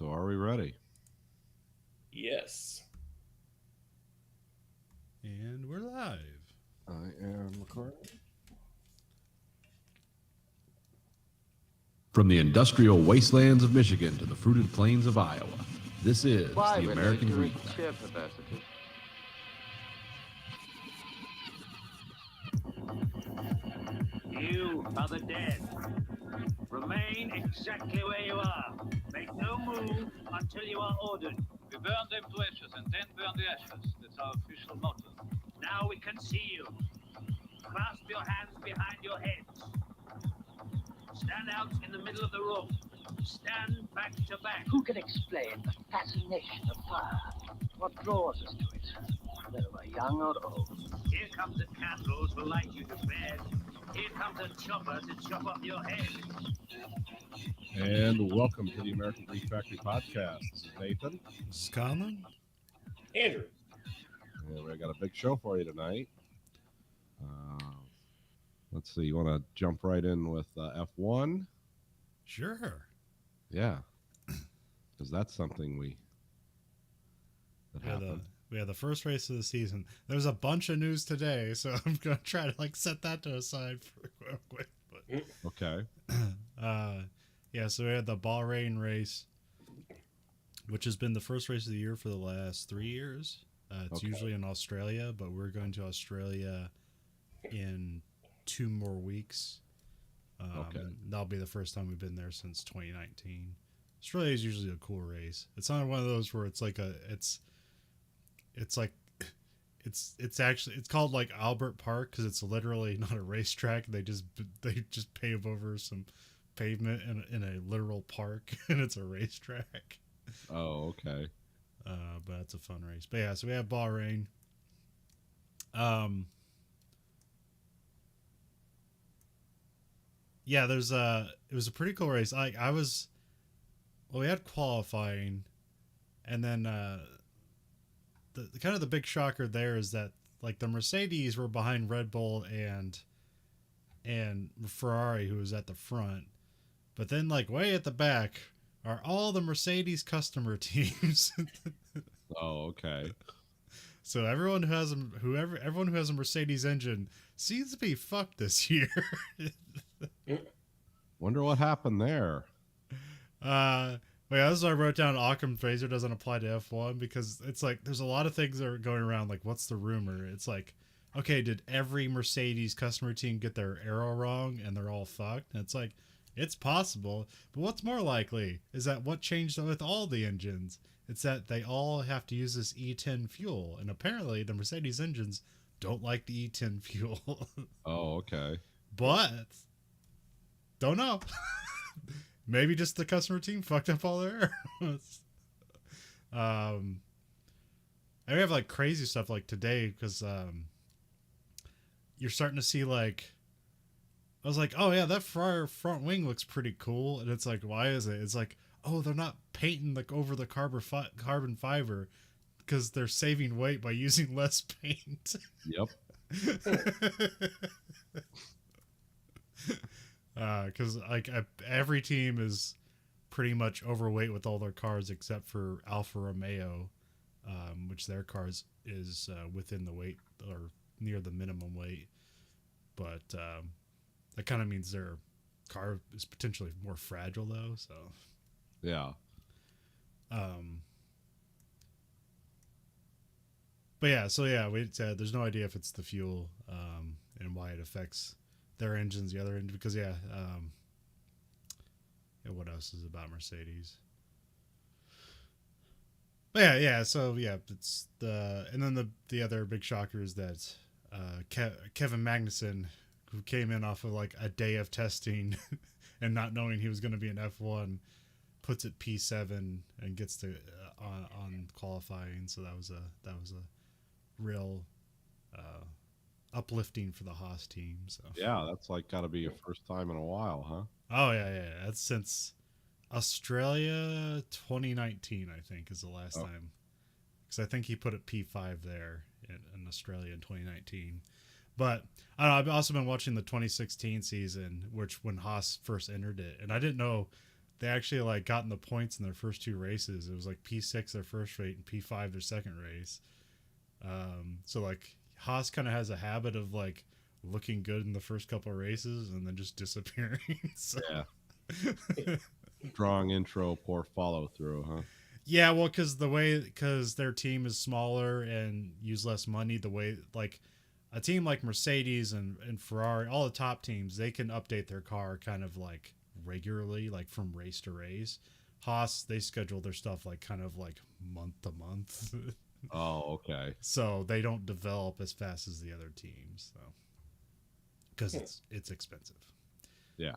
So are we ready? Yes. And we're live. I am recording. From the industrial wastelands of Michigan to the fruited plains of Iowa, this is Why the would American they do Greek. it sheer perversity? You are the dead. Remain exactly where you are. Make no move until you are ordered. We burn them to ashes and then burn the ashes. That's our official motto. Now we can see you. Clasp your hands behind your heads. Stand out in the middle of the room. Stand back to back. Who can explain the fascination of fire? What draws us to it, whether we're young or old? Here comes the candles to light you to bed. Here comes a chopper to chop off your head. And welcome to the American Greek Factory Podcast. This is Nathan. This is Colin. Andrew. And we got a big show for you tonight. Let's see, you want to jump right in with F1? Sure. Yeah, because that's something that happened. We had the first race of the season. There's a bunch of news today, so I'm gonna try to set that to the side for real quick. But Okay. yeah, so we had the Bahrain Race, which has been the first race of the year for the last 3 years. It's Okay. usually in Australia, but we're going to Australia in 2 more weeks. Okay. That'll be the first time we've been there since 2019. Australia is usually a cool race. It's not one of those where it's called like Albert Park because it's literally not a racetrack. They just pave over some pavement in a literal park and it's a racetrack. Oh, okay. But it's a fun race. But yeah, so we have Bahrain. Yeah, it was a pretty cool race. We had qualifying, and then the kind of the big shocker there is that like the Mercedes were behind Red Bull and Ferrari, who was at the front, but then like way at the back are all the Mercedes customer teams. Oh, okay. So everyone who has a Mercedes engine seems to be fucked this year. Wonder what happened there. This is what I wrote down. Occam Fraser doesn't apply to F1 because it's like there's a lot of things that are going around. Like, what's the rumor? It's like, okay, did every Mercedes customer team get their arrow wrong and they're all fucked? And it's like, it's possible. But what's more likely is that what changed with all the engines? It's that they all have to use this E10 fuel, and apparently the Mercedes engines don't like the E10 fuel. Oh, okay. But don't know. Maybe just the customer team fucked up all their arrows. And we have like crazy stuff like today because you're starting to see like I was like, oh yeah, that front wing looks pretty cool, and it's like, why is it? It's like, oh, they're not painting like over the carbon fiber because they're saving weight by using less paint. Yep. Because every team is pretty much overweight with all their cars except for Alfa Romeo, which their cars is within the weight or near the minimum weight, but that kind of means their car is potentially more fragile though. So Yeah. But yeah, so yeah, we said there's no idea if it's the fuel and why it affects their engines, the other engine, because what else is about Mercedes? But yeah, so yeah, it's and then the other big shocker is that Kevin Magnussen, who came in off of like a day of testing and not knowing he was going to be in F1, puts it P7 and gets to on qualifying. So that was a real uplifting for the Haas team. So Yeah, that's like got to be your first time in a while, huh? oh yeah, that's since Australia 2019, I think, is the last time, because I think he put it P5 there in Australia in 2019. But I don't know, I've also been watching the 2016 season, which when Haas first entered it, and I didn't know they actually like gotten the points in their first 2 races. It was like P6 their first race and P5 their second race. So like Haas kind of has a habit of like looking good in the first couple of races and then just disappearing. So. Yeah. Strong intro, poor follow through, huh? Yeah, well, because their team is smaller and use less money. The way like a team like Mercedes and Ferrari, all the top teams, they can update their car kind of like regularly, like from race to race. Haas, they schedule their stuff like kind of like month to month. Oh, okay. So they don't develop as fast as the other teams, so because it's expensive. Yeah.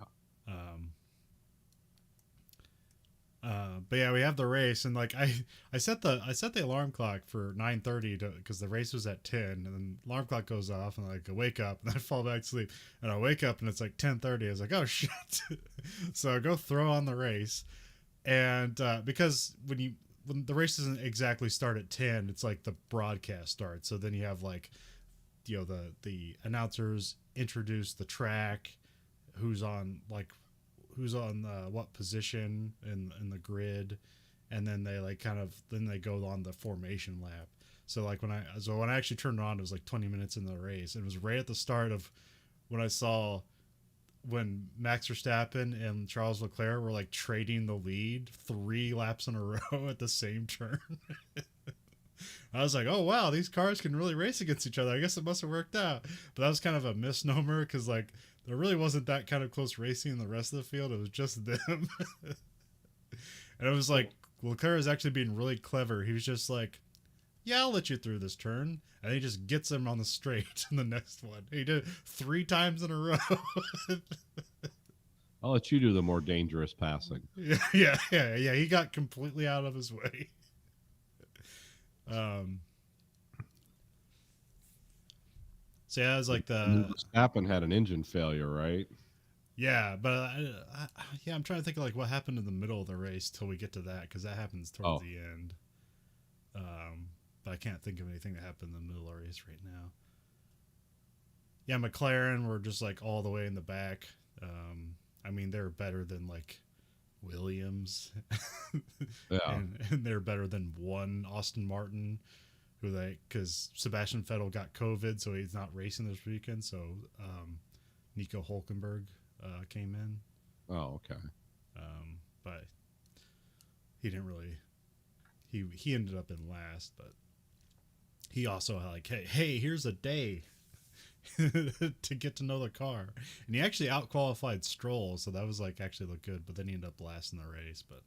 But yeah, we have the race, and like I set the alarm clock for 9:30 because the race was at 10, and then the alarm clock goes off, and like I wake up and I fall back to sleep, and I wake up and it's like 10:30. I was like, oh shit! So I go throw on the race, and because when the race doesn't exactly start at 10, it's like the broadcast starts. So then you have like, you know, the announcers introduce the track, who's on what position in the grid, and then they like then they go on the formation lap. So like when I actually turned it on, it was like 20 minutes into the race. It was right at the start of when I saw when Max Verstappen and Charles Leclerc were like trading the lead 3 laps in a row at the same turn. I was like, oh wow, these cars can really race against each other. I guess it must have worked out. But that was kind of a misnomer because like there really wasn't that kind of close racing in the rest of the field. It was just them. And it was like Leclerc is actually being really clever. He was just like, yeah, I'll let you through this turn. And he just gets him on the straight in the next one. He did it 3 times in a row. I'll let you do the more dangerous passing. Yeah. He got completely out of his way. So yeah, it was like Verstappen had an engine failure, right? Yeah, but I'm trying to think of like what happened in the middle of the race till we get to that, because that happens towards the end. But I can't think of anything that happened in the middle of the race right now. Yeah, McLaren were just like all the way in the back. I mean, they're better than like Williams. Yeah. and they're better than one Aston Martin, because Sebastian Vettel got COVID, so he's not racing this weekend. So Nico Hulkenberg came in. Oh, okay. But he didn't really. He ended up in last, but he also had like, hey, here's a day to get to know the car, and he actually outqualified Stroll, so that was like actually looked good. But then he ended up last in the race. But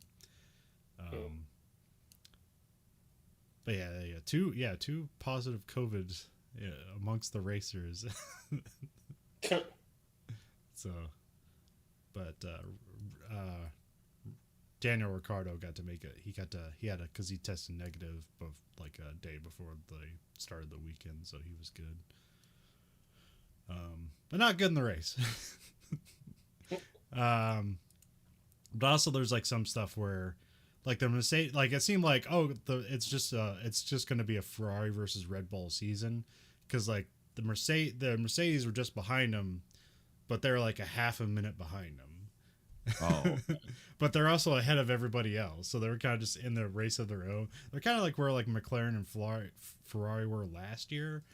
yeah, two positive COVID amongst the racers. So, but Daniel Ricciardo got to make it. He had because he tested negative like a day before they started the weekend, so he was good. But not good in the race. But also there's like some stuff where like the Mercedes, like it seemed like it's just going to be a Ferrari versus Red Bull season, because like the Mercedes were just behind them, but they're like a half a minute behind them. Oh. But they're also ahead of everybody else, so they were kind of just in the race of their own. They're kind of like where like McLaren and Ferrari were last year.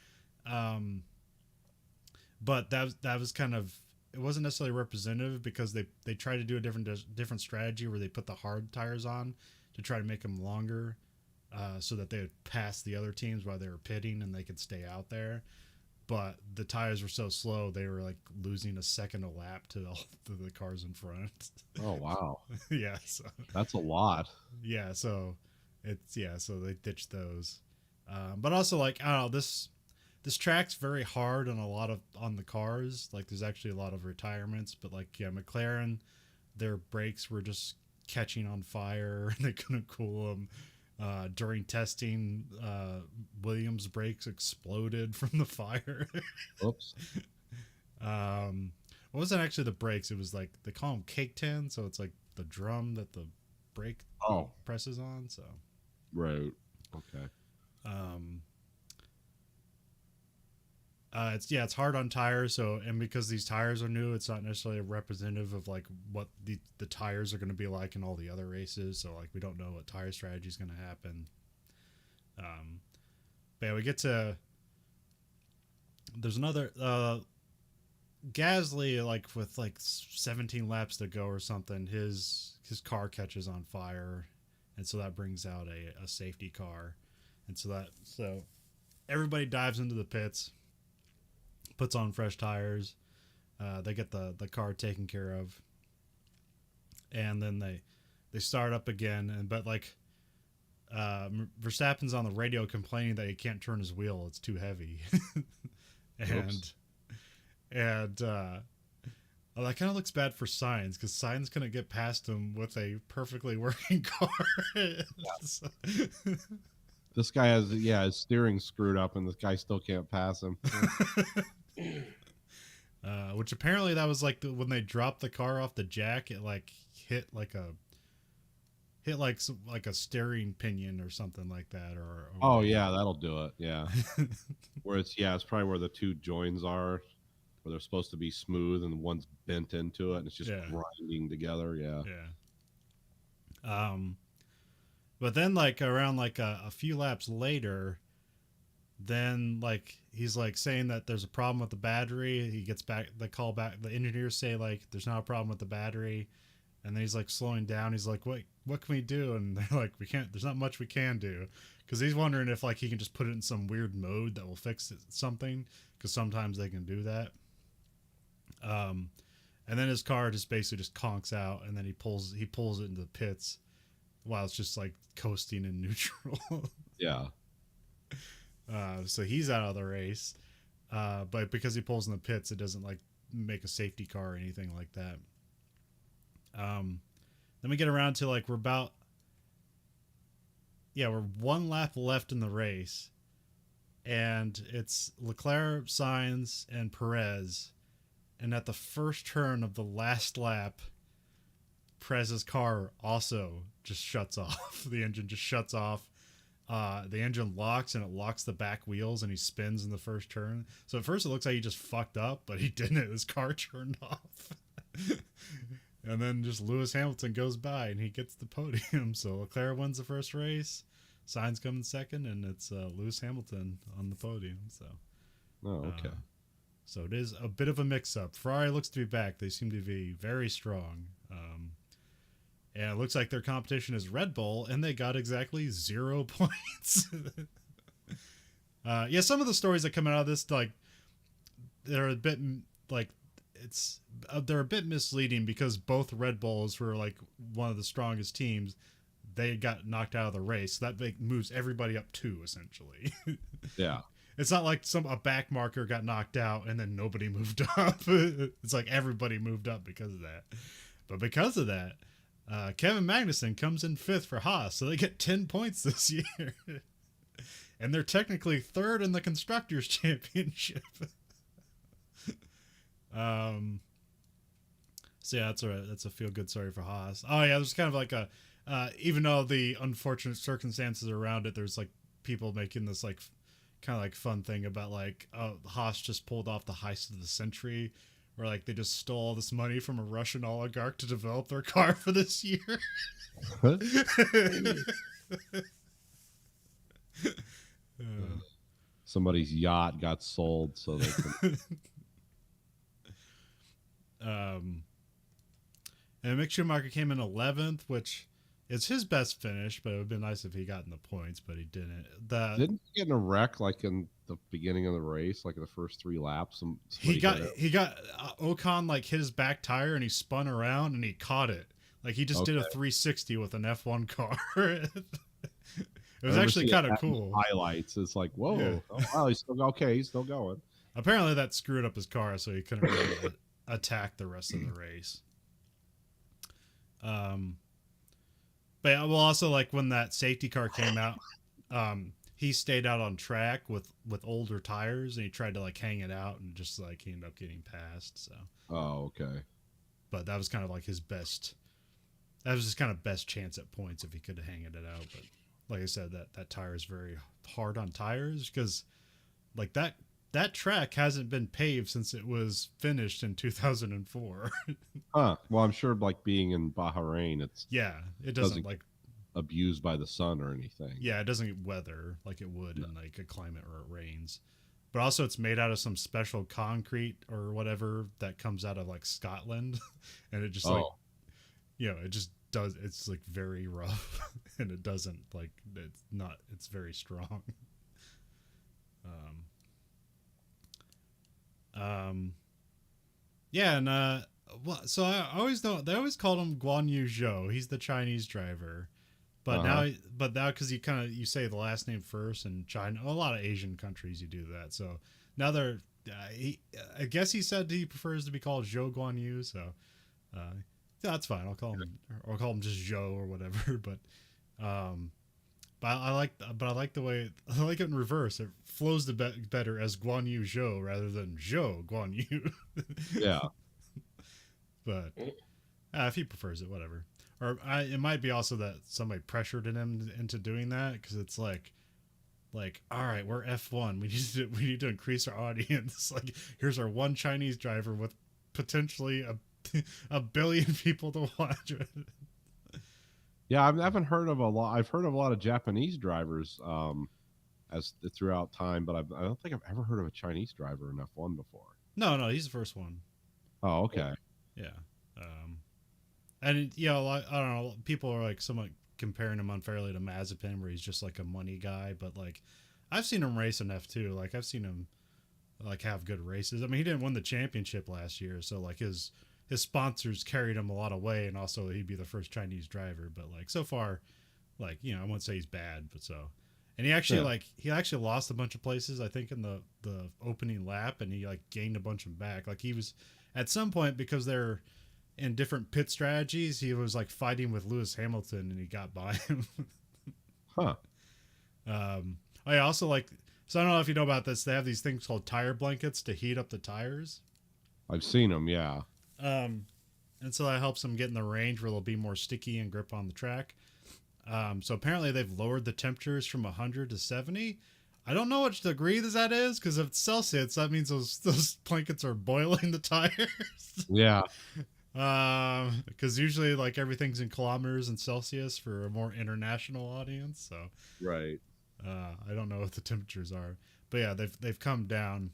But that was kind of, it wasn't necessarily representative, because they tried to do a different strategy where they put the hard tires on to try to make them longer, so that they would pass the other teams while they were pitting and they could stay out there. But the tires were so slow, they were like losing a second a lap to the cars in front. Oh wow. Yeah, so That's a lot. yeah, so so they ditched those. But also like, I don't know, this track's very hard on the cars. Like there's actually a lot of retirements, but like, yeah, McLaren, their brakes were just catching on fire and they couldn't cool them. During testing, Williams' brakes exploded from the fire. Oops. What wasn't actually the brakes? It was like, they call them cake tin, so it's like the drum that the brake presses on. So Right. Okay. It's hard on tires. So, and because these tires are new, it's not necessarily representative of like what the tires are going to be like in all the other races. So like we don't know what tire strategy is going to happen. But yeah, we get to. There's another Gasly, like with like 17 laps to go or something. His car catches on fire, and so that brings out a safety car, and so everybody dives into the pits, puts on fresh tires. They get the car taken care of, and then they start up again. But like Verstappen's on the radio complaining that he can't turn his wheel; it's too heavy. and that kind of looks bad for Sainz, because Sainz couldn't get past him with a perfectly working car. This guy has his steering screwed up, and this guy still can't pass him. Which apparently that was like when they dropped the car off the jack, it like hit like a steering pinion or something like that. Or oh yeah, that'll do it. Yeah, where it's probably where the two joins are, where they're supposed to be smooth, and one's bent into it, and it's just grinding together. Yeah. But then like around like a few laps later, then like he's like saying that there's a problem with the battery. He gets back, the engineers say like there's not a problem with the battery, and then he's like slowing down. He's like, what can we do? And they're like, there's not much we can do, because he's wondering if like he can just put it in some weird mode that will fix something, because sometimes they can do that. And then his car just basically just conks out, and then he pulls it into the pits while it's just like coasting in neutral. Yeah. So he's out of the race. But because he pulls in the pits, it doesn't like make a safety car or anything like that. Then we get around to like we're one lap left in the race, and it's Leclerc, Sainz, and Perez. And at the first turn of the last lap, Perez's car also just shuts off. The engine just shuts off. The engine locks, and it locks the back wheels, and he spins in the first turn. So at first it looks like he just fucked up, but he didn't. His car turned off. And then just Lewis Hamilton goes by, and he gets the podium. So Leclerc wins the first race, Sainz comes second, and it's Lewis Hamilton on the podium. So, okay. So it is a bit of a mix-up. Ferrari looks to be back. They seem to be very strong. And it looks like their competition is Red Bull, and they got exactly 0 points. Some of the stories that come out of this, like, they're a bit like they're a bit misleading, because both Red Bulls were like one of the strongest teams. They got knocked out of the race. So that moves everybody up 2, essentially. Yeah. It's not like a back marker got knocked out and then nobody moved up. It's like everybody moved up because of that. But because of that, Kevin Magnussen comes in 5th for Haas, so they get 10 points this year. And they're technically 3rd in the Constructors' Championship. So yeah, that's a feel-good story for Haas. Oh yeah, there's kind of like even though the unfortunate circumstances around it, there's like people making this like kind of like fun thing about like Haas just pulled off the heist of the century, where like they just stole all this money from a Russian oligarch to develop their car for this year. Somebody's yacht got sold, so they can... And Mick Schumacher came in 11th, which is his best finish, but it would have been nice if he got in the points, but he didn't. Didn't he get in a wreck like in the beginning of the race, like in the first 3 laps? He got Occam like hit his back tire, and he spun around and he caught it. Like he just did a 360 with an F1 car. It was actually kind of cool. Highlights. It's like, whoa. Yeah. Oh, wow, he's still going. Apparently that screwed up his car, so he couldn't really attack the rest of the race. But yeah, well, also like when that safety car came out, he stayed out on track with older tires, and he tried to like hang it out, and just like he ended up getting passed. So. Oh, okay. But that was kind of like his best. That was his kind of best chance at points if he could have hanged it out. But like I said, that tire is very hard on tires, because like that that track hasn't been paved since it was finished in 2004. Huh. Well, I'm sure like being in Bahrain, it's Yeah, it doesn't Doesn't- like abused by the sun or anything. yeah, it doesn't get weather like it would in like a climate where it rains. But also it's made out of some special concrete or whatever that comes out of like Scotland and it just like Oh. it just does it's like very rough and it doesn't like it's very strong. Yeah, and well, so I always know they always called him Guan Yu Zhou. He's the Chinese driver, but now because you say the last name first, and China, a lot of Asian countries you do that. So now they're, I guess he said he prefers to be called Zhou Guan Yu. So that's fine. I'll call him just Zhou or whatever. But I like the way I like it in reverse. It flows better as Guan Yu Zhou rather than Zhou Guan Yu. Yeah. But if he prefers it, whatever. Or it might be also that somebody pressured him into doing that because it's like, all right, we're F1. We need to increase our audience. Like, here's our one Chinese driver with potentially a billion people to watch it. Yeah, I haven't heard of a lot. I've heard of a lot of Japanese drivers as throughout time, but I don't think I've ever heard of a Chinese driver in F1 before. No, he's the first one. Oh, okay. Yeah. And I don't know, people are like somewhat comparing him unfairly to Mazepin where he's just like a money guy, but like I've seen him race in F2. Like I've seen him like have good races. I mean, he didn't win the championship last year, so like his sponsors carried him a lot of weight, and also he'd be the first Chinese driver, but like so far, like, I wouldn't say he's bad, but so. And he actually he lost a bunch of places, I think, in the opening lap, and he like gained a bunch of them back. Like he was at some point, because they're in different pit strategies, he was like fighting with Lewis Hamilton and he got by him. Huh. I also so I don't know if you know about this, they have these things called tire blankets to heat up the tires. I've seen them, yeah. And so that helps them get in the range where they'll be more sticky and grip on the track. So apparently they've lowered the temperatures from 100 to 70. I don't know which degree that is, because if it's Celsius, that means those blankets are boiling the tires. Yeah. Because usually like everything's in kilometers and Celsius for a more international audience. So Right. I don't know what the temperatures are, but yeah, they've come down.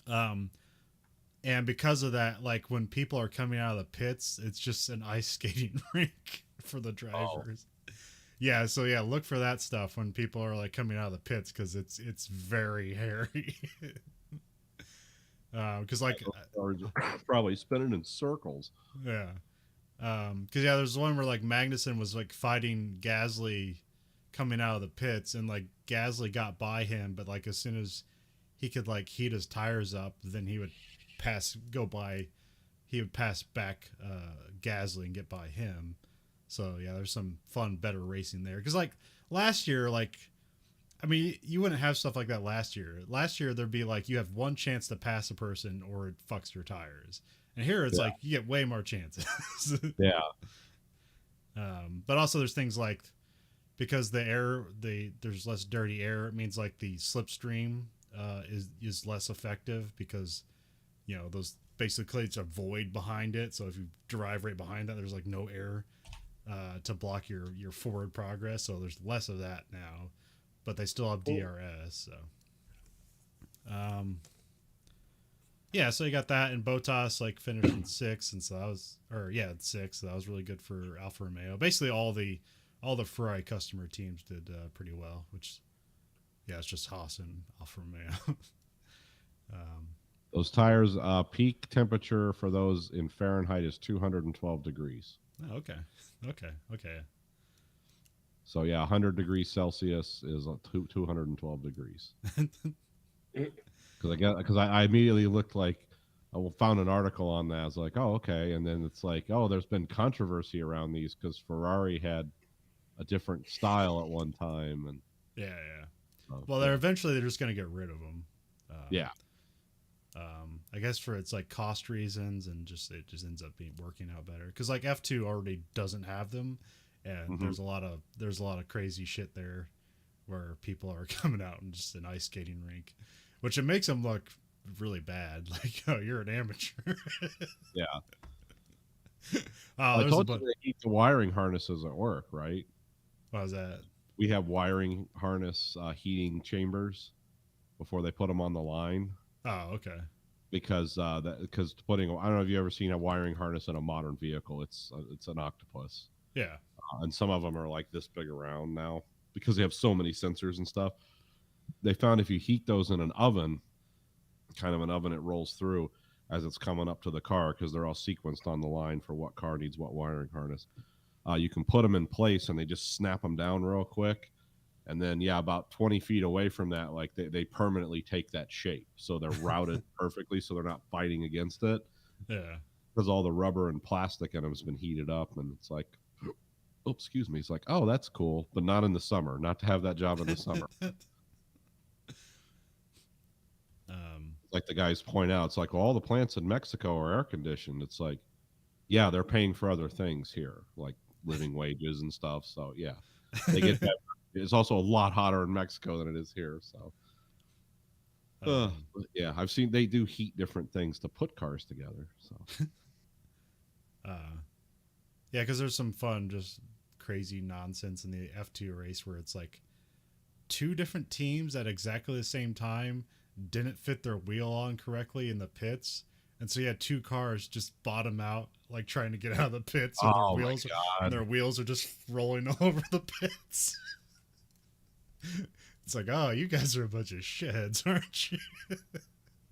And because of that, like when people are coming out of the pits, it's just an ice skating rink for the drivers. Oh. Yeah, so yeah, look for that stuff when people are like coming out of the pits, because it's very hairy. Because like probably spinning in circles. Yeah. Because there's one where like Magnussen was like fighting Gasly coming out of the pits, and like Gasly got by him, but like as soon as he could like heat his tires up, then he would pass back Gasly and get by him. So yeah, there's some fun, better racing there. Because like last year, like, I mean, you wouldn't have stuff like that last year. Last year there'd be like you have one chance to pass a person or it fucks your tires. And here it's like you get way more chances. Yeah. But also there's things like, because there's less dirty air, it means like the slipstream is less effective, because those basically it's a void behind it. So if you drive right behind that, there's like no air to block your forward progress. So there's less of that now, but they still have DRS. So yeah, so you got that, and Bottas like finished in 6th, and so that was 6th. So that was really good for Alfa Romeo. Basically all the Ferrari customer teams did pretty well, which it's just Haas and Alfa Romeo. Those tires, peak temperature for those in Fahrenheit is 212 degrees. Oh, okay. So yeah, 100 degrees Celsius is 212 degrees. Because I immediately looked like, I found an article on that. I was like, oh, okay. And then it's like, oh, there's been controversy around these because Ferrari had a different style at one time. And yeah. Well, they're just going to get rid of them. Yeah. I guess for it's like cost reasons, and it just ends up working out better, because like F2 already doesn't have them, and there's a lot of crazy shit there where people are coming out in just an ice skating rink, which it makes him look really bad. Like, oh, you're an amateur. Yeah. Oh, I there's told you they heat the wiring harnesses at work, right? What was that? We have wiring harness heating chambers before they put them on the line. Oh, okay. Because putting, I don't know if you ever seen a wiring harness in a modern vehicle. It's an octopus. Yeah. And some of them are like this big around now because they have so many sensors and stuff. They found if you heat those in an oven, kind of an oven it rolls through as it's coming up to the car, because they're all sequenced on the line for what car needs what wiring harness. You can put them in place and they just snap them down real quick. And then, yeah, about 20 feet away from that, like they permanently take that shape. So they're routed perfectly, so they're not fighting against it. Yeah. Because all the rubber and plastic in them has been heated up. And it's like, oh, excuse me. It's like, oh, that's cool, but not in the summer. Not to have that job in the summer. Like the guys point out, it's like, well, all the plants in Mexico are air conditioned. It's like, yeah, they're paying for other things here, like living wages and stuff. So yeah, they get that. It's also a lot hotter in Mexico than it is here. So yeah, I've seen they do heat different things to put cars together. So yeah, because there's some fun, just crazy nonsense in the F2 race where it's like 2 different teams at exactly the same time didn't fit their wheel on correctly in the pits, and so you had 2 cars just bottom out, like trying to get out of the pits, and their wheels are just rolling all over the pits. It's like, oh, you guys are a bunch of shitheads, aren't you?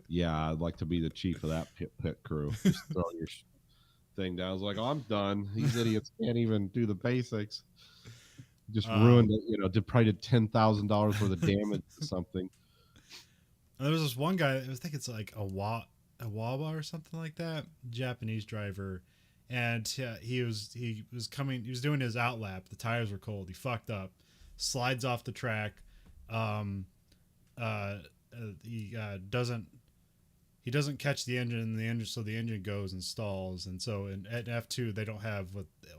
Yeah, I'd like to be the chief of that pit crew. Just throw your thing down. I was like, oh, I'm done. These idiots can't even do the basics. Just ruined it. You know, probably did $10,000 worth of damage to something. And there was this one guy, I think it's like a Wawa or something like that, Japanese driver, and he was doing his outlap. The tires were cold. He fucked up, slides off the track. He doesn't catch the engine, and the engine goes and stalls. And so at F2 they don't have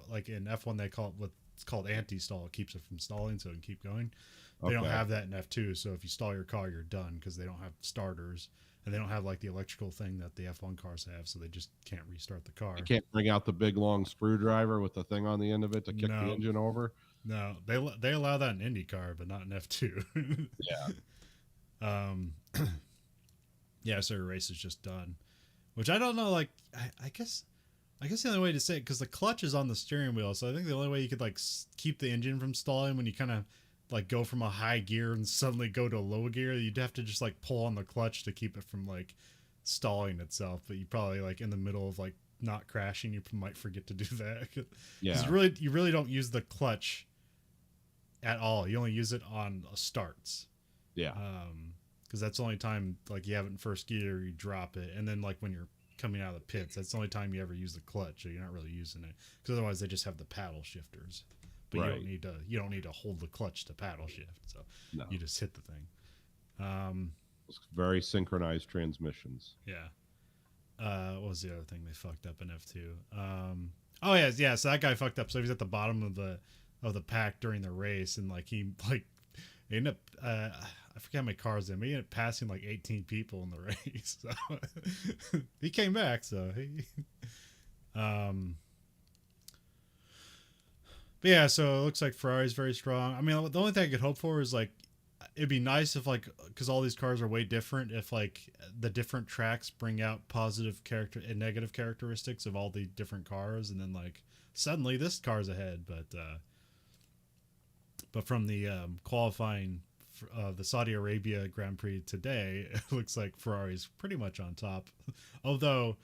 like in F1 they call it what's called anti-stall. It keeps it from stalling, so it can keep going. They don't have that in F2, so if you stall your car, you're done, because they don't have starters, and they don't have like the electrical thing that the F1 cars have, so they just can't restart the car. You can't bring out the big long screwdriver with the thing on the end of it to kick the engine over. No, they allow that in Indycar, but not in F2. Yeah. Yeah, so your race is just done, which I don't know. Like, I guess the only way to say it, because the clutch is on the steering wheel, so I think the only way you could like keep the engine from stalling when you kind of like go from a high gear and suddenly go to a low gear, you'd have to just like pull on the clutch to keep it from like stalling itself. But you probably like in the middle of like not crashing, you might forget to do that. Yeah, you really don't use the clutch at all. You only use it on starts. Yeah. Because that's the only time like you have it in first gear, you drop it, and then like when you're coming out of the pits, that's the only time you ever use the clutch. So you're not really using it, because otherwise they just have the paddle shifters. But right. you don't need to hold the clutch to paddle shift. So you just hit the thing. It's very synchronized transmissions. Yeah. What was the other thing they fucked up in F2? Oh yeah. So that guy fucked up. So he's at the bottom of the pack during the race, and like he ended up I forget how many cars in, but he ended up passing like 18 people in the race. So he came back. So he. But yeah, so it looks like Ferrari's very strong. I mean, the only thing I could hope for is like, it'd be nice if like, because all these cars are way different, if like the different tracks bring out positive character and negative characteristics of all the different cars, and then like suddenly this car's ahead. But from the qualifying the Saudi Arabia Grand Prix today, it looks like Ferrari's pretty much on top. Although,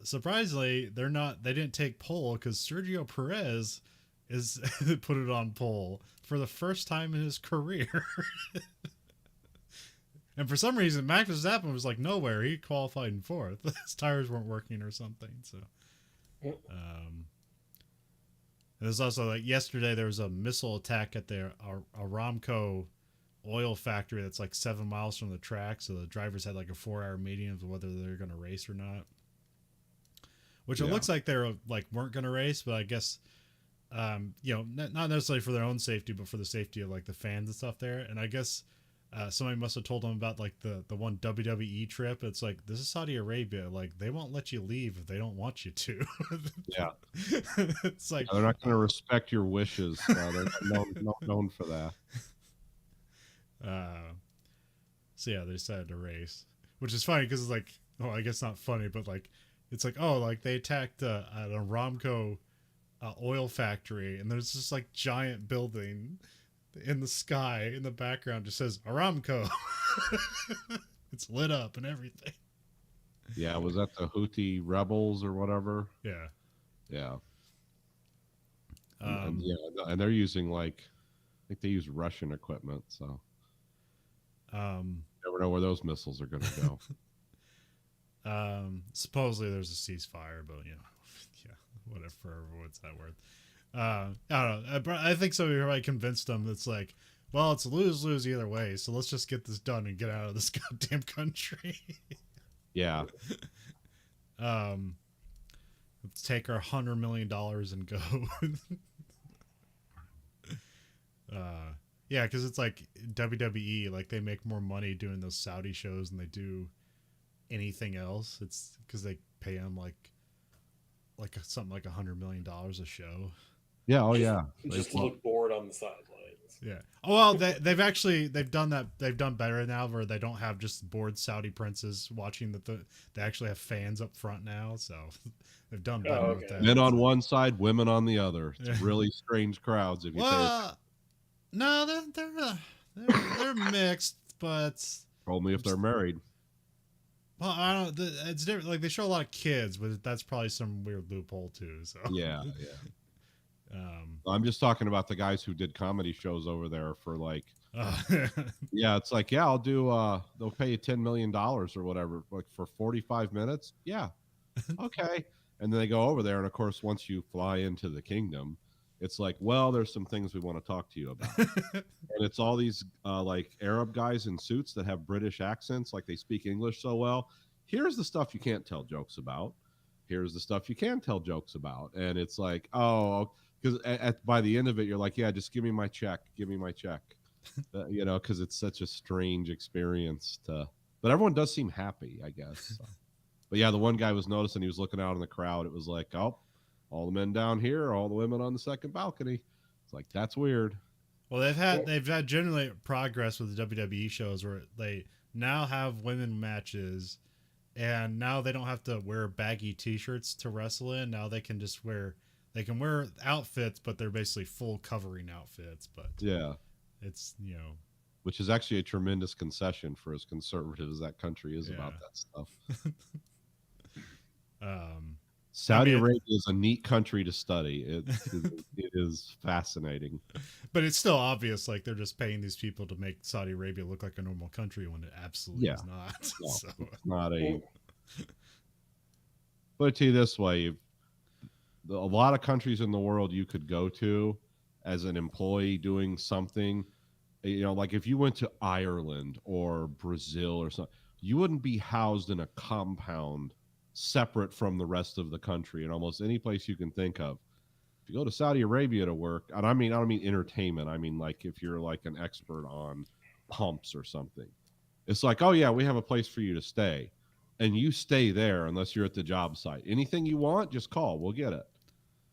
surprisingly, they didn't take pole, because Sergio Perez is put it on pole for the first time in his career. And for some reason, Max Verstappen was like nowhere. He qualified in 4th. His tires weren't working or something. So, there's also like yesterday there was a missile attack at the Aramco oil factory that's like 7 miles from the track. So the drivers had like a 4-hour meeting of whether they're going to race or not. Which it looks like they're like weren't going to race, but I guess, not necessarily for their own safety, but for the safety of like the fans and stuff there. And I guess somebody must have told him about like the one WWE trip. It's like, this is Saudi Arabia. Like, they won't let you leave if they don't want you to. Yeah. It's like, They're not going to respect your wishes. They're known for that. so yeah, they decided to race, which is funny because it's like, oh, I guess not funny, but like, it's like, oh, like they attacked an Aramco oil factory, and there's this like giant building in the sky in the background just says Aramco. It's lit up and everything. Yeah, was that the Houthi rebels or whatever? Yeah. Yeah. And they're using like, I think they use Russian equipment, so never know where those missiles are going to go. Supposedly there's a ceasefire, but you know, yeah, whatever. What's that word? I don't know. I think somebody convinced them. It's like, well, it's lose-lose either way, so let's just get this done and get out of this goddamn country. Yeah. Let's take our $100 million and go. Yeah, because it's like WWE, like they make more money doing those Saudi shows than they do anything else. It's because they pay them like something like $100 million a show. Yeah. Oh yeah. Just look bored on the sidelines. Yeah. Oh well, they've done that. They've done better now, where they don't have just bored Saudi princes watching they actually have fans up front now. So they've done better with that. Men on one side, women on the other. It's really strange crowds. If you no, they're mixed, but only if they're married. Well, I don't. It's different. Like they show a lot of kids, but that's probably some weird loophole too. So yeah. I'm just talking about the guys who did comedy shows over there for like. Yeah, it's like, yeah, I'll do. They'll pay you $10 million or whatever, like for 45 minutes. Yeah, okay. And then they go over there, and of course, once you fly into the kingdom, it's like, well, there's some things we want to talk to you about. And it's all these like Arab guys in suits that have British accents, like they speak English so well. Here's the stuff you can't tell jokes about. Here's the stuff you can tell jokes about. And it's like, oh, because by the end of it, you're like, yeah, just give me my check. Give me my check. You know, because it's such a strange experience but everyone does seem happy, I guess. So. But yeah, the one guy was noticing, he was looking out in the crowd. It was like, oh, all the men down here, all the women on the second balcony. It's like, that's weird. Well, they've had generally progress with the WWE shows where they now have women matches, and now they don't have to wear baggy t-shirts to wrestle in. Now they can just wear outfits, but they're basically full covering outfits. But yeah, it's, you know, which is actually a tremendous concession for as conservative as that country is about that stuff. Saudi Arabia is a neat country to study. It is fascinating. But it's still obvious, like they're just paying these people to make Saudi Arabia look like a normal country when it absolutely is not. No, so. It's not a. But I tell you this way, a lot of countries in the world you could go to as an employee doing something. You know, like if you went to Ireland or Brazil or something, you wouldn't be housed in a compound separate from the rest of the country in almost any place you can think of. If you go to Saudi Arabia to work, and I don't mean entertainment, I mean like if you're like an expert on pumps or something, it's like, oh yeah, we have a place for you to stay, and you stay there unless you're at the job site. Anything you want, just call, we'll get it.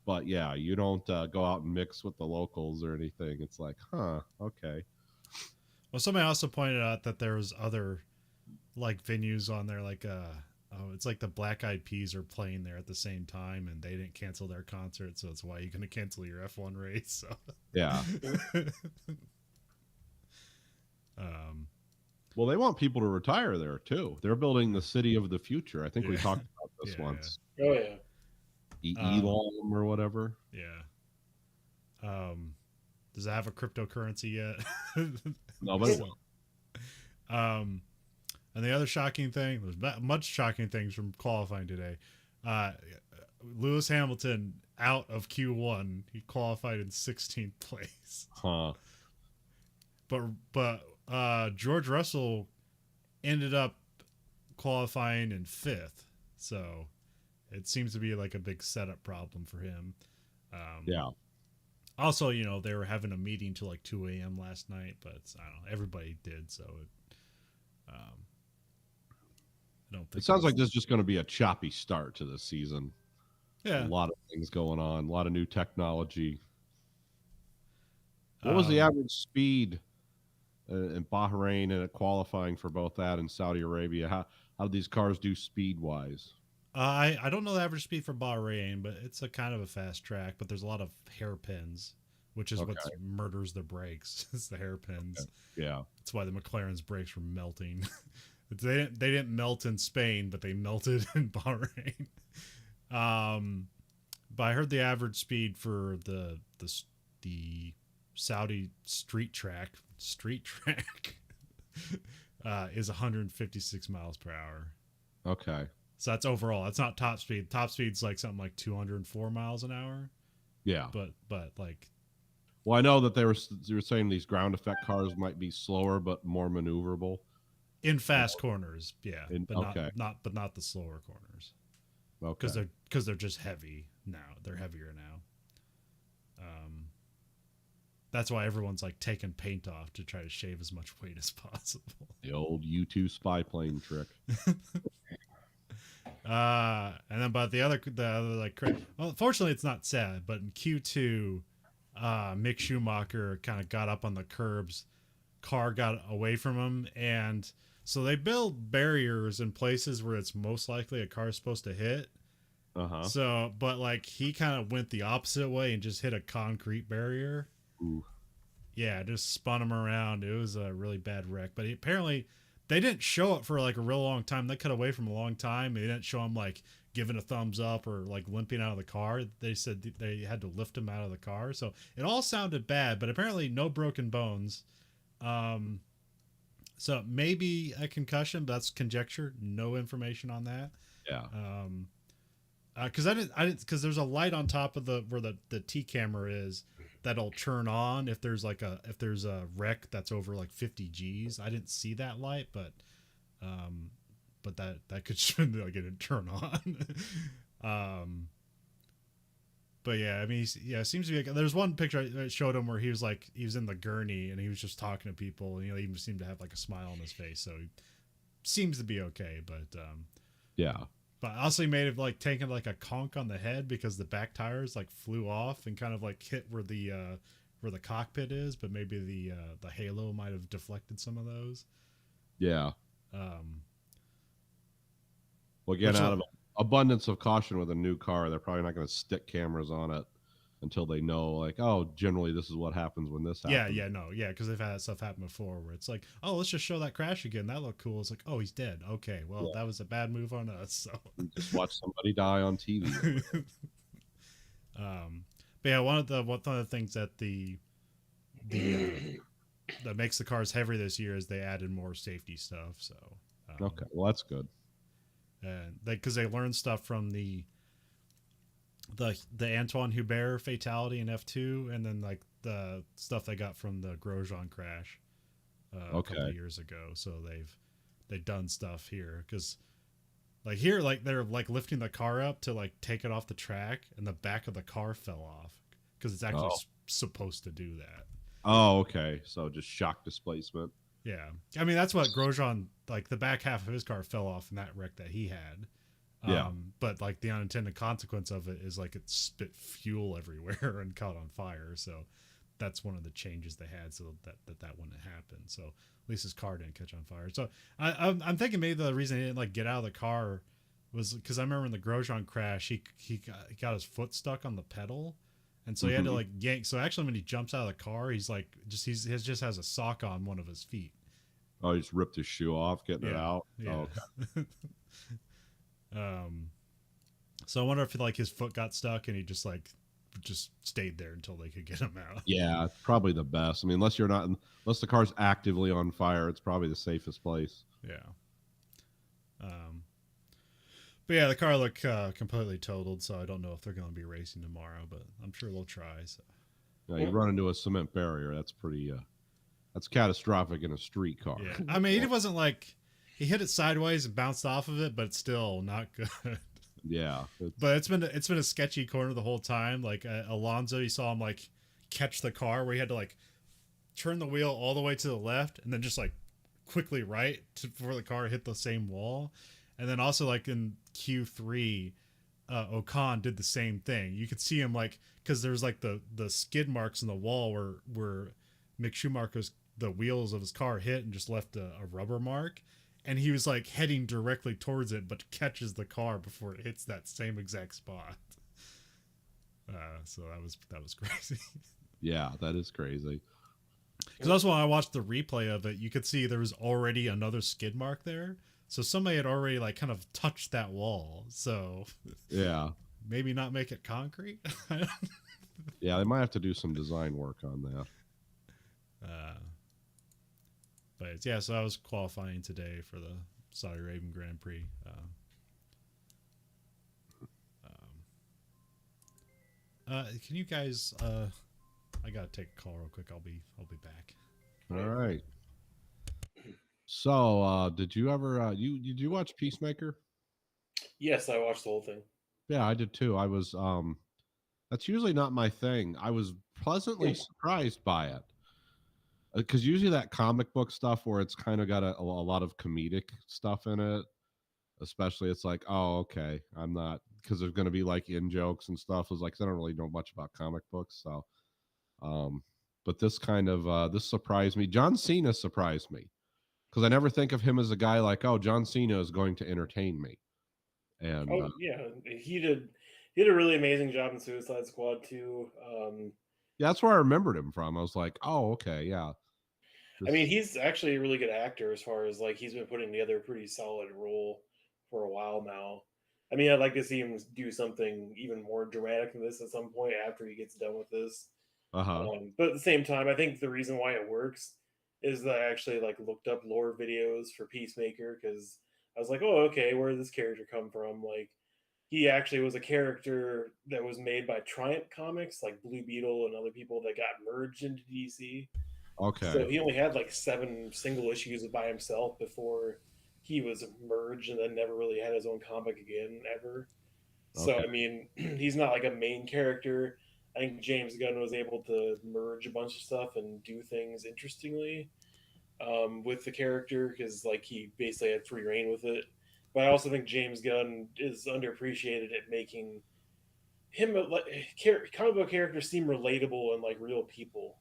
But yeah, you don't go out and mix with the locals or anything. It's like, huh, okay. Well, somebody also pointed out that there was other like venues on there, like it's like the Black Eyed Peas are playing there at the same time, and they didn't cancel their concert, so that's why you're going to cancel your F1 race. So. Yeah. Well, they want people to retire there too. They're building the city of the future. I think we talked about this once. Yeah. Oh yeah. Elon or whatever. Yeah. Does it have a cryptocurrency yet? No, but it will. And the other shocking thing, there's much shocking things from qualifying today. Lewis Hamilton out of Q1. He qualified in 16th place. Huh. But George Russell ended up qualifying in 5th. So it seems to be like a big setup problem for him. Yeah. Also, they were having a meeting till like 2 a.m. last night, but I don't know. Everybody did, so I don't think It sounds like there's just going to be a choppy start to this season. Yeah. A lot of things going on, a lot of new technology. What was the average speed in Bahrain and qualifying for both that and Saudi Arabia? How do these cars do speed wise? I don't know the average speed for Bahrain, but it's a kind of a fast track. But there's a lot of hairpins, which is what murders the brakes. It's the hairpins. Okay. Yeah, that's why the McLaren's brakes were melting. They didn't melt in Spain, but they melted in Bahrain. But I heard the average speed for the Saudi street track is 156 miles per hour. Okay. So that's overall. That's not top speed. Top speed's like something like 204 miles an hour. Yeah. But like. Well, I know that they were saying these ground effect cars might be slower but more maneuverable in fast corners. Yeah. But not the slower corners. Okay. Because they're just heavy now. They're heavier now. That's why everyone's like taking paint off to try to shave as much weight as possible. The old U2 spy plane trick. And then, but the other like, well, fortunately it's not sad, but in Q2, Mick Schumacher kind of got up on the curbs, car got away from him, and so they build barriers in places where it's most likely a car's supposed to hit. So, but like he kind of went the opposite way and just hit a concrete barrier. Ooh. Yeah, just spun him around. It was a really bad wreck, but apparently they didn't show it for like a real long time. They cut away from a long time. They didn't show him like giving a thumbs up or like limping out of the car. They said they had to lift him out of the car. So it all sounded bad, but apparently no broken bones. So maybe a concussion, but that's conjecture. No information on that. Yeah. Because there's a light on top of where the T camera is that'll turn on if there's a wreck that's over like 50 G's. I didn't see that light, but that could like it turn on. But yeah, I mean, it seems to be like, there's one picture I showed him where he was in the gurney and he was just talking to people. He even seemed to have like a smile on his face, so he seems to be okay. But yeah. But also he made it like taking like a conk on the head because the back tires like flew off and kind of like hit where the cockpit is, but maybe the halo might have deflected some of those. Yeah. Well, again, out of abundance of caution with a new car, they're probably not going to stick cameras on it until they know, like, oh, generally this is what happens when this happens. Yeah, because they've had that stuff happen before where it's like, oh, let's just show that crash again. That looked cool. It's like, oh, he's dead. Okay, well, that was a bad move on us. So you just watch somebody die on TV. But yeah, one of the things that that makes the cars heavier this year is they added more safety stuff. So okay, well, that's good. And because they learned stuff from the Antoine Hubert fatality in F2, and then like the stuff they got from the Grosjean crash a couple of years ago. So they've done stuff here because like here, like they're like lifting the car up to like take it off the track, and the back of the car fell off because it's actually supposed to do that. Oh, okay. So just shock displacement. Yeah, I mean that's what Grosjean, like the back half of his car fell off in that wreck that he had. But like the unintended consequence of it is like it spit fuel everywhere and caught on fire. So that's one of the changes they had so that wouldn't happen. So at least his car didn't catch on fire. So I'm thinking maybe the reason he didn't like get out of the car was because I remember in the Grosjean crash he got his foot stuck on the pedal. And so he had to like yank. So actually, when he jumps out of the car, he's like he just has a sock on one of his feet. Oh, he just ripped his shoe off, getting it out. Yeah. Oh, okay. So I wonder if like his foot got stuck and he just stayed there until they could get him out. Yeah, it's probably the best. I mean, unless the car's actively on fire, it's probably the safest place. Yeah. But yeah, the car looked completely totaled, so I don't know if they're going to be racing tomorrow, but I'm sure they'll try. So. Yeah, you run into a cement barrier. That's pretty. That's catastrophic in a street car. Yeah, I mean, it wasn't like he hit it sideways and bounced off of it, but it's still not good. Yeah, but it's been a sketchy corner the whole time. Like Alonso, you saw him like catch the car, where he had to like turn the wheel all the way to the left and then just like quickly right before the car hit the same wall. And then also like in Q3, Occam did the same thing. You could see him like, because there's like the skid marks in the wall where Mick Schumacher's the wheels of his car hit and just left a rubber mark, and he was like heading directly towards it but catches the car before it hits that same exact spot. So that was crazy. Yeah, that is crazy. Because also when I watched the replay of it, you could see there was already another skid mark there. So somebody had already like kind of touched that wall. So yeah, maybe not make it concrete. Yeah, they might have to do some design work on that. But yeah, so I was qualifying today for the Saudi Arabian Grand Prix. Can you guys? I gotta take a call real quick. I'll be back. All right. So, did you ever did you watch Peacemaker? Yes, I watched the whole thing. Yeah, I did too. I was that's usually not my thing. I was pleasantly surprised by it. Because usually that comic book stuff where it's kind of got a lot of comedic stuff in it, especially it's like, oh, okay, I'm not, because there's going to be like in jokes and stuff. Is like, I don't really know much about comic books, so but this kind of this surprised me. John Cena surprised me because I never think of him as a guy like, oh, John Cena is going to entertain me. And yeah, he did a really amazing job in Suicide Squad too. Yeah, that's where I remembered him from. I was like, oh, okay, yeah. I mean, he's actually a really good actor as far as like he's been putting together a pretty solid role for a while now. I mean, I'd like to see him do something even more dramatic than this at some point after he gets done with this. But at the same time, I think the reason why it works is that I actually like looked up lore videos for Peacemaker because I was like, oh, okay, where did this character come from? Like, he actually was a character that was made by Triumph Comics, like Blue Beetle and other people that got merged into DC. Okay. So he only had like 7 single issues by himself before he was merged and then never really had his own comic again, ever. Okay. So, I mean, he's not like a main character. I think James Gunn was able to merge a bunch of stuff and do things interestingly with the character because like he basically had free reign with it. But I also think James Gunn is underappreciated at making him comic book characters seem relatable and like real people.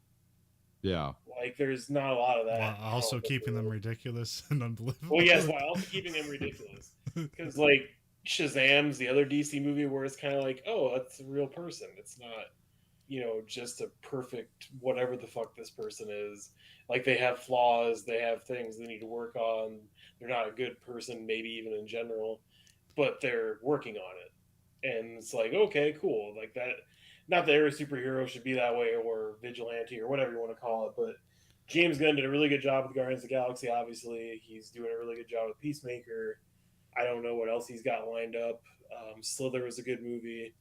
Yeah. Like there's not a lot of that. While also keeping them ridiculous and unbelievable. Well, yes, while also keeping them ridiculous. Because like Shazam's the other DC movie where it's kind of like, oh, that's a real person. It's not, just a perfect whatever the fuck this person is. Like they have flaws, they have things they need to work on. They're not a good person, maybe even in general, but they're working on it. And it's like, okay, cool. Like that. Not that every superhero should be that way or vigilante or whatever you want to call it, but James Gunn did a really good job with Guardians of the Galaxy, obviously. He's doing a really good job with Peacemaker. I don't know what else he's got lined up. Slither was a good movie.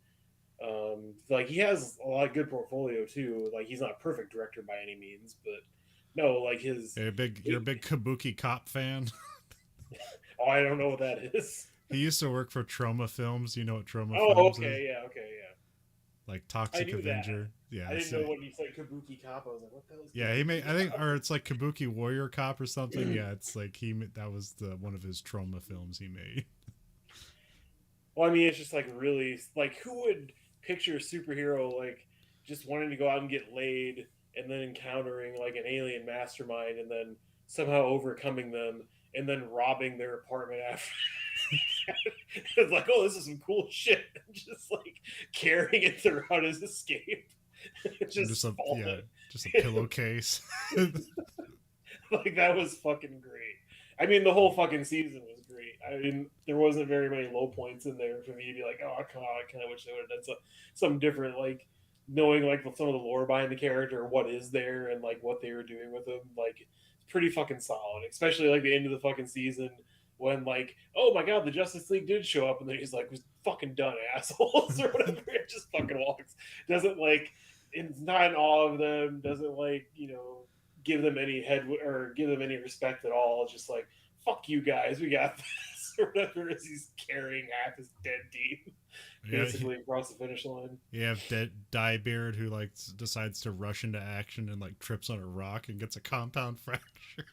Like, he has a lot of good portfolio, too. Like, he's not a perfect director by any means, but no, like his... You're a big Kabuki Cop fan? Oh, I don't know what that is. He used to work for Troma Films. You know what Troma Films is? Okay, yeah. Like Toxic Avenger. That. Yeah, I didn't know when you said Kabuki Cop. I was like, what the hell is Yeah, he made, I think, or it's like Kabuki Warrior Cop or something. Yeah, it's like that was one of his Troma films he made. Well, I mean, it's just like really, like, who would picture a superhero like just wanting to go out and get laid and then encountering like an alien mastermind and then somehow overcoming them and then robbing their apartment after? It's like, oh, this is some cool shit. Just like carrying it throughout his escape. just a pillowcase. Like that was fucking great. I mean, the whole fucking season was great. I mean, there wasn't very many low points in there for me to be like, oh, come on, I kind of wish they would have done something different. Like knowing like some of the lore behind the character, what is there, and like what they were doing with him. Like, it's pretty fucking solid. Especially like the end of the fucking season. When like, oh my god, the Justice League did show up, and then he's like, "Was fucking done, assholes," or whatever. It just fucking walks. Doesn't like, it's not in awe of them. Doesn't like, give them any head or give them any respect at all. It's just like, fuck you guys, we got this. or whatever as he's carrying half his dead team basically across the finish line. You have Diebeard who like decides to rush into action and like trips on a rock and gets a compound fracture.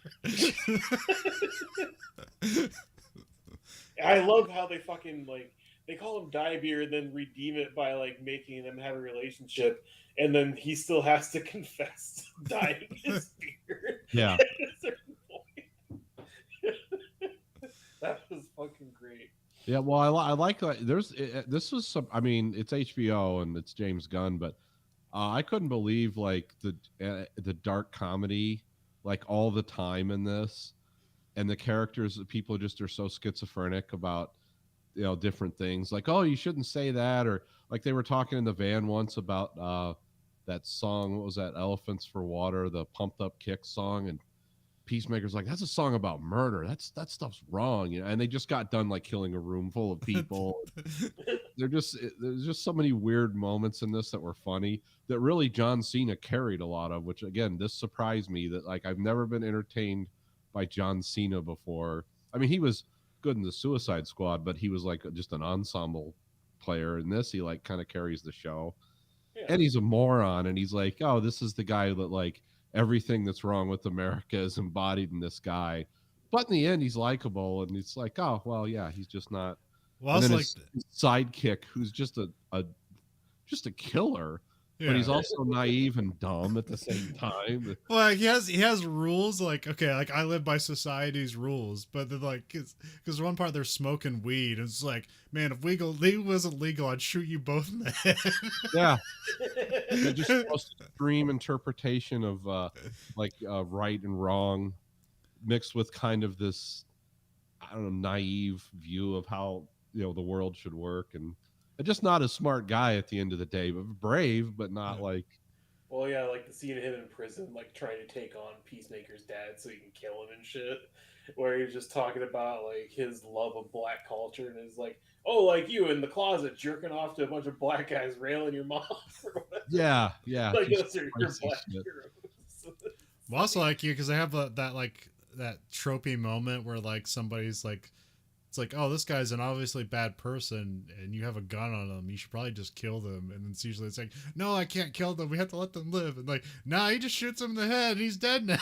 I love how they fucking like they call him Diebeard and then redeem it by like making them have a relationship, and then he still has to confess to dyeing his beard. Yeah. At a certain point. That was fucking great. Yeah, well, I like there's this was some. I mean, it's HBO and it's James Gunn, but I couldn't believe like the dark comedy, like all the time in this, and the characters. People just are so schizophrenic about different things. Like, oh, you shouldn't say that, or like they were talking in the van once about that song. What was that? Elephants for Water, the Pumped Up Kick song, and Peacemaker's like, that's a song about murder. That stuff's wrong, and they just got done like killing a room full of people. There's just so many weird moments in this that were funny that really John Cena carried a lot of, which again, this surprised me that like I've never been entertained by John Cena before. I mean, he was good in the Suicide Squad, but he was like just an ensemble player. In this, he like kind of carries the show. Yeah. And he's a moron, and he's like, oh, this is the guy that like everything that's wrong with America is embodied in this guy. But in the end, he's likable, and it's like, oh, well, yeah, he's just not. Well, and then like his sidekick, who's just a killer, but he's also naive and dumb at the same time. Well, he has rules. Like, okay, like I live by society's rules, but then like, because one part they're smoking weed, and it's like, man, if weed wasn't legal, I'd shoot you both in the head. Yeah, they're just the most extreme interpretation of right and wrong, mixed with kind of this, I don't know, naive view of how the world should work, and just not a smart guy at the end of the day, but brave, but not like. Well, yeah, like the scene of him in prison, like trying to take on Peacemaker's dad so he can kill him and shit, where he's just talking about like his love of black culture, and is like, oh, like you in the closet jerking off to a bunch of black guys railing your mom. Or whatever. Yeah. Like those are your black heroes. Well, also like you, because I have that tropey moment where like somebody's like, it's like, oh, this guy's an obviously bad person, and you have a gun on him. You should probably just kill them. And it's usually like, no, I can't kill them. We have to let them live. And like, nah, he just shoots him in the head, and he's dead now.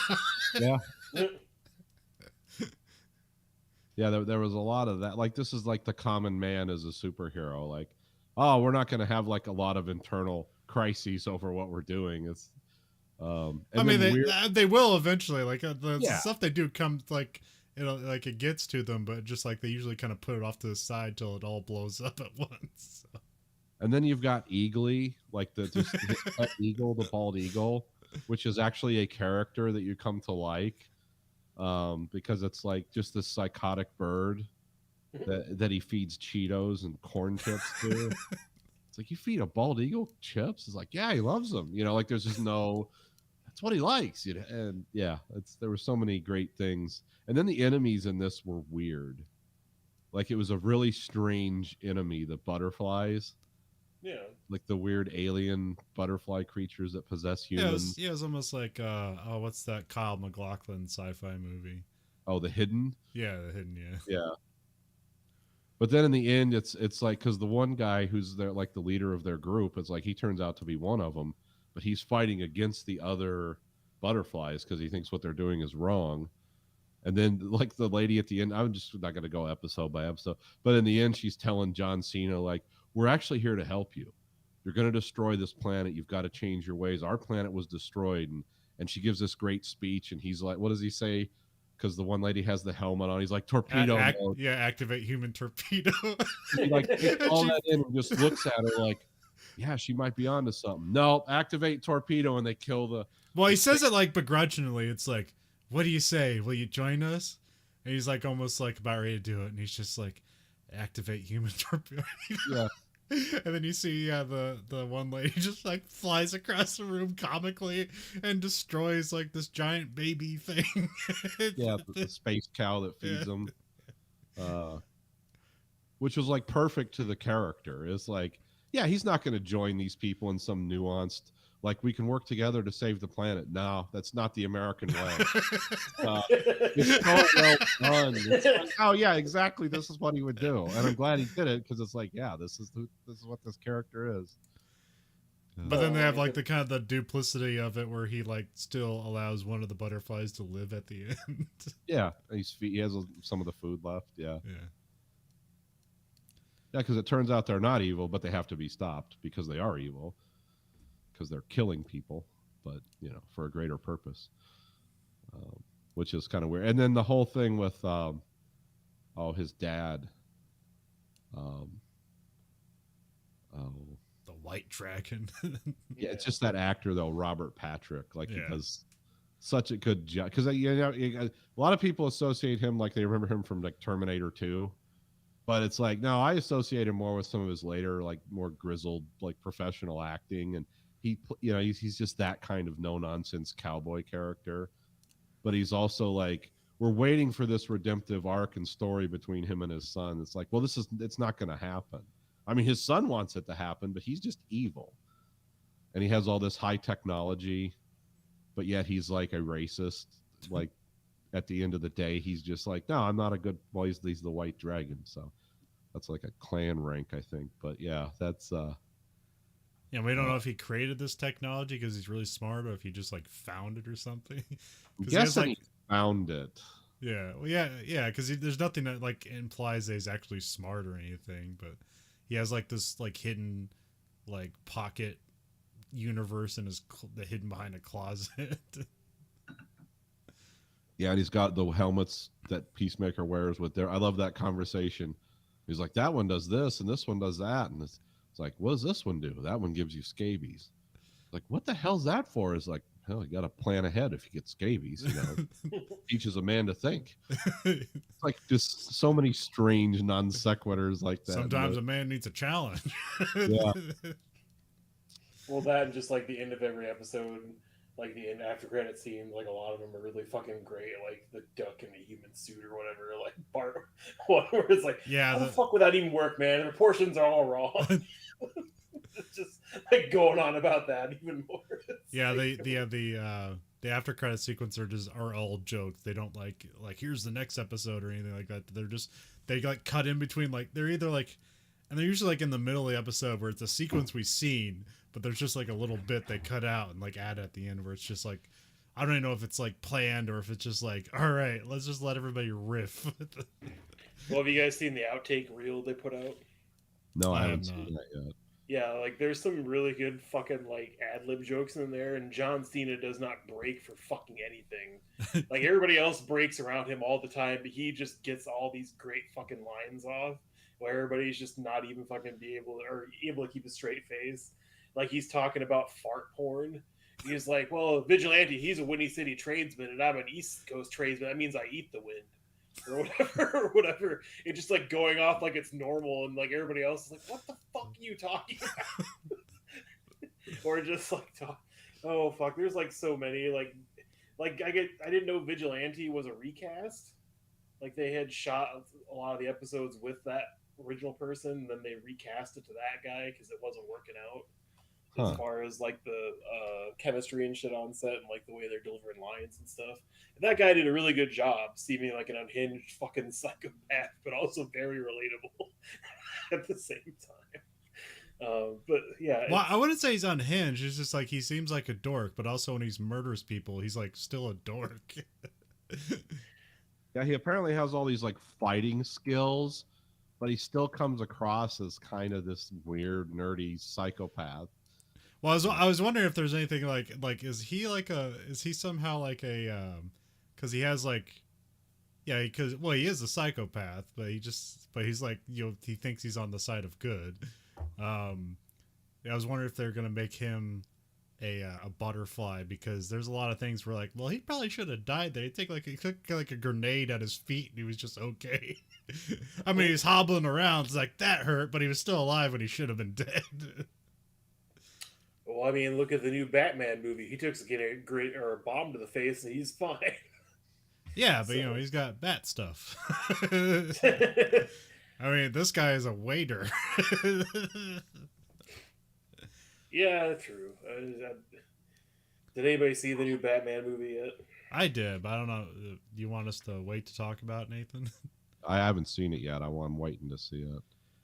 Yeah. Yeah, there was a lot of that. Like, this is like the common man as a superhero. Like, oh, we're not going to have like a lot of internal crises over what we're doing. It's, I mean, they will eventually. Like the stuff they do comes like. Like it gets to them, but just like they usually kind of put it off to the side till it all blows up at once. So. And then you've got Eagly, like the eagle, the bald eagle, which is actually a character that you come to like, because it's like just this psychotic bird that he feeds Cheetos and corn chips to. It's like, you feed a bald eagle chips? It's like, yeah, he loves them. Like there's just no. That's what he likes, and yeah, there were so many great things. And then the enemies in this were weird. Like it was a really strange enemy, the butterflies. Yeah. Like the weird alien butterfly creatures that possess humans. Yeah, it was almost like what's that Kyle MacLachlan sci-fi movie? Oh, The Hidden? Yeah, The Hidden, yeah. Yeah. But then in the end, it's like, because the one guy who's like the leader of their group, it's like he turns out to be one of them. But he's fighting against the other butterflies because he thinks what they're doing is wrong. And then, like, the lady at the end, I'm just not going to go episode by episode, but in the end, she's telling John Cena, like, we're actually here to help you. You're going to destroy this planet. You've got to change your ways. Our planet was destroyed. And she gives this great speech, and he's like, what does he say? Because the one lady has the helmet on. He's like, torpedo mode. Yeah, activate human torpedo. He, like, takes all that in and just looks at her like, yeah, she might be onto something. No, activate torpedo, and they kill the. Well, he says it like begrudgingly. It's like, what do you say? Will you join us? And he's like almost like about ready to do it, and he's just like, activate human torpedo. Yeah. And then you see the one lady just like flies across the room comically and destroys like this giant baby thing. Yeah, the space cow that feeds them. Which was like perfect to the character. It's like, yeah, he's not going to join these people in some nuanced like we can work together to save the planet. No, that's not the American way. It's so well done. It's like, oh yeah, exactly. This is what he would do, and I'm glad he did it because it's like, yeah, this is what this character is. But then they have like the kind of the duplicity of it where he like still allows one of the butterflies to live at the end. Yeah, he has some of the food left. Yeah, Yeah. because it turns out they're not evil, but they have to be stopped because they are evil, because they're killing people, but for a greater purpose, which is kind of weird. And then the whole thing with his dad, The White Dragon. yeah, it's just that actor though, Robert Patrick. Like he Yeah. does such a good job because a lot of people associate him, like they remember him from like Terminator 2, but it's like no, I associate him more with some of his later like more grizzled like professional acting, and he's just that kind of no nonsense cowboy character, but he's also like we're waiting for this redemptive arc and story between him and his son. It's like, well, it's not going to happen. I mean, his son wants it to happen, but he's just evil. And he has all this high technology, but yet he's like a racist. Like at the end of the day, he's just like, no, I'm not a good boy. He's the White Dragon. So that's like a clan rank, I think. But yeah, that's Yeah, we don't know if he created this technology because he's really smart, or if he just like found it or something. I'm guessing he found it. Yeah, well, yeah, because there's nothing that like implies that he's actually smart or anything, but he has like this like hidden like pocket universe in his hidden behind a closet. Yeah, and he's got the helmets that Peacemaker wears with their. I love that conversation. He's like, that one does this and this one does that, and it's like, what does this one do? That one gives you scabies. Like, what the hell's that for? Is like, hell, you got to plan ahead if you get scabies. Teaches a man to think. It's like just so many strange non sequiturs like that. Sometimes a man needs a challenge. Yeah. Well, that and just like the end of every episode, like the end after credit scene, like a lot of them are really fucking great. Like the duck in the human suit or whatever. Like Bart, where it's like, Yeah, how the fuck would that even work, man? The proportions are all wrong. It's just like going on about that even more. Yeah, the after credit sequence are all jokes. They don't like here's the next episode or anything like that. They like cut in between, like they're either like, and they're usually like in the middle of the episode where it's a sequence we've seen, but there's just like a little bit they cut out and like add at the end where it's just like, I don't even know if it's like planned or if it's just like, all right, let's just let everybody riff. Well, have you guys seen the outtake reel they put out? No, I I haven't have seen that yet. Yeah, like there's some really good fucking like ad lib jokes in there, and John Cena does not break for fucking anything. Like everybody else breaks around him all the time, but he just gets all these great fucking lines off where everybody's just not even fucking able to keep a straight face. Like he's talking about fart porn. He's like, well, Vigilante, he's a Windy City tradesman, and I'm an East Coast tradesman. That means I eat the wind. Or whatever. It's just like going off like it's normal, and like everybody else is like, what the fuck are you talking about? Or just like oh fuck, there's like so many like I didn't know Vigilante was a recast. Like they had shot a lot of the episodes with that original person, and then they recast it to that guy because it wasn't working out as far as like the chemistry and shit on set, and like the way they're delivering lines and stuff. And that guy did a really good job, seeming like an unhinged fucking psychopath, but also very relatable at the same time. But yeah, Well, I wouldn't say he's unhinged. It's just like he seems like a dork, but also when he murders people, he's like still a dork. Yeah, he apparently has all these like fighting skills, but he still comes across as kind of this weird, nerdy psychopath. Well, I was wondering if there's anything like is he somehow like a because he has like, yeah, because he is a psychopath, but he's like, he thinks he's on the side of good. I was wondering if they're gonna make him a butterfly, because there's a lot of things where like, well, he probably should have died there. He took like a grenade at his feet and he was just okay. I mean, he's hobbling around. It's like that hurt, but he was still alive when he should have been dead. well, I mean, look at the new Batman movie. He took a bomb to the face and he's fine. Yeah, but he's got bat stuff. I mean, this guy is a waiter. Yeah, true. Did anybody see the new Batman movie yet? I did, but I don't know. Do you want us to wait to talk about it, Nathan? I haven't seen it yet. I'm waiting to see it.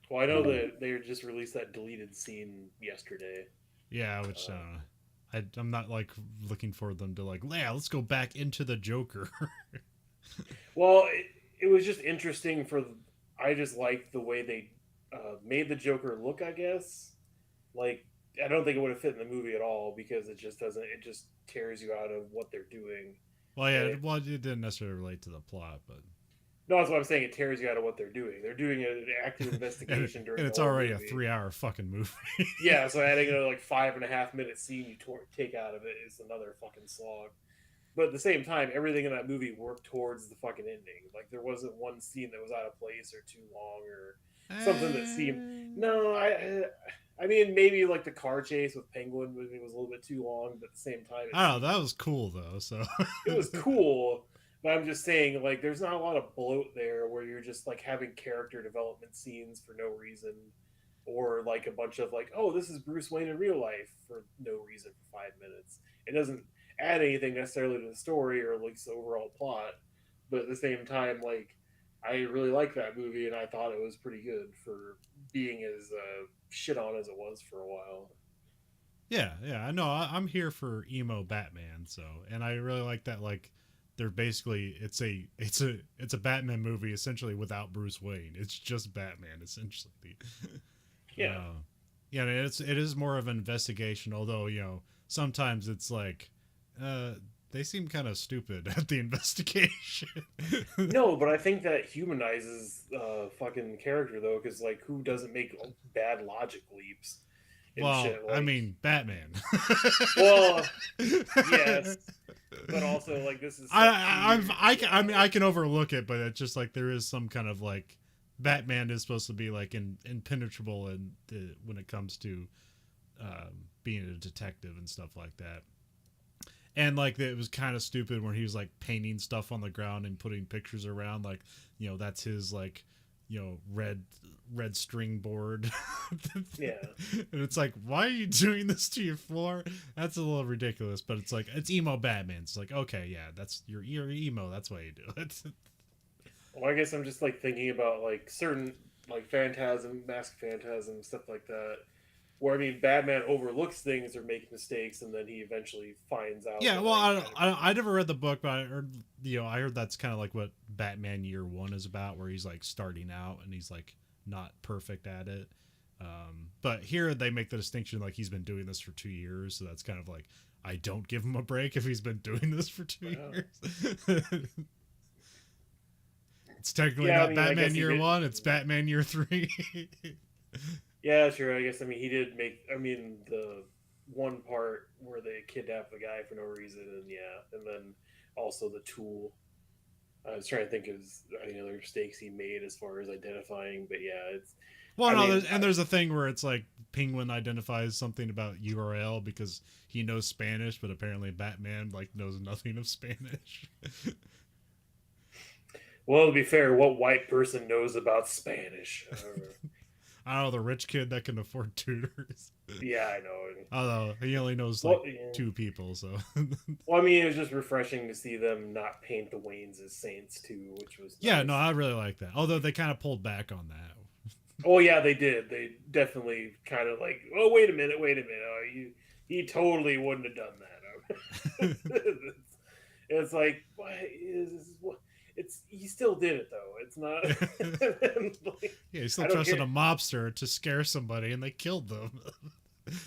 Well, I know that they just released that deleted scene yesterday. Yeah, which I'm not like looking for them to like, yeah, let's go back into the Joker. Well, it was just interesting I just liked the way they made the Joker look, I guess. Like, I don't think it would have fit in the movie at all because it just doesn't, it just tears you out of what they're doing. Well, yeah, it didn't necessarily relate to the plot, but No, that's what I'm saying. It tears you out of what they're doing. They're doing an active investigation during and it's the whole already movie. a 3-hour fucking movie. Yeah, so adding another like 5.5 minute scene you take out of it is another fucking slog. But at the same time, everything in that movie worked towards the fucking ending. Like there wasn't one scene that was out of place or too long or something that seemed. No, I mean maybe like the car chase with Penguin movie was a little bit too long, but at the same time, I don't know. That was cool though. So it was cool. But I'm just saying, like, there's not a lot of bloat there where you're just like having character development scenes for no reason, or like a bunch of like, oh, this is Bruce Wayne in real life for no reason for 5 minutes. It doesn't add anything necessarily to the story or like the overall plot. But at the same time, like, I really liked that movie and I thought it was pretty good for being as shit on as it was for a while. yeah, I know. I'm here for emo Batman. So, and I really like that. Like, they're basically it's a Batman movie essentially without Bruce Wayne. It's just Batman essentially. Yeah. Yeah, and it is more of an investigation, although, you know, sometimes it's like they seem kind of stupid at the investigation. No, but I think that humanizes fucking character though, because like who doesn't make bad logic leaps? And Well, shit, I like- mean, Batman. Well, yes, but also like this is. I mean, I can overlook it, but it's just like there is some kind of like Batman is supposed to be like impenetrable and when it comes to being a detective and stuff like that. And like it was kind of stupid when he was like painting stuff on the ground and putting pictures around, like, you know, that's his like, you know, red string board. Yeah. And it's like, why are you doing this to your floor? That's a little ridiculous, but it's like, it's emo Batman. It's like, okay, yeah, that's you're emo, that's why you do it. Well, I guess I'm just like thinking about like certain like Phantasm, Mask Phantasm, stuff like that. Where I mean, Batman overlooks things or makes mistakes, and then he eventually finds out. Yeah, that, well, like, I never read the book, but I heard that's kind of like what Batman Year One is about, where he's like starting out and he's like not perfect at it. But here they make the distinction like he's been doing this for 2 years, so that's kind of like I don't give him a break if he's been doing this for 2 years. It's technically Yeah, I not mean, I Batman guess he Year did- One; it's Batman Year 3. Yeah, sure. I guess I mean he did make. I mean the one part where they kidnap the guy for no reason, and yeah, and then also the tool. I was trying to think of any other mistakes he made as far as identifying, but yeah, it's. Well, I no, mean, there's a thing where it's like Penguin identifies something about URL because he knows Spanish, but apparently Batman like knows nothing of Spanish. Well, to be fair, what white person knows about Spanish? I don't know, the rich kid that can afford tutors. Yeah, I know. Although he only knows like Well, yeah. 2 people, so Well, I mean, it was just refreshing to see them not paint the Waynes as saints too, which was yeah, nice. no, I really like that. Although they kind of pulled back on that. Oh yeah, they did. They definitely kind of like, oh wait a minute. Oh, he totally wouldn't have done that. It's like, what is what? It's he still did it though. It's not. Like, Yeah, he still I don't trusted care. a mobster to scare somebody, and they killed them.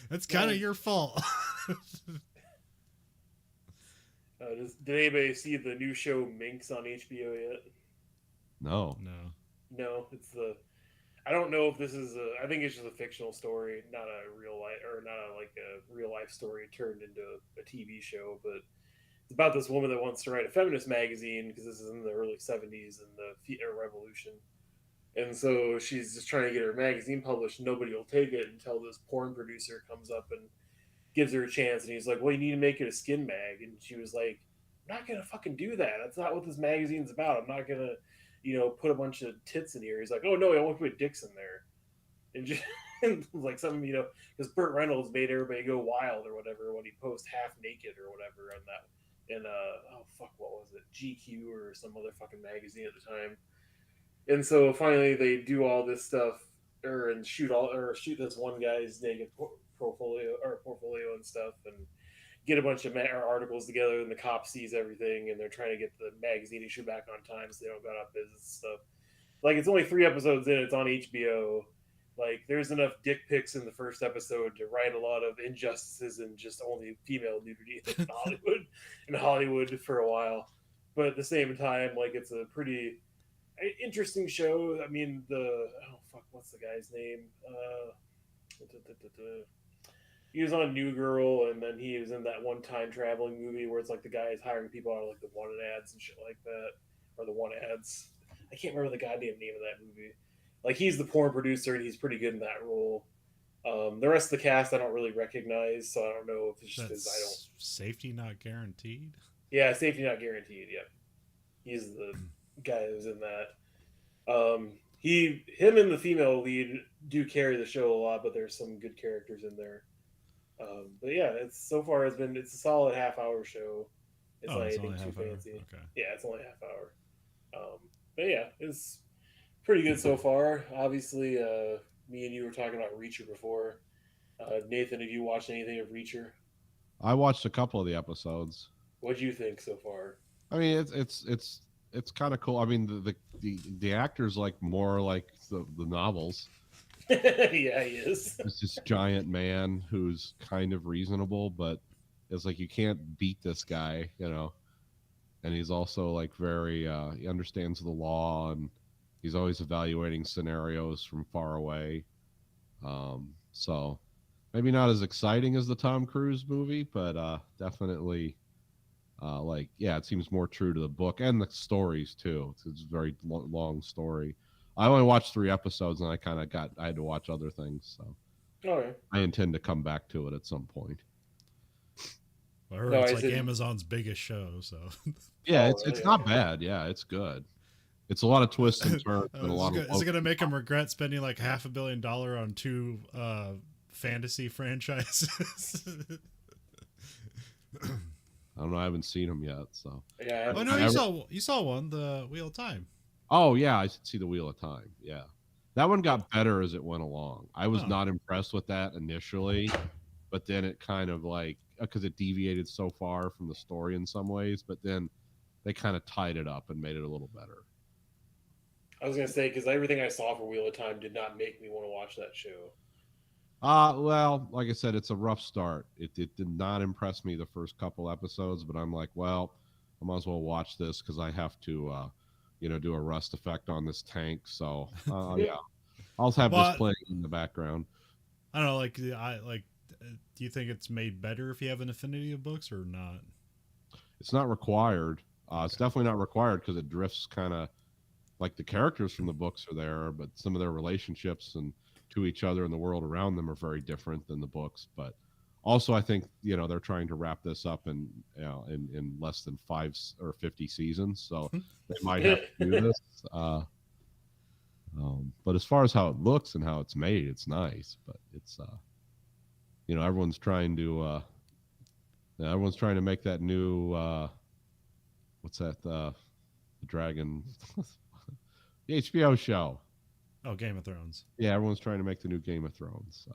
That's kind of Yeah. your fault. did anybody see the new show Minx on HBO yet? No. No. No, it's the. I don't know if this is a. I think it's just a fictional story, not a real life or not a real life story turned into a TV show. But it's about this woman that wants to write a feminist magazine because this is in the early '70s and the theater revolution, and so she's just trying to get her magazine published. Nobody will take it until this porn producer comes up and gives her a chance, and he's like, "Well, you need to make it a skin mag," and she was like, "I'm not gonna fucking do that. That's not what this magazine's about. I'm not gonna." Put a bunch of tits in here. He's like, oh no, I want to put dicks in there. And like some, because Burt Reynolds made everybody go wild or whatever when he posed half naked or whatever on that oh fuck, what was it, GQ or some other fucking magazine at the time. And so finally they do all this stuff and shoot this one guy's naked portfolio and stuff, and get a bunch of articles together, and the cop sees everything, and they're trying to get the magazine issue back on time so they don't go out of business and stuff. Like, it's only 3 episodes in, it's on HBO. Like, there's enough dick pics in the first episode to write a lot of injustices and just only female nudity in Hollywood for a while. But at the same time, like, it's a pretty interesting show. I mean, what's the guy's name? He was on New Girl, and then he was in that one time traveling movie where it's like the guy is hiring people out of like the wanted ads and shit like that, or the one ads. I can't remember the goddamn name of that movie. Like, he's the porn producer, and he's pretty good in that role. The rest of the cast I don't really recognize, so I don't know if it's just because I don't. Safety Not Guaranteed? Yeah, Safety Not Guaranteed, yeah. He's the guy who's in that. Him and the female lead do carry the show a lot, but there's some good characters in there. But yeah, it's a solid half-hour show. It's not anything too fancy. Okay. Yeah, it's only a half hour. But yeah, it's pretty good so far. Obviously, me and you were talking about Reacher before. Nathan, have you watched anything of Reacher? I watched a couple of the episodes. What do you think so far? I mean, it's kind of cool. I mean, the actor's like more like the novels. Yeah, he is. It's this giant man who's kind of reasonable, but it's like you can't beat this guy, And he's also like very he understands the law, and he's always evaluating scenarios from far away. So maybe not as exciting as the Tom Cruise movie, but definitely it seems more true to the book and the stories too. It's a very long story. I only watched 3 episodes, and I had to watch other things, so I intend to come back to it at some point. I heard it's like Amazon's biggest show, so yeah, it's not bad. Yeah, it's good. It's a lot of twists and turns. And is it going to make him regret spending like $500 million on 2 fantasy franchises? I don't know. I haven't seen them yet, so. Yeah. Oh no, you saw one, the Wheel of Time. Oh yeah, I should see the Wheel of Time. Yeah, that one got better as it went along. I was not impressed with that initially, but then it kind of like, because it deviated so far from the story in some ways, but then they kind of tied it up and made it a little better. I was gonna say, because everything I saw for Wheel of Time did not make me want to watch that show. Well, like I said, it's a rough start. It did not impress me the first couple episodes, but I'm like, well, I might as well watch this because I have to do a rust effect on this tank. So yeah, I'll have this playing in the background. I don't know, do you think it's made better if you have an affinity of books or not? It's not required. It's definitely not required because it drifts kind of like the characters from the books are there, but some of their relationships and to each other and the world around them are very different than the books. But also, I think they're trying to wrap this up in less than 5 or 50 seasons, so they might have to do this. But as far as how it looks and how it's made, it's nice. But it's everyone's trying to make that new what's that the dragon the HBO show. Oh, Game of Thrones. Yeah, everyone's trying to make the new Game of Thrones. So,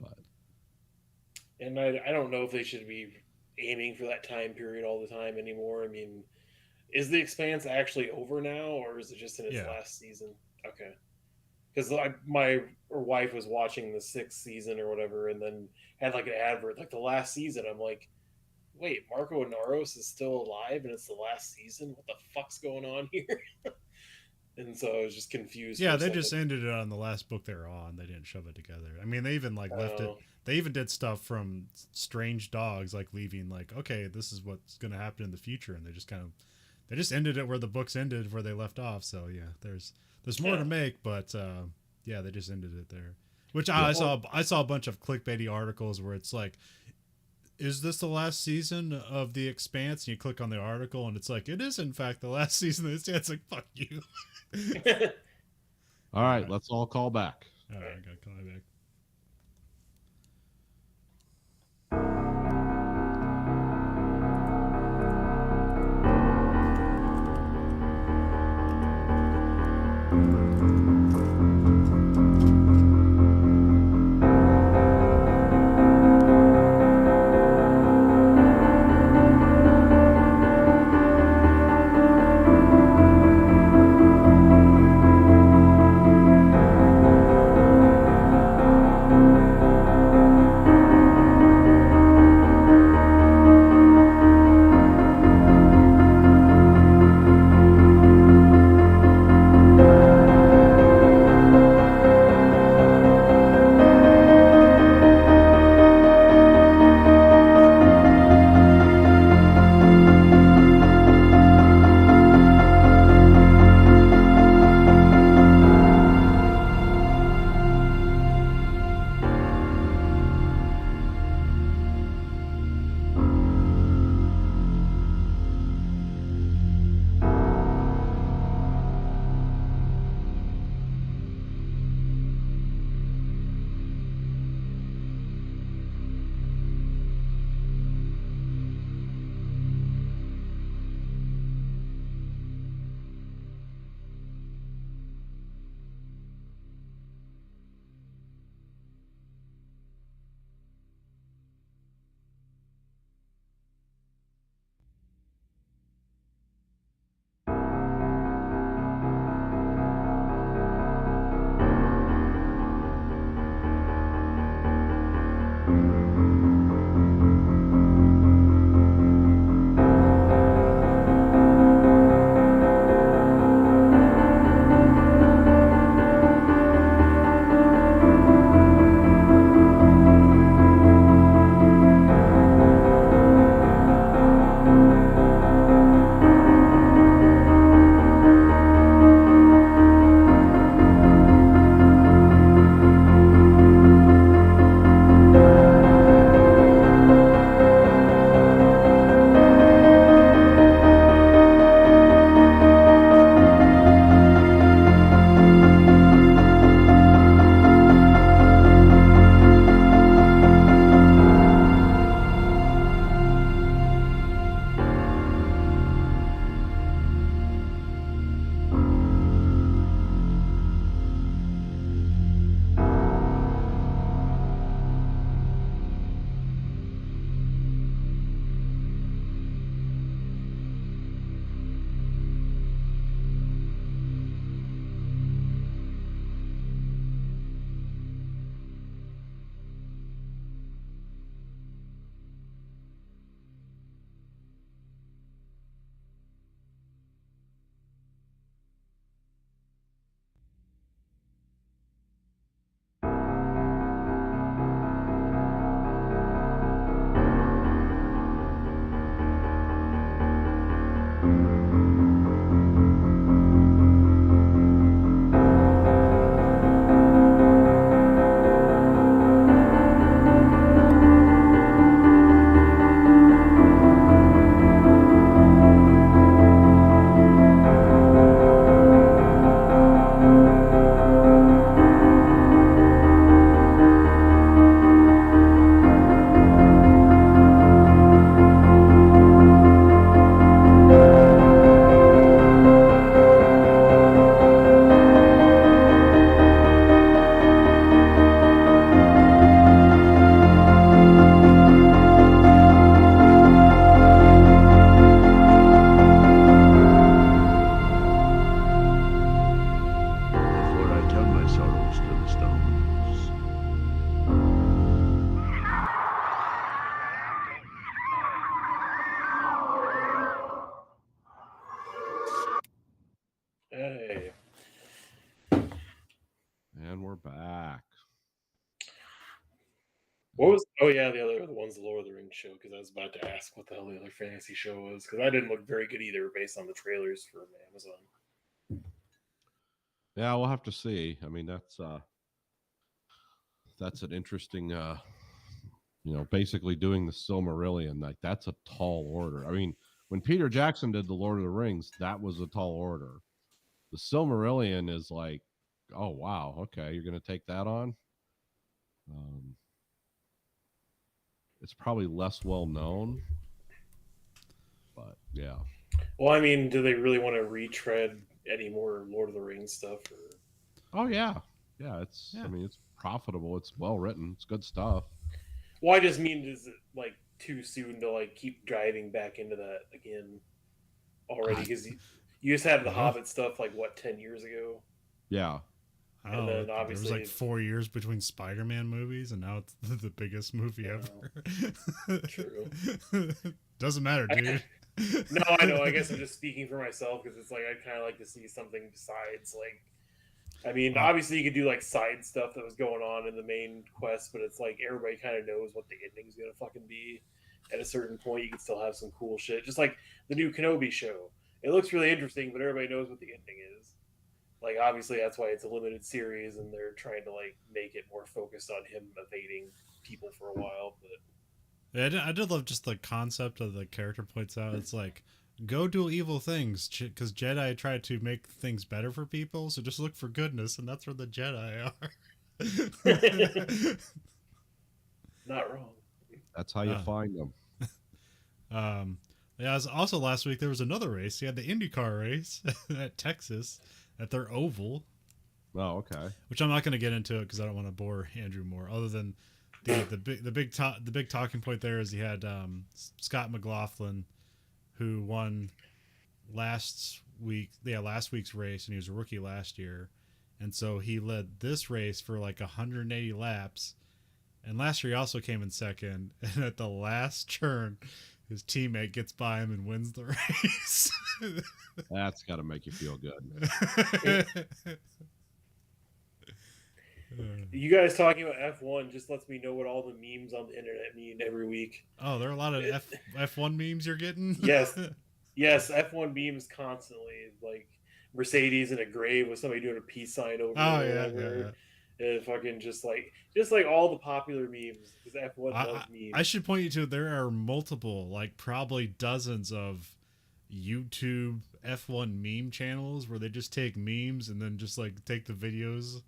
but. And I don't know if they should be aiming for that time period all the time anymore. I mean, is The Expanse actually over now, or is it just in its last season? Okay. Because my wife was watching the 6th season or whatever, and then had like an advert, like the last season. I'm like, wait, Marco Inaros is still alive, and it's the last season? What the fuck's going on here? And so I was just confused. Yeah, they just ended it on the last book they were on. They didn't shove it together. I mean, they even left it. They even did stuff from Strange Dogs, like leaving okay, this is what's going to happen in the future, and they just ended it where the books ended, where they left off. So yeah, there's more to make, but they just ended it there. Which I saw a bunch of clickbaity articles where it's like, is this the last season of The Expanse? And you click on the article, and it's like, it is in fact the last season of The Expanse. It's like, fuck you. All right, let's all call back. All right, I got to call you back. Hey. And we're back. What was? Oh yeah, the one's the Lord of the Rings show. Because I was about to ask what the hell the other fantasy show was. Because I didn't look very good either, based on the trailers for Amazon. Yeah, we'll have to see. I mean, that's an interesting, basically doing the Silmarillion. Like, that's a tall order. I mean, when Peter Jackson did the Lord of the Rings, that was a tall order. The Silmarillion is like oh wow, okay, you're gonna take that on. It's probably less well known, but yeah. Well, I mean, do they really want to retread any more Lord of the Rings stuff? Or... Oh yeah, yeah. It's Yeah. I mean, it's profitable. It's well written. It's good stuff. Well, I just mean, is it like too soon to like keep diving back into that again already? Because you just had the Hobbit stuff like what 10 years ago. Yeah. Oh, And then there was obviously- like 4 years between Spider-Man movies, and now it's the biggest movie ever. True. Doesn't matter, dude. No, I know. I guess I'm just speaking for myself because it's like I'd kind of like to see something besides like. I mean, obviously you could do like side stuff that was going on in the main quest, but it's like everybody kind of knows what the ending's gonna fucking be. At a certain point, you can still have some cool shit, just like the new Kenobi show. It looks really interesting, but everybody knows what the ending is. Like, obviously, that's why it's a limited series, and they're trying to like make it more focused on him evading people for a while. But Yeah, I did love just the concept of the character points out. It's like, go do evil things, because Jedi try to make things better for people, so just look for goodness, and that's where the Jedi are. not wrong. That's how you find them. Yeah, also last week there was another race. You had the Indycar race at Texas at their oval. Oh, okay. Which I'm not going to get into it because I don't want to bore Andrew more. Other than the big talking point there is he had Scott McLaughlin, who won last week's race, and he was a rookie last year, and so he led this race for like 180 laps. And last year he also came in second, and at the last turn, his teammate gets by him and wins the race. That's got to make you feel good. You guys talking about F1 just lets me know what all the memes on the internet mean every week. Oh, there are a lot of F1 memes you're getting? Yes. Yes, F1 memes constantly. Like Mercedes in a grave with somebody doing a peace sign over Yeah. And fucking just like all the popular memes, because F1 loves memes. I should point you to there are multiple, like probably dozens of YouTube F1 meme channels where they just take memes and then just like take the videos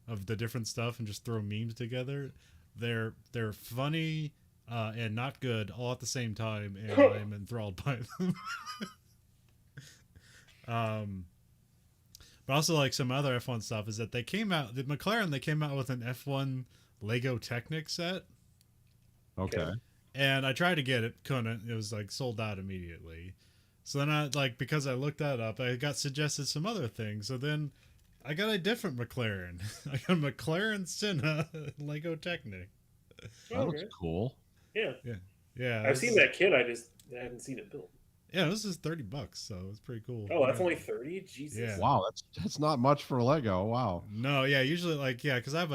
of the different stuff and just throw memes together. They're funny and not good all at the same time, and I'm enthralled by them. But also, like some other F1 stuff is that they came out with an F1 Lego Technic set. Okay. And I tried to get it, couldn't. It was like sold out immediately. So then because I looked that up, I got suggested some other things. So then I got a different McLaren. I got a McLaren Senna Lego Technic. That looks cool. Yeah. Yeah. I've seen that kit. I haven't seen it built. Yeah, this is $30, so it's pretty cool. Oh, that's only 30? Jesus. Yeah. Wow, that's not much for Lego. Wow. No, yeah, usually because I have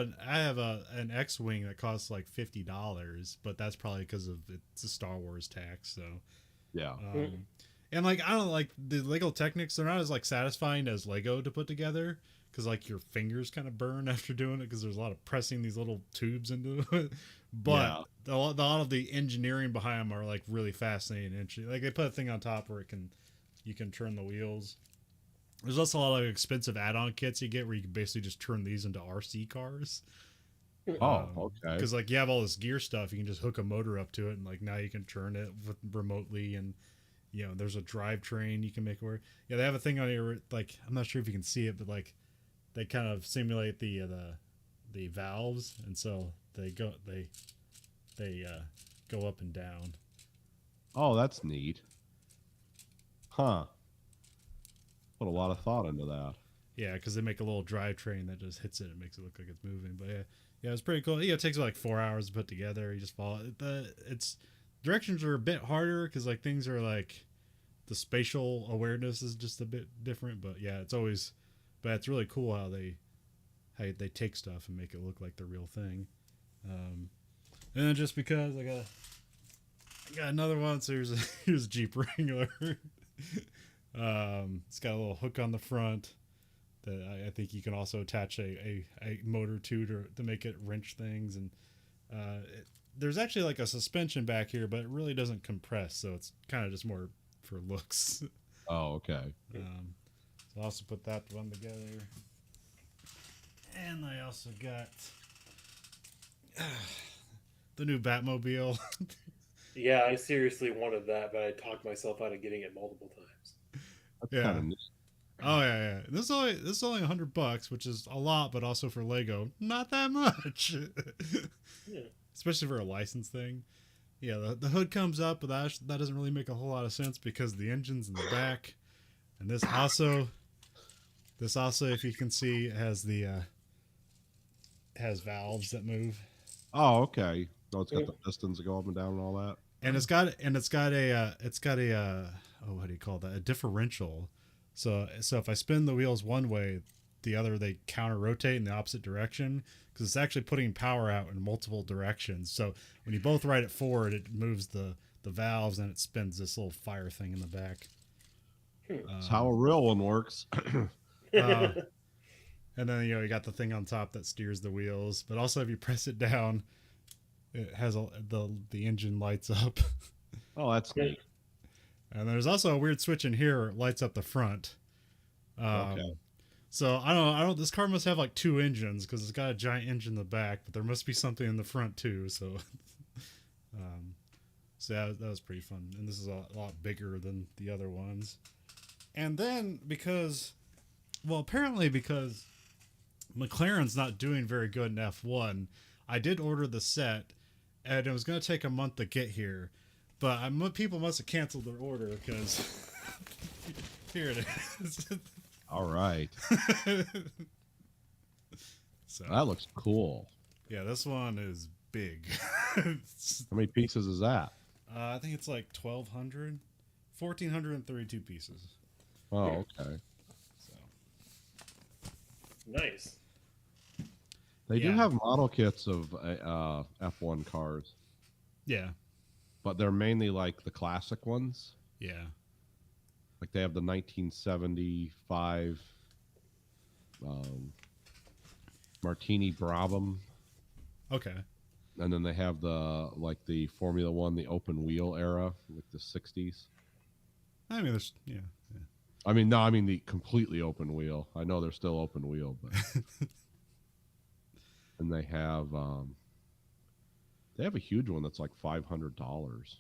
an X-wing that costs like $50, but that's probably because of it's a Star Wars tax. So Yeah. And like I don't like the Lego Technics. They're not as like satisfying as Lego to put together because like your fingers kind of burn after doing it because there's a lot of pressing these little tubes into it. But a lot of the engineering behind them are like really fascinating and interesting. Like they put a thing on top where you can turn the wheels. There's also a lot of expensive add-on kits you get where you can basically just turn these into RC cars. Oh, okay. Because like you have all this gear stuff, you can just hook a motor up to it, and like now you can turn it remotely, and there's a drivetrain you can make it work. Yeah, they have a thing on here where, like, I'm not sure if you can see it, but like they kind of simulate the valves, and so they go up and down. Oh, that's neat. Huh. Put a lot of thought into that. Yeah, because they make a little drivetrain that just hits it and makes it look like it's moving. But yeah, it's pretty cool. It takes like 4 hours to put together. You just follow it's directions are a bit harder because like things are like the spatial awareness is just a bit different. But yeah, it's really cool how they take stuff and make it look like the real thing. And then just because I got another one, so here's a Jeep Wrangler. It's got a little hook on the front that I think you can also attach a motor to make it wrench things, and there's actually like a suspension back here, but it really doesn't compress, so it's kind of just more for looks. Oh, okay. So I'll also put that one together. And I also got the new Batmobile. Yeah, I seriously wanted that, but I talked myself out of getting it multiple times. That's Yeah. kind of neat. Oh yeah. This is only $100, which is a lot, but also for Lego, not that much. Yeah. Especially for a license thing. Yeah, the hood comes up, but that doesn't really make a whole lot of sense because the engine's in the back, and this also, if you can see, has has valves that move, Oh, okay. Oh, it's got the pistons that go up and down and all that. and it's got a oh, what do you call that? A differential. So if I spin the wheels one way, the other they counter rotate in the opposite direction because it's actually putting power out in multiple directions. So when you both ride it forward, it moves the valves and it spins this little fire thing in the back. That's how a real one works. And then you got the thing on top that steers the wheels, but also if you press it down, it has the engine lights up. Oh, that's neat. And there's also a weird switch in here where it lights up the front. Okay. So I don't. This car must have like two engines because it's got a giant engine in the back, but there must be something in the front too. So, that was pretty fun. And this is a lot bigger than the other ones. And then apparently because McLaren's not doing very good in F1, I did order the set, and it was going to take a month to get here. But people must have canceled their order because here it is. All right. So That looks cool. yeah, this one is big. How many pieces is that? I think it's like 1,200, 1,432 pieces. Oh, okay. So Nice. They do Yeah. have model kits of F1 cars, yeah, but they're mainly like the classic ones. yeah. Like they have the 1975 Martini Brabham, Okay. and then they have the Formula One, the open wheel era, like the 60s. I mean, there's I mean, no, I mean the completely open wheel. I know they're still open wheel, but and they have a huge one that's like $500.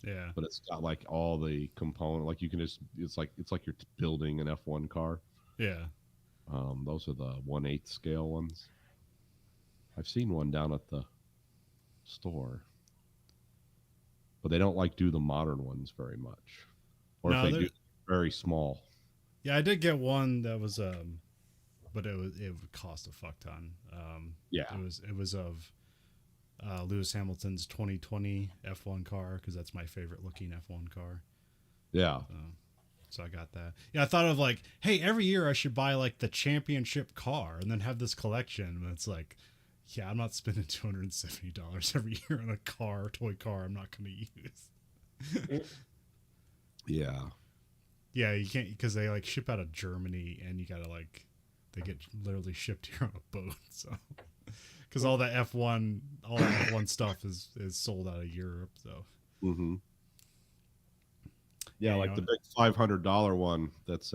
yeah. But it's got like all the component, like you can just it's like you're building an F1 car. Yeah. Those are the 1/8 scale ones. I've seen one down at the store, but they don't do the modern ones very much, or No, if they they're- do, very small. Yeah, I did get one that was but it would cost a fuck ton. Yeah. It was of Lewis Hamilton's 2020 F1 car because that's my favorite looking F1 car. Yeah, So I got that. Yeah, I thought of like, hey, every year I should buy like the championship car and then have this collection. And it's like, yeah, I'm not spending $270 every year on a toy car I'm not going to use. yeah. Yeah, you can't because they like ship out of Germany and you gotta they get literally shipped here on a boat. So because all that F1 stuff is sold out of Europe. So Mm-hmm. Yeah, Yeah, you like know- the big $500 one. That's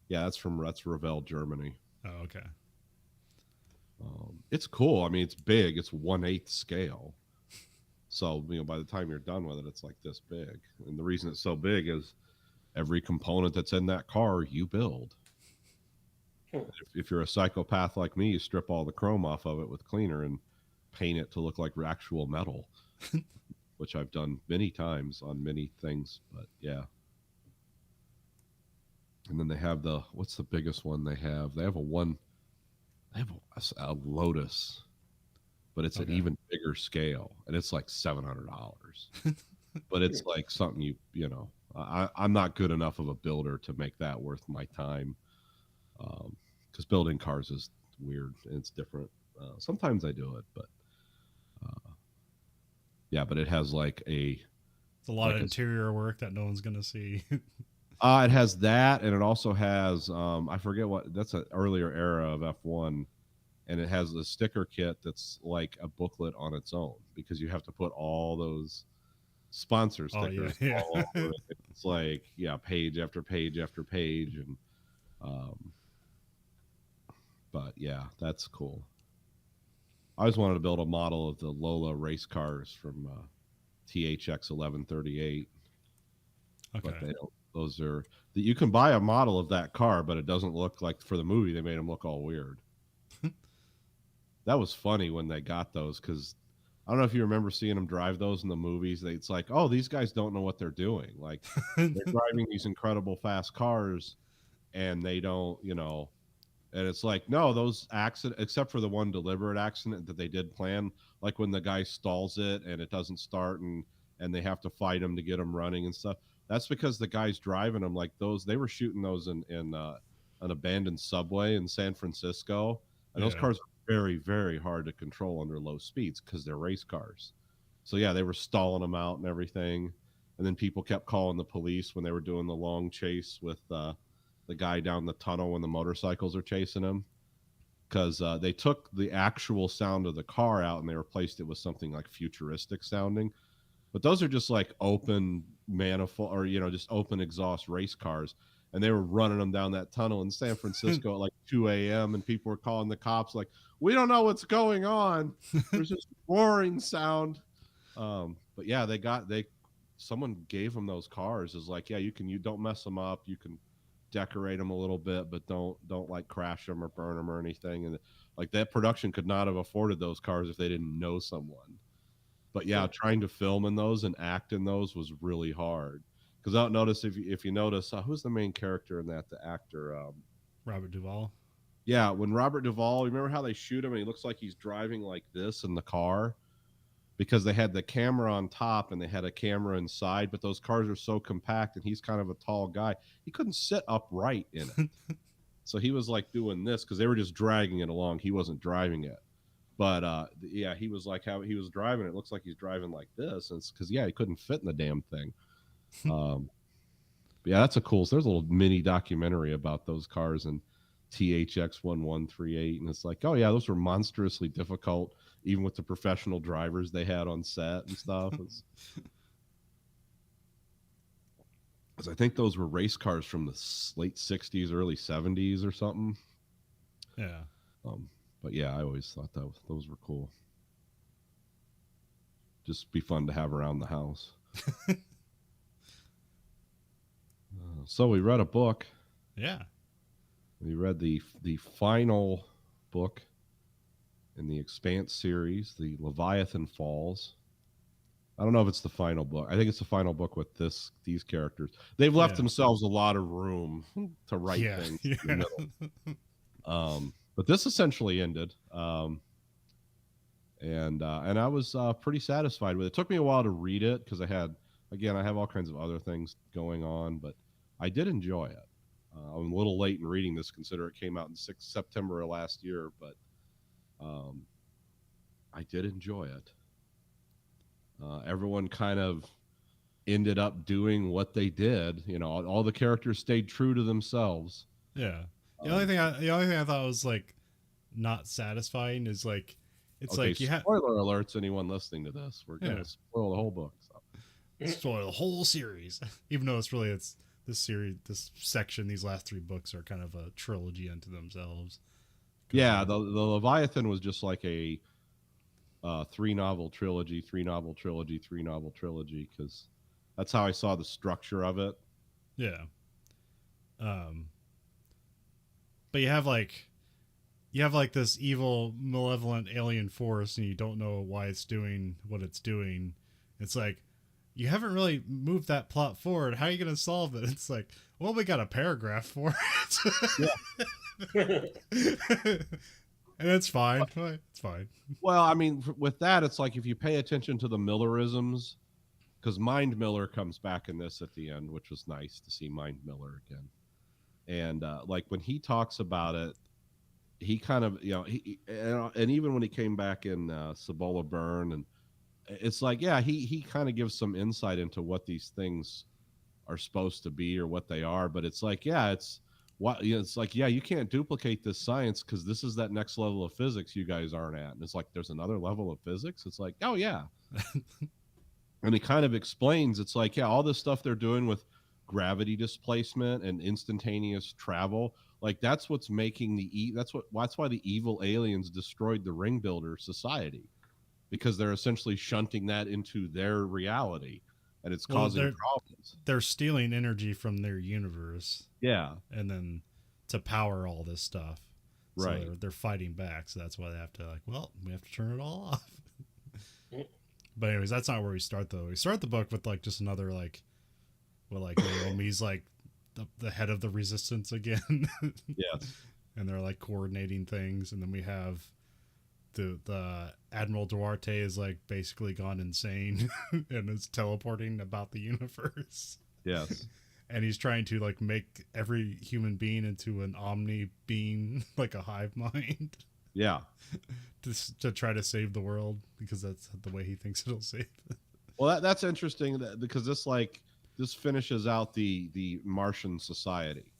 that's Revell, Germany. oh, okay. It's cool. I mean, it's big. It's 1/8 scale. So by the time you're done with it, it's like this big. And the reason it's so big is every component that's in that car you build. If you're a psychopath like me, you strip all the chrome off of it with cleaner and paint it to look like actual metal, which I've done many times on many things. But yeah. And then they have what's the biggest one they have? They have a Lotus, but it's an Okay. even bigger scale, and it's like $700. But it's like something I'm not good enough of a builder to make that worth my time, because building cars is weird and it's different. Sometimes I do it, but yeah, but it has It's a lot of Like interior work that no one's gonna see. it has that, and it also has I forget that's an earlier era of F1, and it has a sticker kit that's like a booklet on its own because you have to put all those sponsor Oh, yeah, stickers yeah. all over it. It's like page after page after page, and But yeah, that's cool. I always wanted to build a model of the Lola race cars from THX 1138. Okay. But they don't. Those are that you can buy a model of that car, but it doesn't look like for the movie. They made them look all weird. That was funny when they got those because I don't know if you remember seeing them drive those in the movies. It's like, oh, these guys don't know what they're doing. Like they're driving these incredible fast cars, and they don't, you know. And it's like, no, those accident, except for the one deliberate accident that they did plan, like when the guy stalls it and it doesn't start, and they have to fight him to get him running and stuff. That's because the guys driving them, like those, they were shooting those in an abandoned subway in San Francisco, and those cars are very, very hard to control under low speeds because they're race cars. So yeah, they were stalling them out and everything, and then people kept calling the police when they were doing the long chase with the guy down the tunnel when the motorcycles are chasing him, because they took the actual sound of the car out and they replaced it with something like futuristic sounding. But those are just like open manifold, or just open exhaust race cars, and they were running them down that tunnel in San Francisco at like 2 a.m. and people were calling the cops like, we don't know what's going on. There's this roaring sound. But yeah, someone gave them those cars. Is like, yeah, you don't mess them up. You can decorate them a little bit, but don't like crash them or burn them or anything. And like that production could not have afforded those cars if they didn't know someone. But yeah, trying to film in those and act in those was really hard. Because I don't notice if you notice who's the main character in that, the actor, Robert Duvall. Yeah, when Robert Duvall, remember how they shoot him and he looks like he's driving like this in the car? Because they had the camera on top and they had a camera inside, but those cars are so compact and he's kind of a tall guy. He couldn't sit upright in it. So he was like doing this because they were just dragging it along. He wasn't driving it. But yeah, he was like how he was driving. It looks like he's driving like this. And it's because, yeah, he couldn't fit in the damn thing. But yeah, that's there's a little mini documentary about those cars and THX 1138. And it's like, oh yeah, those were monstrously difficult, even with the professional drivers they had on set and stuff. I think those were race cars from the late 60s, early 70s or something. Yeah. But yeah, I always thought those were cool. Just be fun to have around the house. So we read a book. Yeah. We read the final book in the Expanse series, the Leviathan Falls. I don't know if it's the final book. I think it's the final book with these characters. They've left themselves a lot of room to write things in the middle. But this essentially ended. And I was pretty satisfied with it. It took me a while to read it because I have all kinds of other things going on, but I did enjoy it. I'm a little late in reading this, consider it came out in September of last year, but I did enjoy it. Everyone kind of ended up doing what they did. All the characters stayed true to themselves. Yeah. The only thing I thought was like not satisfying is like like you have spoiler alerts. Anyone listening to this, we're gonna spoil the whole book. So. Spoil the whole series, even though it's this series, this section, these last 3 books are kind of a trilogy unto themselves. Yeah, the Leviathan was just like a 3-novel trilogy, 3-novel trilogy, 3-novel trilogy, because that's how I saw the structure of it. Yeah. But you have like this evil, malevolent alien force, and you don't know why it's doing what it's doing. It's like, you haven't really moved that plot forward. How are you going to solve it? It's like, well, we got a paragraph for it. And it's fine. It's fine. Well, I mean, with that, it's like if you pay attention to the Millerisms, because Mind Miller comes back in this at the end, which was nice to see Mind Miller again. And like when he talks about it, he kind of, and even when he came back in Cibola Burn, and it's like, yeah, he kind of gives some insight into what these things are supposed to be or what they are. But it's like, yeah, it's like, yeah, you can't duplicate this science because this is that next level of physics you guys aren't at. And it's like, there's another level of physics. It's like, oh yeah. And he kind of explains, it's like, yeah, all this stuff they're doing with gravity displacement and instantaneous travel. Like that's what's making that's why the evil aliens destroyed the ring builder society, because they're essentially shunting that into their reality, and it's causing problems. They're stealing energy from their universe. Yeah. And then to power all this stuff. Right. So they're fighting back. So that's why they have to we have to turn it all off. But anyways, that's not where we start though. We start the book with like just another Naomi's like the head of the resistance again. Yes. And they're like coordinating things. And then we have the Admiral Duarte is like basically gone insane and is teleporting about the universe. Yes. And he's trying to like make every human being into an omni being, like a hive mind. Yeah. to try to save the world, because that's the way he thinks it'll save it. Well, that's interesting because this finishes out the Martian society,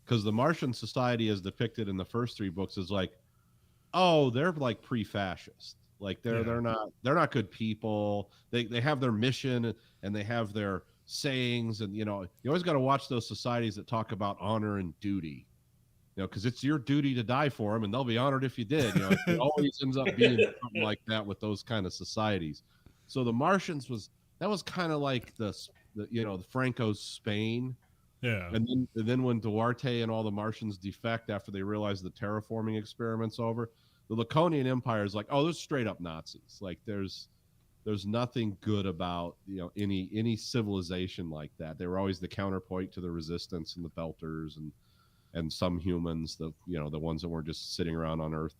because the Martian society as depicted in the first 3 books is like, oh, they're like pre-fascist. Like they're not good people. They have their mission and they have their sayings, and you always got to watch those societies that talk about honor and duty. Because it's your duty to die for them, and they'll be honored if you did. It always ends up being something like that with those kind of societies. So the Martians was kind of like the Franco's Spain. Yeah. And then when Duarte and all the Martians defect after they realize the terraforming experiment's over, the Laconian Empire is like, oh, they're straight up Nazis. Like there's nothing good about any civilization like that. They were always the counterpoint to the resistance and the Belters and some humans, the ones that weren't just sitting around on Earth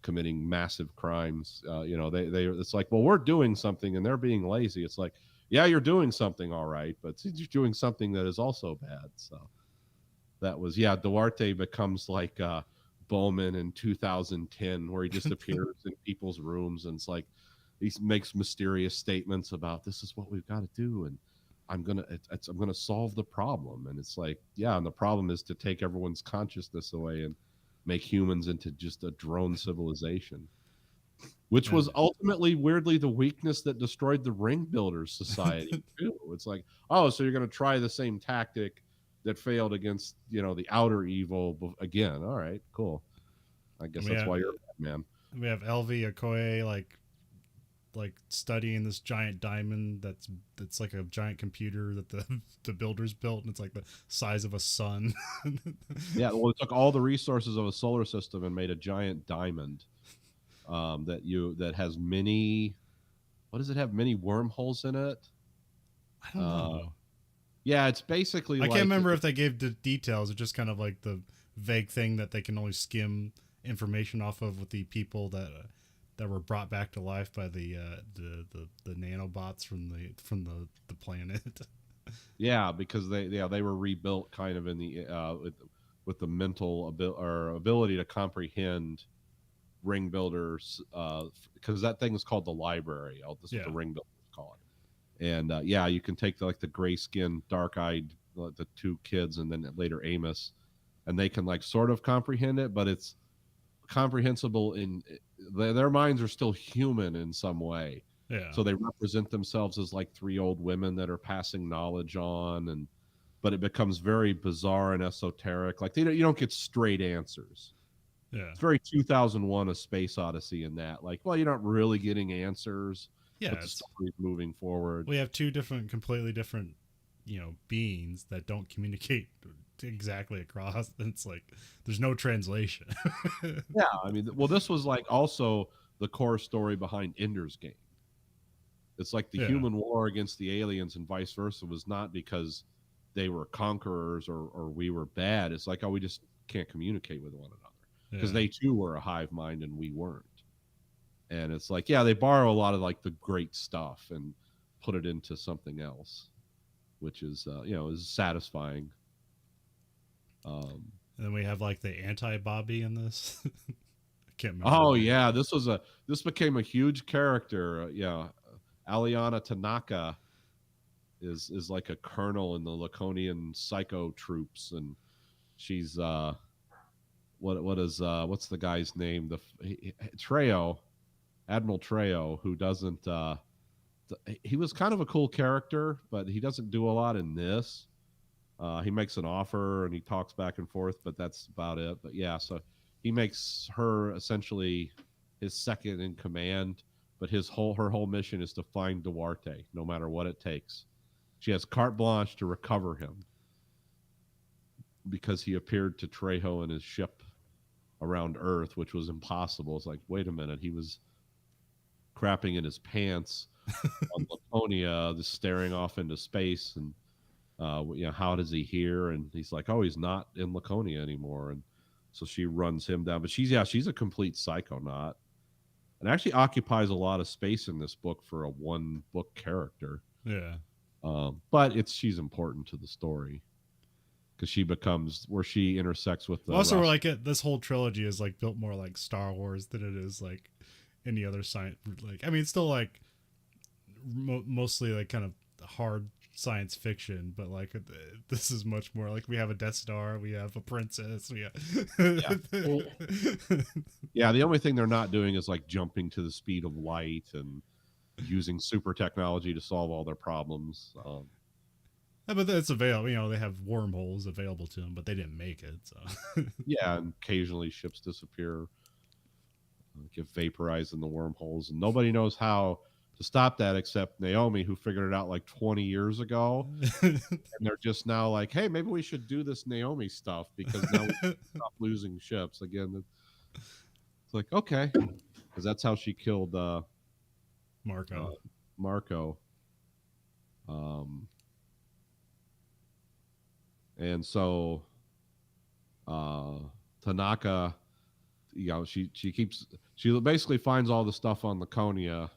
committing massive crimes. It's like, well, we're doing something and they're being lazy. It's like, yeah, you're doing something all right, but you're doing something that is also bad. So that was, Duarte becomes like Bowman in 2010, where he just appears in people's rooms and it's like he makes mysterious statements about this is what we've got to do, and I'm gonna solve the problem. And it's like, and the problem is to take everyone's consciousness away and make humans into just a drone civilization, which was ultimately weirdly the weakness that destroyed the ring builders society too. It's like, oh, so you're gonna try the same tactic that failed against the outer evil again. All right, cool. I guess that's why you're Batman. We have LV Okoye like studying this giant diamond that's like a giant computer that the builders built, and it's like the size of a sun. Yeah, well, it took all the resources of a solar system and made a giant diamond that has many. What does it have? Many wormholes in it. I don't know. Yeah, it's basically. I can't remember if they gave the details. It's just kind of like the vague thing that they can only skim information off of with the people that were brought back to life by the nanobots from the planet. Yeah, because they were rebuilt kind of in the with the mental ability to comprehend ring builders, because that thing is called the library. This is what the ring builders call it. And you can take the gray skinned, dark eyed, the 2 kids, and then later Amos, and they can like sort of comprehend it, but it's comprehensible in their minds are still human in some way. Yeah. So they represent themselves as like 3 old women that are passing knowledge on, but it becomes very bizarre and esoteric. Like you don't get straight answers. Yeah. It's very 2001: A Space Odyssey in that. Like, well, you're not really getting answers. Yeah. But the story's moving forward. We have 2 completely different, beings that don't communicate exactly across. It's like there's no translation. Yeah, I mean, well, this was like also the core story behind Ender's Game. It's like the human war against the aliens and vice versa was not because they were conquerors or we were bad. It's like, oh, we just can't communicate with one another because they too were a hive mind and we weren't. And it's like, they borrow a lot of like the great stuff and put it into something else, which is is satisfying. And then we have like the anti-Bobby in this. I can't remember. Oh yeah, this became a huge character. Aliana Tanaka is like a colonel in the Laconian psycho troops, and she's what's the guy's name? Trejo, Admiral Trejo, who doesn't. He was kind of a cool character, but he doesn't do a lot in this. He makes an offer and he talks back and forth, but that's about it. But yeah, so he makes her essentially his second in command, but her whole mission is to find Duarte, no matter what it takes. She has carte blanche to recover him because he appeared to Trejo in his ship around Earth, which was impossible. It's like, wait a minute, he was crapping in his pants on Laconia, just staring off into space, and how does he hear? And he's like, oh, he's not in Laconia anymore, and so she runs him down. But she's a complete psychonaut, and actually occupies a lot of space in this book for a one book character. Yeah. But she's important to the story because she becomes where she intersects with the. Also, like this whole trilogy is like built more like Star Wars than it is like any other science. Like, I mean, it's still like mostly like kind of hard science fiction, but like this is much more like we have a Death Star, we have a princess, we have yeah. The only thing they're not doing is like jumping to the speed of light and using super technology to solve all their problems. Yeah, but it's available. You know, they have wormholes available to them, but they didn't make it. So yeah, and occasionally ships disappear, get vaporized in the wormholes, and nobody knows how to stop that except Naomi, who figured it out like 20 years ago. And they're just now like, hey, maybe we should do this Naomi stuff because now we can stop losing ships again. It's like, okay, because that's how she killed Marco. And so Tanaka, she basically finds all the stuff on Laconia,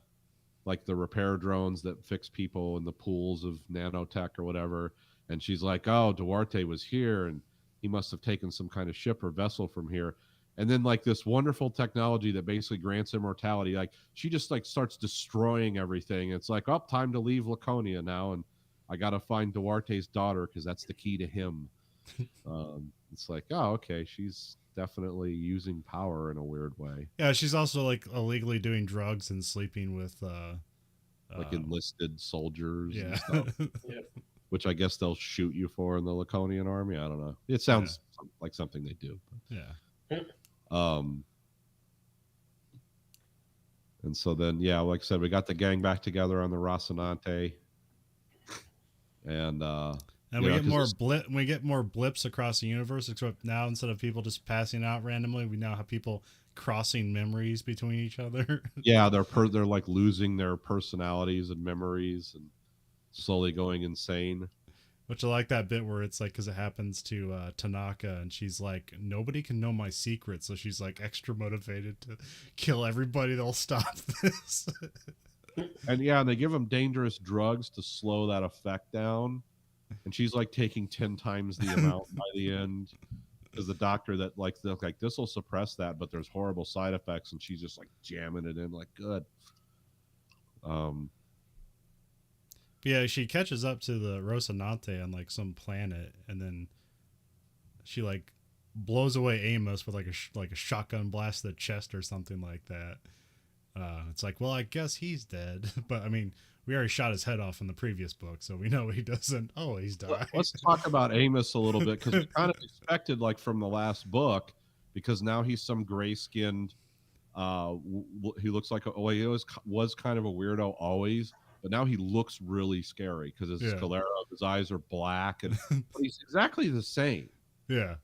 like the repair drones that fix people in the pools of nanotech or whatever. And she's like, oh, Duarte was here and he must have taken some kind of ship or vessel from here. And then like this wonderful technology that basically grants immortality, like she just like starts destroying everything. It's like, oh, time to leave Laconia now. And I got to find Duarte's daughter because that's the key to him. It's like, oh, okay. She's definitely using power in a weird way. Yeah, she's also like illegally doing drugs and sleeping with like enlisted soldiers and stuff. Yeah. Which I guess they'll shoot you for in the Laconian army. I don't know. It sounds like something they do. But. Yeah. And so then, yeah, like I said, we got the gang back together on the Rocinante, and we get more blips across the universe. Except now, instead of people just passing out randomly, we now have people crossing memories between each other. Yeah, they're like losing their personalities and memories and slowly going insane. Which I like that bit where it's like, because it happens to Tanaka, and she's like, nobody can know my secret, so she's like extra motivated to kill everybody that'll stop this. And yeah, they give them dangerous drugs to slow that effect down, and she's like taking 10 times the amount by the end, because the doctor that like this will suppress that, but there's horrible side effects, and she's just like jamming it in like good. Yeah, she catches up to the Rocinante on like some planet, and then she like blows away Amos with like a shotgun blast to the chest or something like that. It's like, well, I guess he's dead, but I mean, we already shot his head off in the previous book, so we know he doesn't always die. Let's talk about Amos a little bit, because we kind of expected like from the last book, because now he's some gray-skinned. He looks like he was kind of a weirdo always. But now he looks really scary because his sclera, his eyes are black, and but he's exactly the same. Yeah,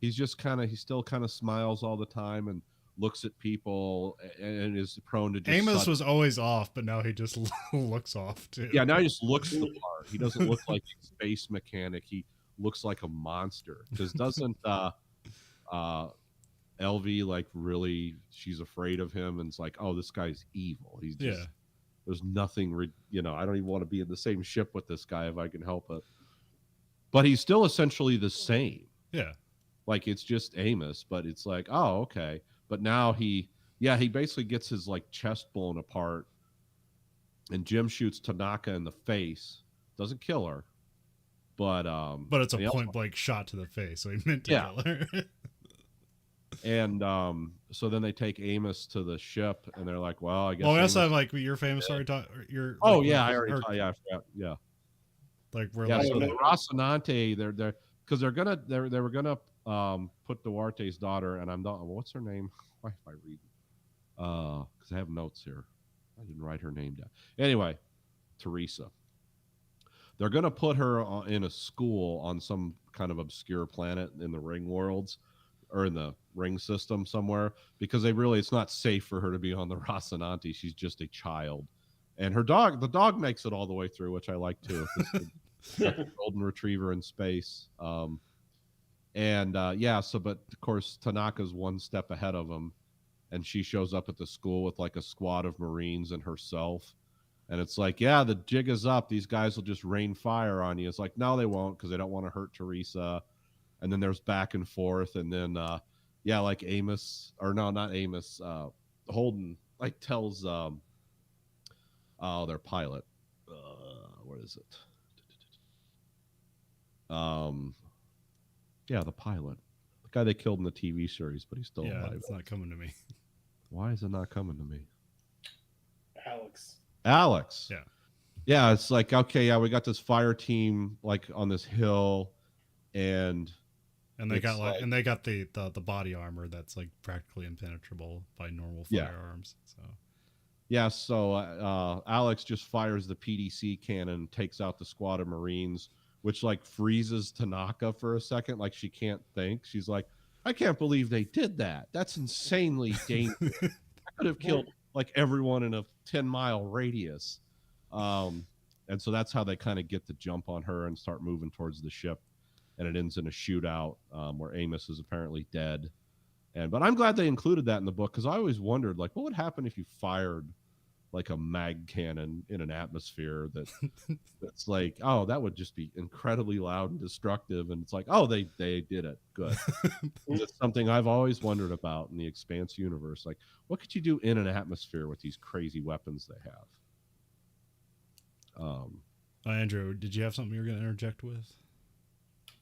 he's just he still kind of smiles all the time and looks at people and is prone to. Just Amos was always off, but now he just looks off too. Yeah, now he just looks the part. He doesn't look like a space mechanic. He looks like a monster. Because doesn't LV like really? She's afraid of him, and it's like, oh, this guy's evil. He's just. There's nothing, I don't even want to be in the same ship with this guy if I can help it. But he's still essentially the same. Yeah. Like, it's just Amos, but it's like, oh, okay. But now he basically gets his, like, chest blown apart. And Jim shoots Tanaka in the face. Doesn't kill her. But it's a point-blank shot to the face, so he meant to kill her. And so then they take Amos to the ship, and they're like, "Well, I guess." Well, we also have like your famous story. I already. I forgot. Yeah. Like we're Yeah, like, so the Rocinante, they're because they were gonna put Duarte's daughter, and I'm not, what's her name? Why am I reading? Because I have notes here. I didn't write her name down. Anyway, Teresa. They're gonna put her in a school on some kind of obscure planet in the Ring worlds, or in the Ring system somewhere, because it's not safe for her to be on the Rocinante. She's just a child. And the dog makes it all the way through, which I like too. Golden retriever in space. But of course Tanaka's one step ahead of him, and she shows up at the school with like a squad of Marines and herself. And it's like, yeah, the jig is up. These guys will just rain fire on you. It's like, no, they won't, because they don't want to hurt Teresa. And then there's back and forth. And then, like Amos, or no, not Amos, Holden, like tells their pilot, what is it? The pilot, the guy they killed in the TV series, but he's still alive. It's not coming to me. Why is it not coming to me? Alex. Yeah, it's like, okay, yeah, we got this fire team like on this hill, and they got the body armor that's like practically impenetrable by normal firearms. So Alex just fires the PDC cannon, takes out the squad of Marines, which like freezes Tanaka for a second, like she can't think. She's like, I can't believe they did that. That's insanely dangerous. I could have killed like everyone in a 10-mile radius. And so that's how they kind of get the jump on her and start moving towards the ship. And it ends in a shootout where Amos is apparently dead. But I'm glad they included that in the book, because I always wondered, like, what would happen if you fired like a mag cannon in an atmosphere that's like, oh, that would just be incredibly loud and destructive. And it's like, oh, they did it. Good. It's something I've always wondered about in the Expanse universe. Like, what could you do in an atmosphere with these crazy weapons they have? Andrew, did you have something you were going to interject with?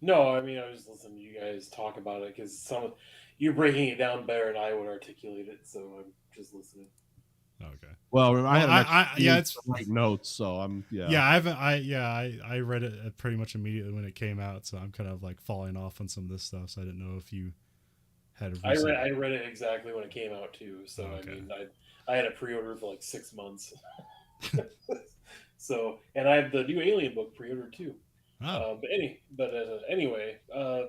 No, I mean, I was listening to you guys talk about it, because you're breaking it down better than I would articulate it, so I'm just listening. Okay. Well, I it's write notes, so I'm I read it pretty much immediately when it came out, so I'm kind of like falling off on some of this stuff. So I didn't know if you had. I read it exactly when it came out too. So okay. I mean, I had a pre-order for like 6 months. So, and I have the new Alien book pre-ordered too. Oh. Anyway, I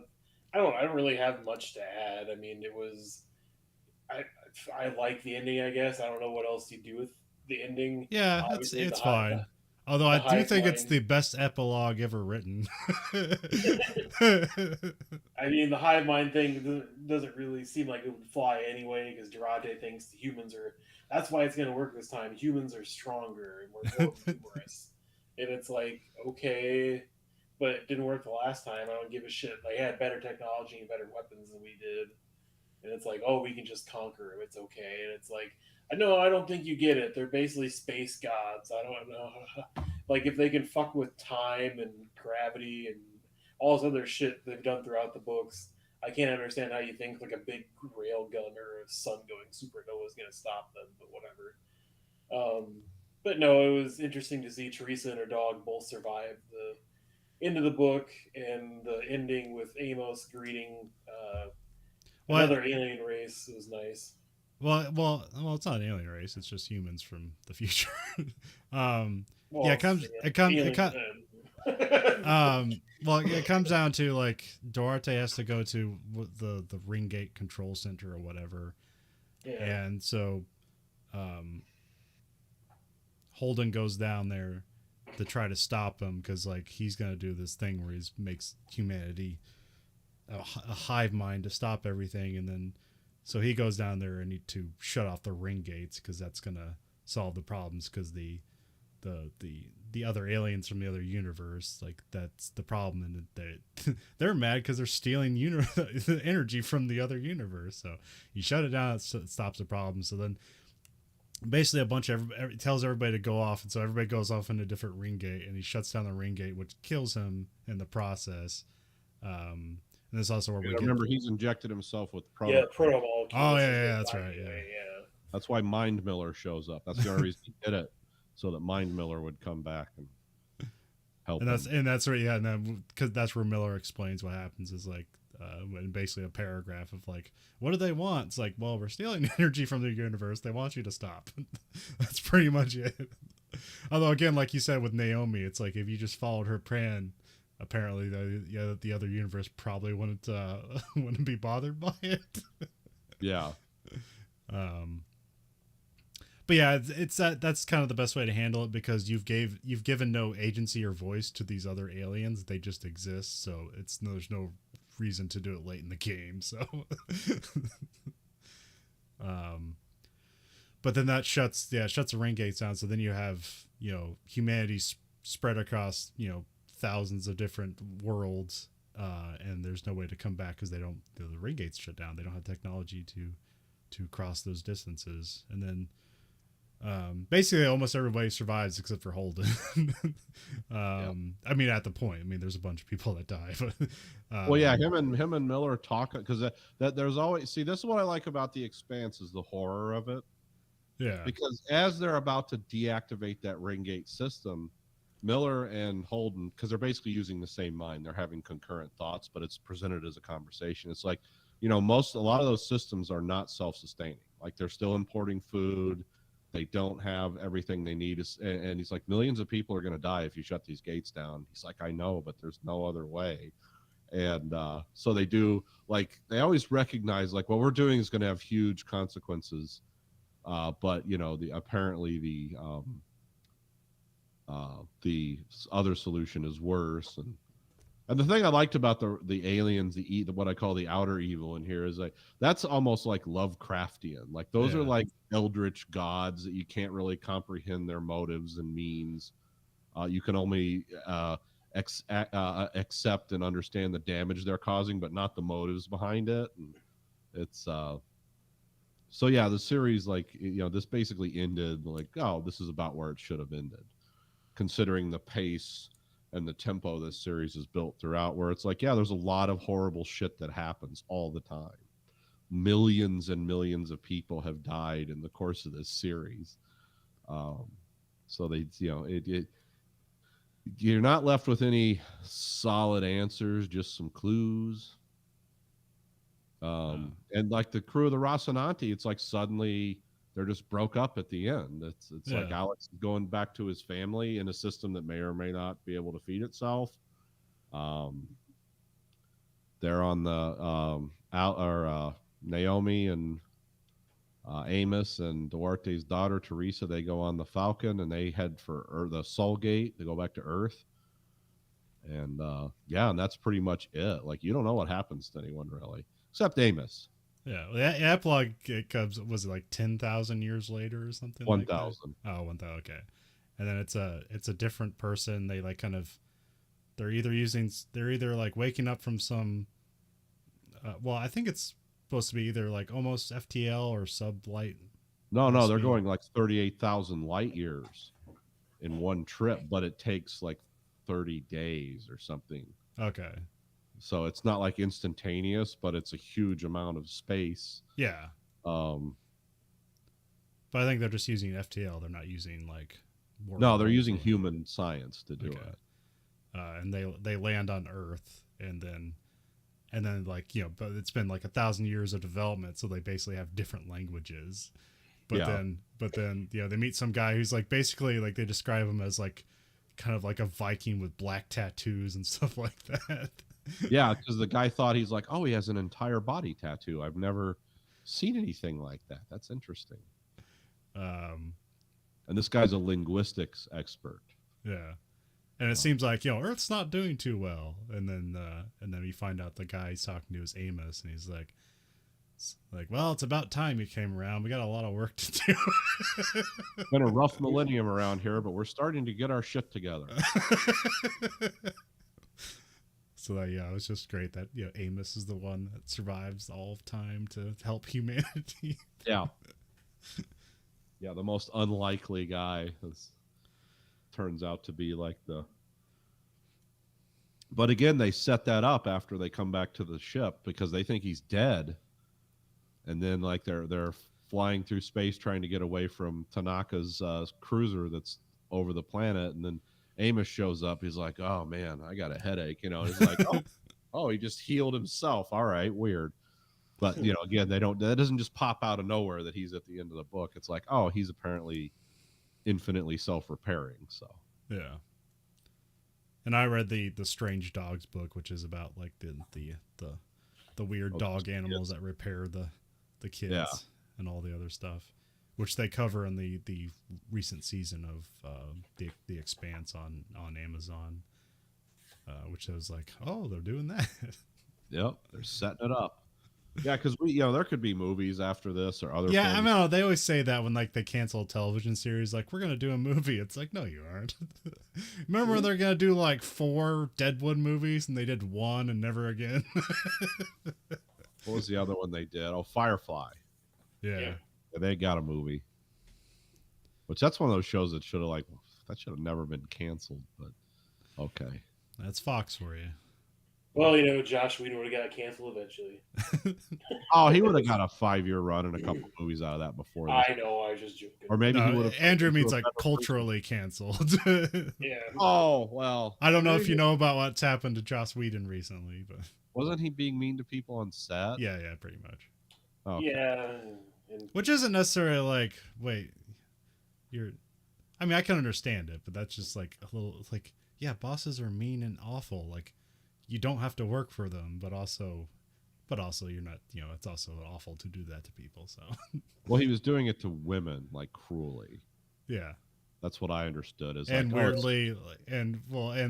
don't really have much to add. I mean, I like the ending, I guess. I don't know what else you do with the ending. Yeah, it's fine. Although I do think it's the best epilogue ever written. I mean, the hive mind thing doesn't really seem like it would fly anyway, because Durate thinks the humans are... That's why it's going to work this time. Humans are stronger and we're more numerous. And it's like, okay, but it didn't work the last time. I don't give a shit. They had better technology and better weapons than we did. And it's like, oh, we can just conquer them. It's okay. And it's like, I don't think you get it. They're basically space gods. I don't know. Like, if they can fuck with time and gravity and all this other shit they've done throughout the books, I can't understand how you think like a big rail gun or a sun-going supernova is going to stop them, but whatever. But no, it was interesting to see Teresa and her dog both survive the end of the book, and the ending with Amos greeting another alien race was nice. Well, it's not an alien race. It's just humans from the future. It comes down to like Duarte has to go to the ring gate control center or whatever. Yeah. And so Holden goes down there to try to stop him, because like he's going to do this thing where he makes humanity a hive mind to stop everything, and then so he goes down there and need to shut off the ring gates, because that's going to solve the problems, because the other aliens from the other universe, like that's the problem, and they're mad because they're stealing the energy from the other universe. So you shut it down, it stops the problem. So then basically a bunch of tells everybody to go off, and so everybody goes off in a different ring gate, and he shuts down the ring gate, which kills him in the process. And this also where we remember he's injected himself with proto-molecules. Oh yeah, that's right. Yeah. That's why Mind Miller shows up. That's the only reason he did it, so that Mind Miller would come back. And help. And him. that's where, yeah, and then because that's where Miller explains what happens is like when basically a paragraph of like, what do they want? It's like, well, we're stealing energy from the universe. They want you to stop. That's pretty much it. Although again, like you said with Naomi, it's like if you just followed her plan, apparently the other universe probably wouldn't wouldn't be bothered by it. Yeah. But yeah, it's that's kind of the best way to handle it because you've given no agency or voice to these other aliens. They just exist, so there's no reason to do it late in the game. So, but then that shuts the ring gates down. So then you have humanity spread across thousands of different worlds, and there's no way to come back because the ring gates shut down. They don't have technology to cross those distances, and then. Basically almost everybody survives except for Holden. I mean, at the point, there's a bunch of people that die, but well, yeah, him and Miller talk because that there's always this is what I like about The Expanse is the horror of it. Yeah, because as they're about to deactivate that ring gate system, Miller and Holden, because they're basically using the same mind, they're having concurrent thoughts, but it's presented as a conversation. It's like a lot of those systems are not self-sustaining. Like they're still importing food. They don't have everything they need. And he's like, millions of people are going to die if you shut these gates down. He's like, I know, but there's no other way. And so they do, like, they always recognize, like, what we're doing is going to have huge consequences. But, apparently the other solution is worse. And the thing I liked about the aliens, what I call the outer evil in here is like that's almost like Lovecraftian. Like those are like eldritch gods that you can't really comprehend their motives and means. You can only accept and understand the damage they're causing, but not the motives behind it. And it's so yeah, the series this basically ended like, oh, this is about where it should have ended, considering the pace and the tempo this series is built throughout, where it's like, yeah, there's a lot of horrible shit that happens all the time. Millions and millions of people have died in the course of this series. So they, you're not left with any solid answers, just some clues. And like the crew of the Rocinante, it's like suddenly they're just broke up at the end. It's like Alex going back to his family in a system that may or may not be able to feed itself. They're on the Naomi and Amos and Duarte's daughter Teresa. They go on the Falcon and they head for the Soul Gate. They go back to Earth. And and that's pretty much it. Like you don't know what happens to anyone really, except Amos. Yeah, well, the epilogue was it like 10,000 years later or something? 1,000. Like 1,000. Okay, and then it's a different person. They like kind of they're either like waking up from some. Well, I think it's supposed to be either like almost FTL or sublight. No, they're going like 38,000 light years in one trip, but it takes like 30 days or something. Okay. So it's not like instantaneous, but it's a huge amount of space. Yeah. But I think they're just using FTL. They're not using like. No, they're using human science to do it. And they land on Earth, and then like but it's been like 1,000 years of development, so they basically have different languages. But then they meet some guy who's like basically like they describe him as like kind of like a Viking with black tattoos and stuff like that. Yeah, because the guy thought he's like, oh, he has an entire body tattoo. I've never seen anything like that. That's interesting. And this guy's a linguistics expert. Yeah, and it seems like Earth's not doing too well. And then we find out the guy he's talking to is Amos, and he's like, well, it's about time you came around. We got a lot of work to do. It's been a rough millennium around here, but we're starting to get our shit together. So it was just great that Amos is the one that survives all of time to help humanity. Yeah, the most unlikely guy turns out to be like the. But again, they set that up after they come back to the ship because they think he's dead, and then like they're flying through space trying to get away from Tanaka's cruiser that's over the planet, and then Amos shows up. He's like, "Oh man, I got a headache." You know, he's like, "Oh, he just healed himself. All right, weird." But you know, again, that doesn't just pop out of nowhere that he's at the end of the book. It's like, oh, he's apparently infinitely self-repairing. So yeah. And I read the Strange Dogs book, which is about like the weird dog animals that repair the kids and all the other stuff, which they cover in the recent season of the Expanse on Amazon, which I was like, oh, they're doing that. Yep, they're setting it up. Yeah, because there could be movies after this or other. Yeah, films. I mean, they always say that when like they cancel a television series, like we're gonna do a movie. It's like, no, you aren't. Remember, they're gonna do like 4 Deadwood movies, and they did 1 and never again. What was the other one they did? Oh, Firefly. Yeah. They got a movie. Which that's one of those shows that should have never been canceled. But okay, That's Fox for you. Well, you know, Josh Whedon would have got canceled eventually. oh, he would have got a 5-year run and a couple movies out of that before. This. I know, I was just joking. Or maybe he would have. Andrew means like culturally canceled. Yeah. Oh well. I don't know if you know about what's happened to Joss Whedon recently, but Wasn't he being mean to people on set? yeah, pretty much. Oh, Yeah. And Which isn't necessarily like, wait, I mean, I can understand it, but that's just like a little, it's like, yeah, bosses are mean and awful. Like, you don't have to work for them, but also you're not, it's also awful to do that to people. So, well, he was doing it to women, like cruelly. yeah. That's what I understood. And like, weirdly, and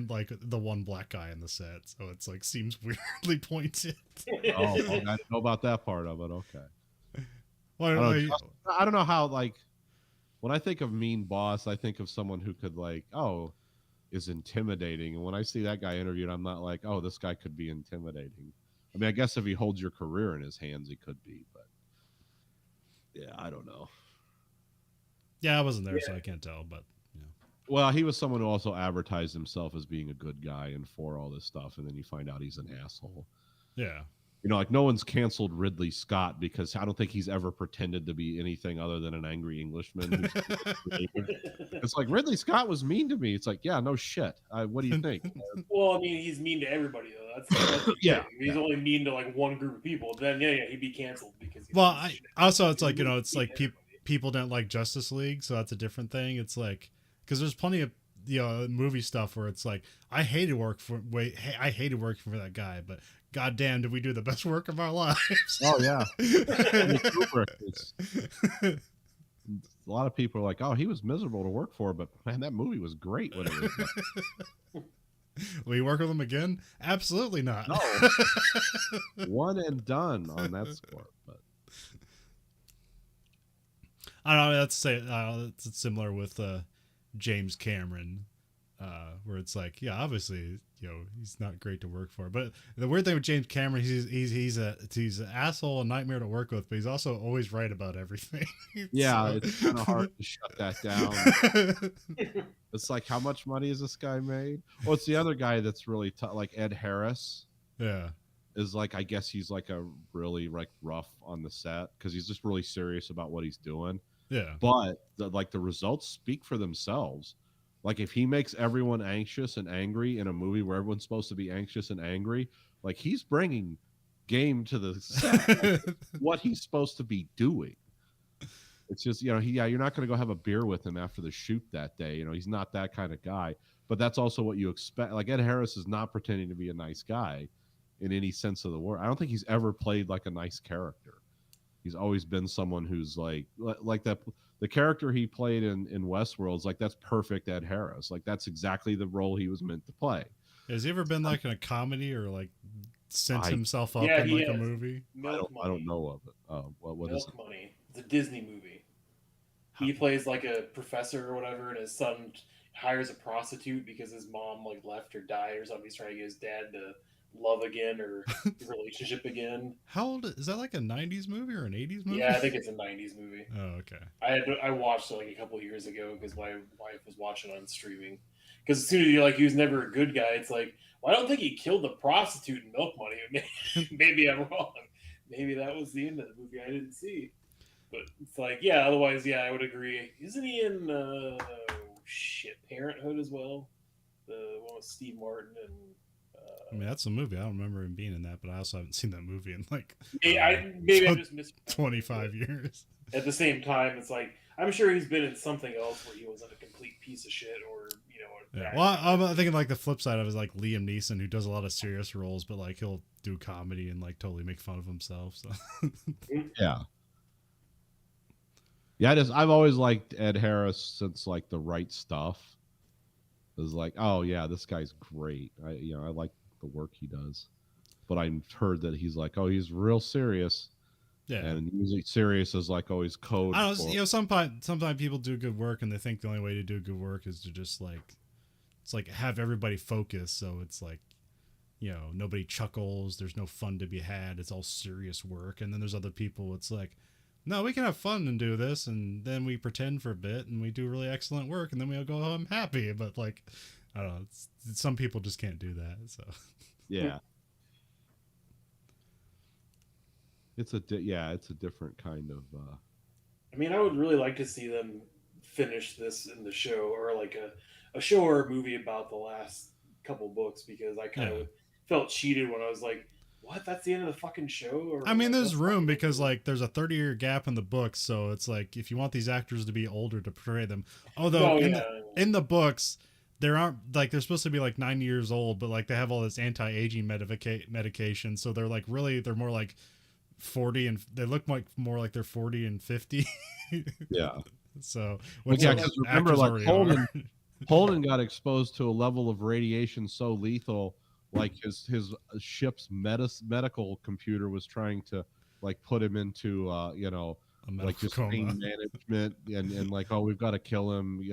like the one black guy in the set, so it's like seems weirdly pointed. I didn't know about that part of it. Okay. Well, I don't know how, like, when I think of mean boss, I think of someone who could, like, is intimidating. And when I see that guy interviewed, I'm not like, oh, this guy could be intimidating. I mean, I guess if he holds your career in his hands, he could be. But, yeah, I don't know. Yeah, I wasn't there, so I can't tell. But, well, he was someone who also advertised himself as being a good guy and for all this stuff. And then you find out he's an asshole. Yeah. Like no one's canceled Ridley Scott because I don't think he's ever pretended to be anything other than an angry Englishman. It's like, Ridley Scott was mean to me. It's like, yeah, no shit. What do you think? well, I mean, he's mean to everybody though. That's yeah. If he's only mean to like one group of people, then he'd be canceled because. Also, it's like it's like people don't like Justice League, so that's a different thing. It's like because there's plenty of movie stuff where it's like I hated working for that guy, but goddamn, did we do the best work of our lives? Oh yeah. A lot of people are like, oh, he was miserable to work for, but man, that movie was great when it was. Will you work with him again? Absolutely not. No. One and done on that score. But I don't know. Let's say it's similar with James Cameron, where it's like, yeah, obviously, he's not great to work for. But the weird thing with James Cameron, he's an asshole, a nightmare to work with, but he's also always right about everything. Yeah, it's kind of hard to shut that down. It's like, how much money has this guy made? Well, it's the other guy that's really tough, like Ed Harris. Yeah, is like, I guess he's like a really like rough on the set because he's just really serious about what he's doing. Yeah, but the results speak for themselves. Like if he makes everyone anxious and angry in a movie where everyone's supposed to be anxious and angry, like he's bringing game to the set, what he's supposed to be doing. It's just, you're not going to go have a beer with him after the shoot that day. He's not that kind of guy, but that's also what you expect. Like Ed Harris is not pretending to be a nice guy in any sense of the word. I don't think he's ever played like a nice character. He's always been someone who's like that. The character he played in Westworld, like that's perfect Ed Harris. Like that's exactly the role he was meant to play. Has he ever been like in a comedy or like sent himself up in like a movie? I don't know of it. What is it? Money. It's a Disney movie. He plays like a professor or whatever, and his son hires a prostitute because his mom like left or died or something. He's trying to get his dad to love again or relationship again. How old is that? Like a 90s movie or an 80s movie? Yeah, I think it's a 90s movie. Oh, okay. I watched it like a couple of years ago because my wife was watching on streaming. Because as soon as you're like, he was never a good guy, it's like, well, I don't think he killed the prostitute in Milk Money. Maybe I'm wrong. Maybe that was the end of the movie I didn't see. But it's like, otherwise, I would agree. Isn't he in Parenthood as well? the one with Steve Martin and. I mean, that's a movie. I don't remember him being in that, but I also haven't seen that movie in like Maybe I just missed 25 years. At the same time, it's like I'm sure he's been in something else where he wasn't a complete piece of shit, or Yeah. Well, I'm thinking like the flip side of it is like Liam Neeson, who does a lot of serious roles, but like he'll do comedy and like totally make fun of himself. So Yeah. Yeah, I've always liked Ed Harris since like The Right Stuff. It was like, oh yeah, this guy's great. I like the work he does. But I've heard that he's like, oh, he's real serious. yeah. And usually serious is like always code. I don't know, sometimes people do good work and they think the only way to do good work is to just like, it's like have everybody focus. So it's like, nobody chuckles. There's no fun to be had. It's all serious work. And then there's other people. It's like, no, we can have fun and do this. And then we pretend for a bit and we do really excellent work. And then we'll go home happy. But like, I don't know. Some people just can't do that. So Yeah. It's a different kind of. I mean, I would really like to see them finish this in the show, or like a show or a movie about the last couple books, because I kind of felt cheated when I was like, "What? That's the end of the fucking show?" Or I mean, like, there's room because like there's a 30-year gap in the books, so it's like if you want these actors to be older to portray them. Although in the books, there aren't like they're supposed to be like 9 years old, but like they have all this anti-aging medication, so they're like they're more like 40 and they look like more like they're 40 and 50. Yeah. So because remember, like Holden got exposed to a level of radiation so lethal, like his ship's medical computer was trying to like put him into like just pain management and like, oh, we've got to kill him,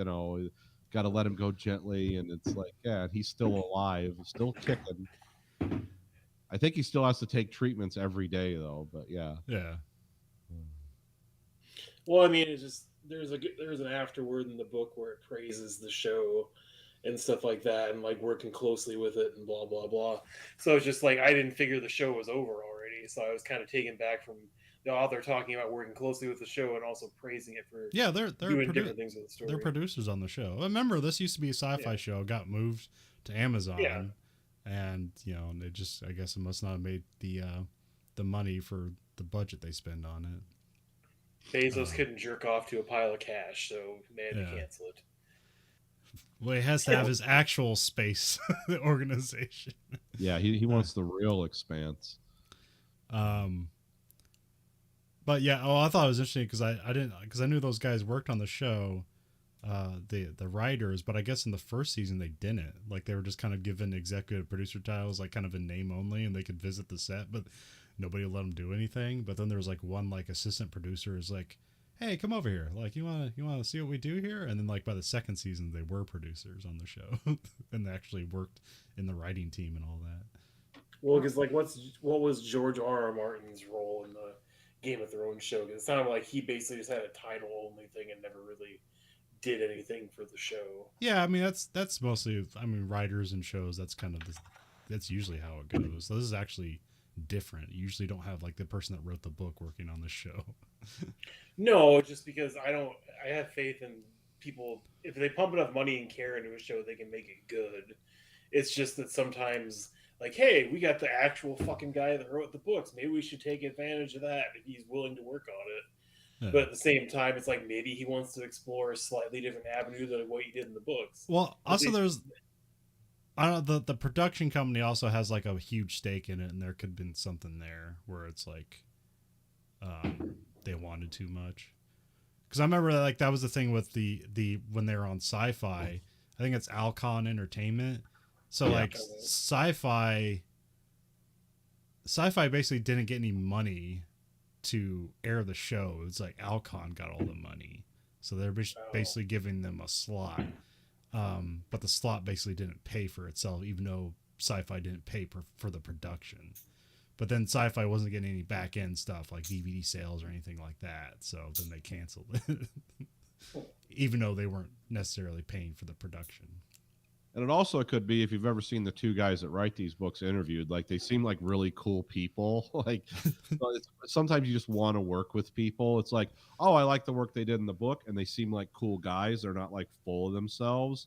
got to let him go gently, and it's like, yeah, he's still alive, still kicking. I think he still has to take treatments every day though, but yeah. Well, I mean, it's just there's an afterword in the book where it praises the show and stuff like that, and like working closely with it and blah blah blah. So it's just like I didn't figure the show was over already, so I was kind of taken back from the author talking about working closely with the show and also praising it for they're doing different things with the story. They're producers on the show. Remember, this used to be a sci-fi show, got moved to Amazon, and they just, I guess it must not have made the money for the budget they spend on it. Bezos couldn't jerk off to a pile of cash, so man, to cancel it. Well, he has to have his actual space organization. Yeah, he wants the real expanse. But yeah, I thought it was interesting because I knew those guys worked on the show, the writers, but I guess in the first season they didn't. Like they were just kind of given executive producer titles, like kind of in name only, and they could visit the set, but nobody would let them do anything. But then there was like one like assistant producer is like, hey, come over here. Like you want to see what we do here? And then like by the second season they were producers on the show and they actually worked in the writing team and all that. Well, because like what was George R.R. Martin's role in the Game of Thrones show? Because it sounded like he basically just had a title only thing and never really did anything for the show. Yeah, I mean that's mostly, I mean, writers and shows, that's kind of that's usually how it goes. So this is actually different. You usually don't have like the person that wrote the book working on the show. No, just because I have faith in people. If they pump enough money and care into a show, they can make it good. It's just that sometimes, like, hey, we got the actual fucking guy that wrote the books. Maybe we should take advantage of that if he's willing to work on it. Yeah. But at the same time, it's like maybe he wants to explore a slightly different avenue than what he did in the books. Well, also there's, I don't know, the production company also has like a huge stake in it, and there could have been something there where it's like they wanted too much. Because I remember like that was the thing with the when they were on Sci-Fi. I think it's Alcon Entertainment. So like Sci-Fi basically didn't get any money to air the show. It's like Alcon got all the money, so they're basically giving them a slot. But the slot basically didn't pay for itself, even though Sci-Fi didn't pay for the production. But then Sci-Fi wasn't getting any back end stuff like DVD sales or anything like that, so then they canceled it, even though they weren't necessarily paying for the production. And it also could be, if you've ever seen the two guys that write these books interviewed, like they seem like really cool people. Like sometimes you just want to work with people. It's like, oh, I like the work they did in the book, and they seem like cool guys. They're not like full of themselves.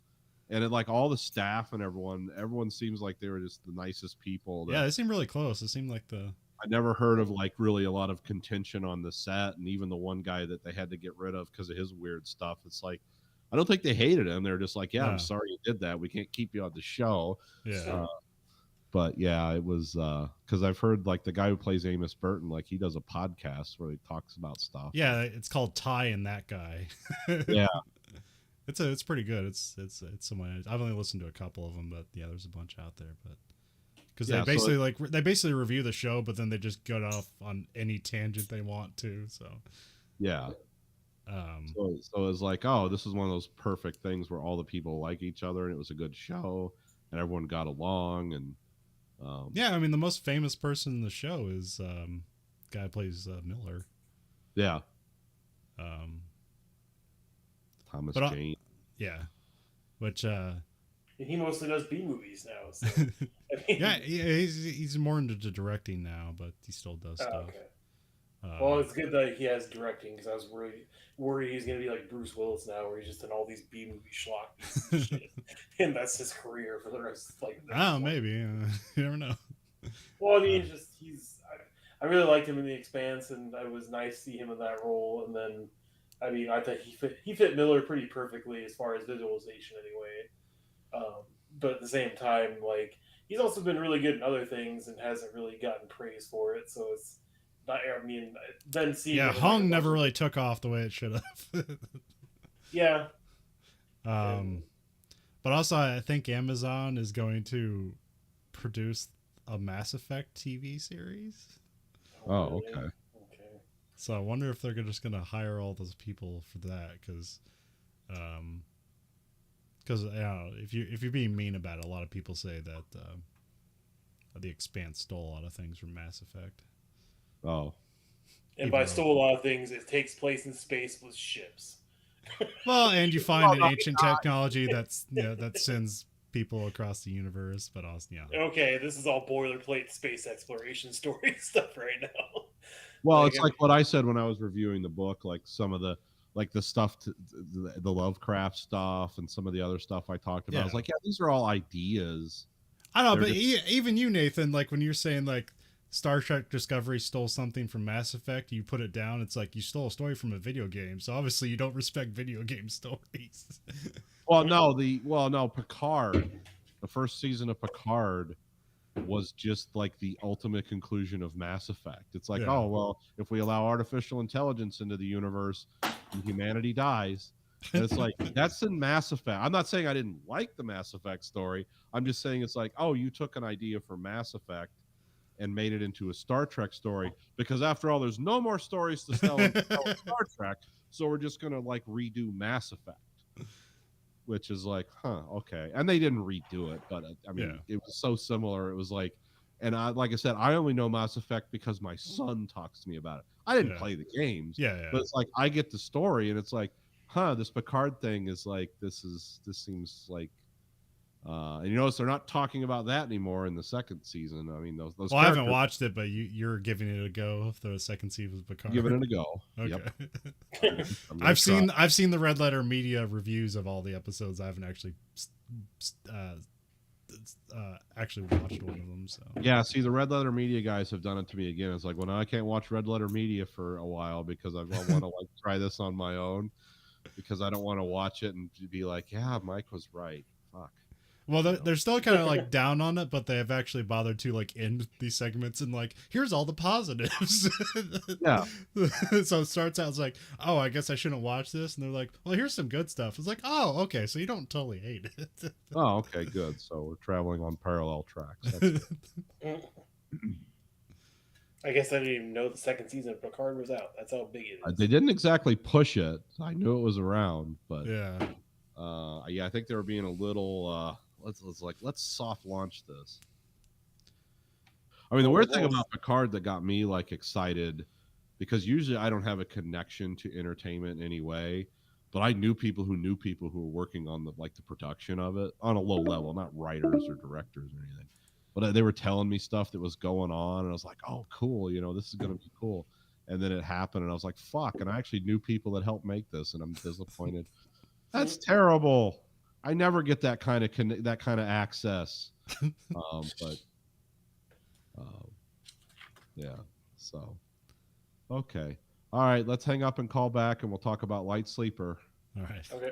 And it, like all the staff and everyone seems like they were just the nicest people. Yeah, they seem really close. It seemed like I never heard of like really a lot of contention on the set, and even the one guy that they had to get rid of because of his weird stuff. It's like, I don't think they hated him. They're just like, yeah, I'm sorry you did that. We can't keep you on the show. Yeah. But yeah, it was because I've heard like the guy who plays Amos Burton, like he does a podcast where he talks about stuff. Yeah, it's called Ty and That Guy. Yeah. It's pretty good. It's someone I've only listened to a couple of them, but yeah, there's a bunch out there. But because they basically review the show, but then they just go off on any tangent they want to. So yeah, so it was like, oh, this is one of those perfect things where all the people like each other, and it was a good show, and everyone got along, and yeah, I mean the most famous person in the show is guy who plays Miller. Yeah. Thomas Jane. Yeah, which and he mostly does B movies now. So, I mean, yeah, he's more into directing now, but he still does stuff. Okay. Well, it's good that he has directing, because I was worried he's gonna be like Bruce Willis now, where he's just in all these B movie schlock pieces of shit, and that's his career for the rest. Maybe you never know. Well, I mean, I really liked him in The Expanse, and it was nice to see him in that role, and then. I mean, I think he fit Miller pretty perfectly as far as visualization, anyway. But at the same time, like he's also been really good in other things and hasn't really gotten praise for it. So it's not. I mean, then see. Yeah, Hung never really took off the way it should have. Yeah. But also, I think Amazon is going to produce a Mass Effect TV series. Oh, okay. So I wonder if they're just going to hire all those people for that, because if you're being mean about it, a lot of people say that The Expanse stole a lot of things from Mass Effect. Oh, and by stole a lot of things, it takes place in space with ships. Well, and you find an ancient technology that sends people across the universe, but also Okay, this is all boilerplate space exploration story stuff right now. Well, it's like what I said when I was reviewing the book, like some of the stuff, the Lovecraft stuff and some of the other stuff I talked about. I was like, yeah, these are all ideas. I don't know, but even you, Nathan, like when you're saying like Star Trek Discovery stole something from Mass Effect, you put it down. It's like you stole a story from a video game, so obviously you don't respect video game stories. No, Picard, the first season of Picard was just like the ultimate conclusion of Mass Effect. It's like, oh, well, if we allow artificial intelligence into the universe and humanity dies, and it's like, that's in Mass Effect. I'm not saying I didn't like the Mass Effect story. I'm just saying it's like, oh, you took an idea from Mass Effect and made it into a Star Trek story, because after all, there's no more stories to tell in Star Trek, so we're just going to like redo Mass Effect. Which is like, okay. And they didn't redo it, but I mean, It was so similar. It was like, and like I said, I only know Mass Effect because my son talks to me about it. I didn't play the games, but it's like I get the story, and it's like, this Picard thing is like, this seems like, and you notice they're not talking about that anymore in the second season. I mean, those. Well, I haven't watched it, but you're giving it a go. If the second season was Picard, giving it a go. Okay. Yep. I've seen the Red Letter Media reviews of all the episodes. I haven't actually watched one of them. So yeah, see, the Red Letter Media guys have done it to me again. It's like, well, now I can't watch Red Letter Media for a while because I want to like try this on my own, because I don't want to watch it and be like, yeah, Mike was right. Fuck. Well, they're still kind of like down on it, but they have actually bothered to like end these segments and like, here's all the positives. Yeah. So it starts out as like, oh, I guess I shouldn't watch this, and they're like, well, here's some good stuff. It's like, oh, okay, so you don't totally hate it. Oh, okay, good. So we're traveling on parallel tracks. I guess I didn't even know the second season of Picard was out. That's how big it is. They didn't exactly push it. I knew it was around, but yeah, I think they were being a little. Let's soft launch this. I mean, the weird thing about Picard that got me like excited, because usually I don't have a connection to entertainment anyway, but I knew people who were working on the production of it on a low level, not writers or directors or anything, but they were telling me stuff that was going on, and I was like, oh, cool, this is going to be cool. And then it happened, and I was like, fuck, and I actually knew people that helped make this, and I'm disappointed. That's terrible. I never get that kind of access. But yeah. So okay. All right, let's hang up and call back, and we'll talk about Light Sleeper. All right. Okay.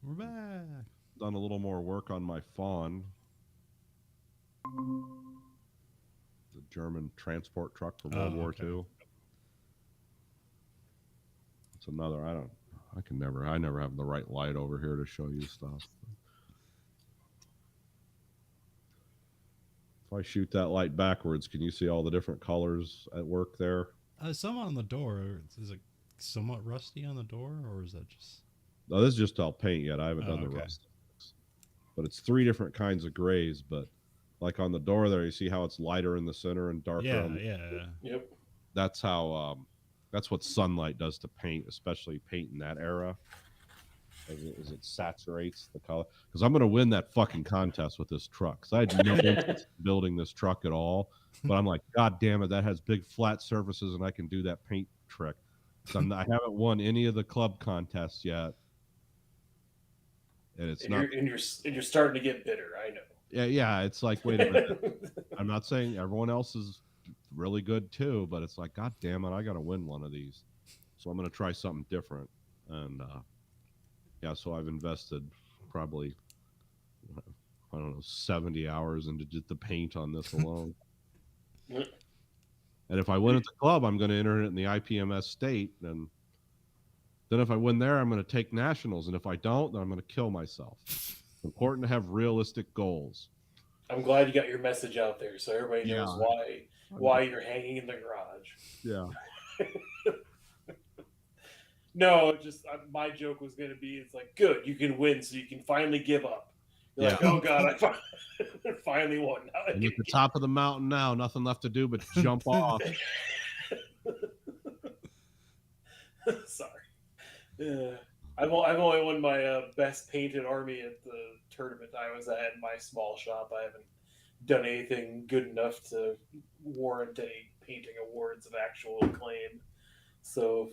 We're back. Done a little more work on my fawn. The German transport truck from World War okay. II. It's another. I never have the right light over here to show you stuff. If I shoot that light backwards, can you see all the different colors at work there? Some on the door. Is it somewhat rusty on the door, or is that just? No, this is just all paint yet. I haven't done the okay. rust. But it's 3 different kinds of grays. But like on the door there, you see how it's lighter in the center and darker. Yeah. Yep. That's how. That's what sunlight does to paint, especially paint in that era. As it saturates the color. Because I'm going to win that fucking contest with this truck. Because I had no interest in building this truck at all. But I'm like, God damn it, that has big flat surfaces and I can do that paint trick. So I haven't won any of the club contests yet. And it's not. You're starting to get bitter. I know. Yeah. It's like, wait a minute. I'm not saying everyone else is really good too, but it's like, God damn it, I got to win one of these. So I'm going to try something different. And yeah, so I've invested probably, I don't know, 70 hours into just the paint on this alone. And if I win at the club, I'm going to enter it in the IPMS state. And then if I win there, I'm going to take nationals. And if I don't, then I'm going to kill myself. It's important to have realistic goals. I'm glad you got your message out there so everybody knows why you're hanging in the garage. Yeah. No, just my joke was going to be, it's like, good, you can win so you can finally give up. You're like, oh God, I finally won. Now And at the top of the mountain now, nothing left to do but jump off. Sorry. I've only won my best painted army at the tournament I was at in my small shop. I haven't done anything good enough to warrant any painting awards of actual acclaim. So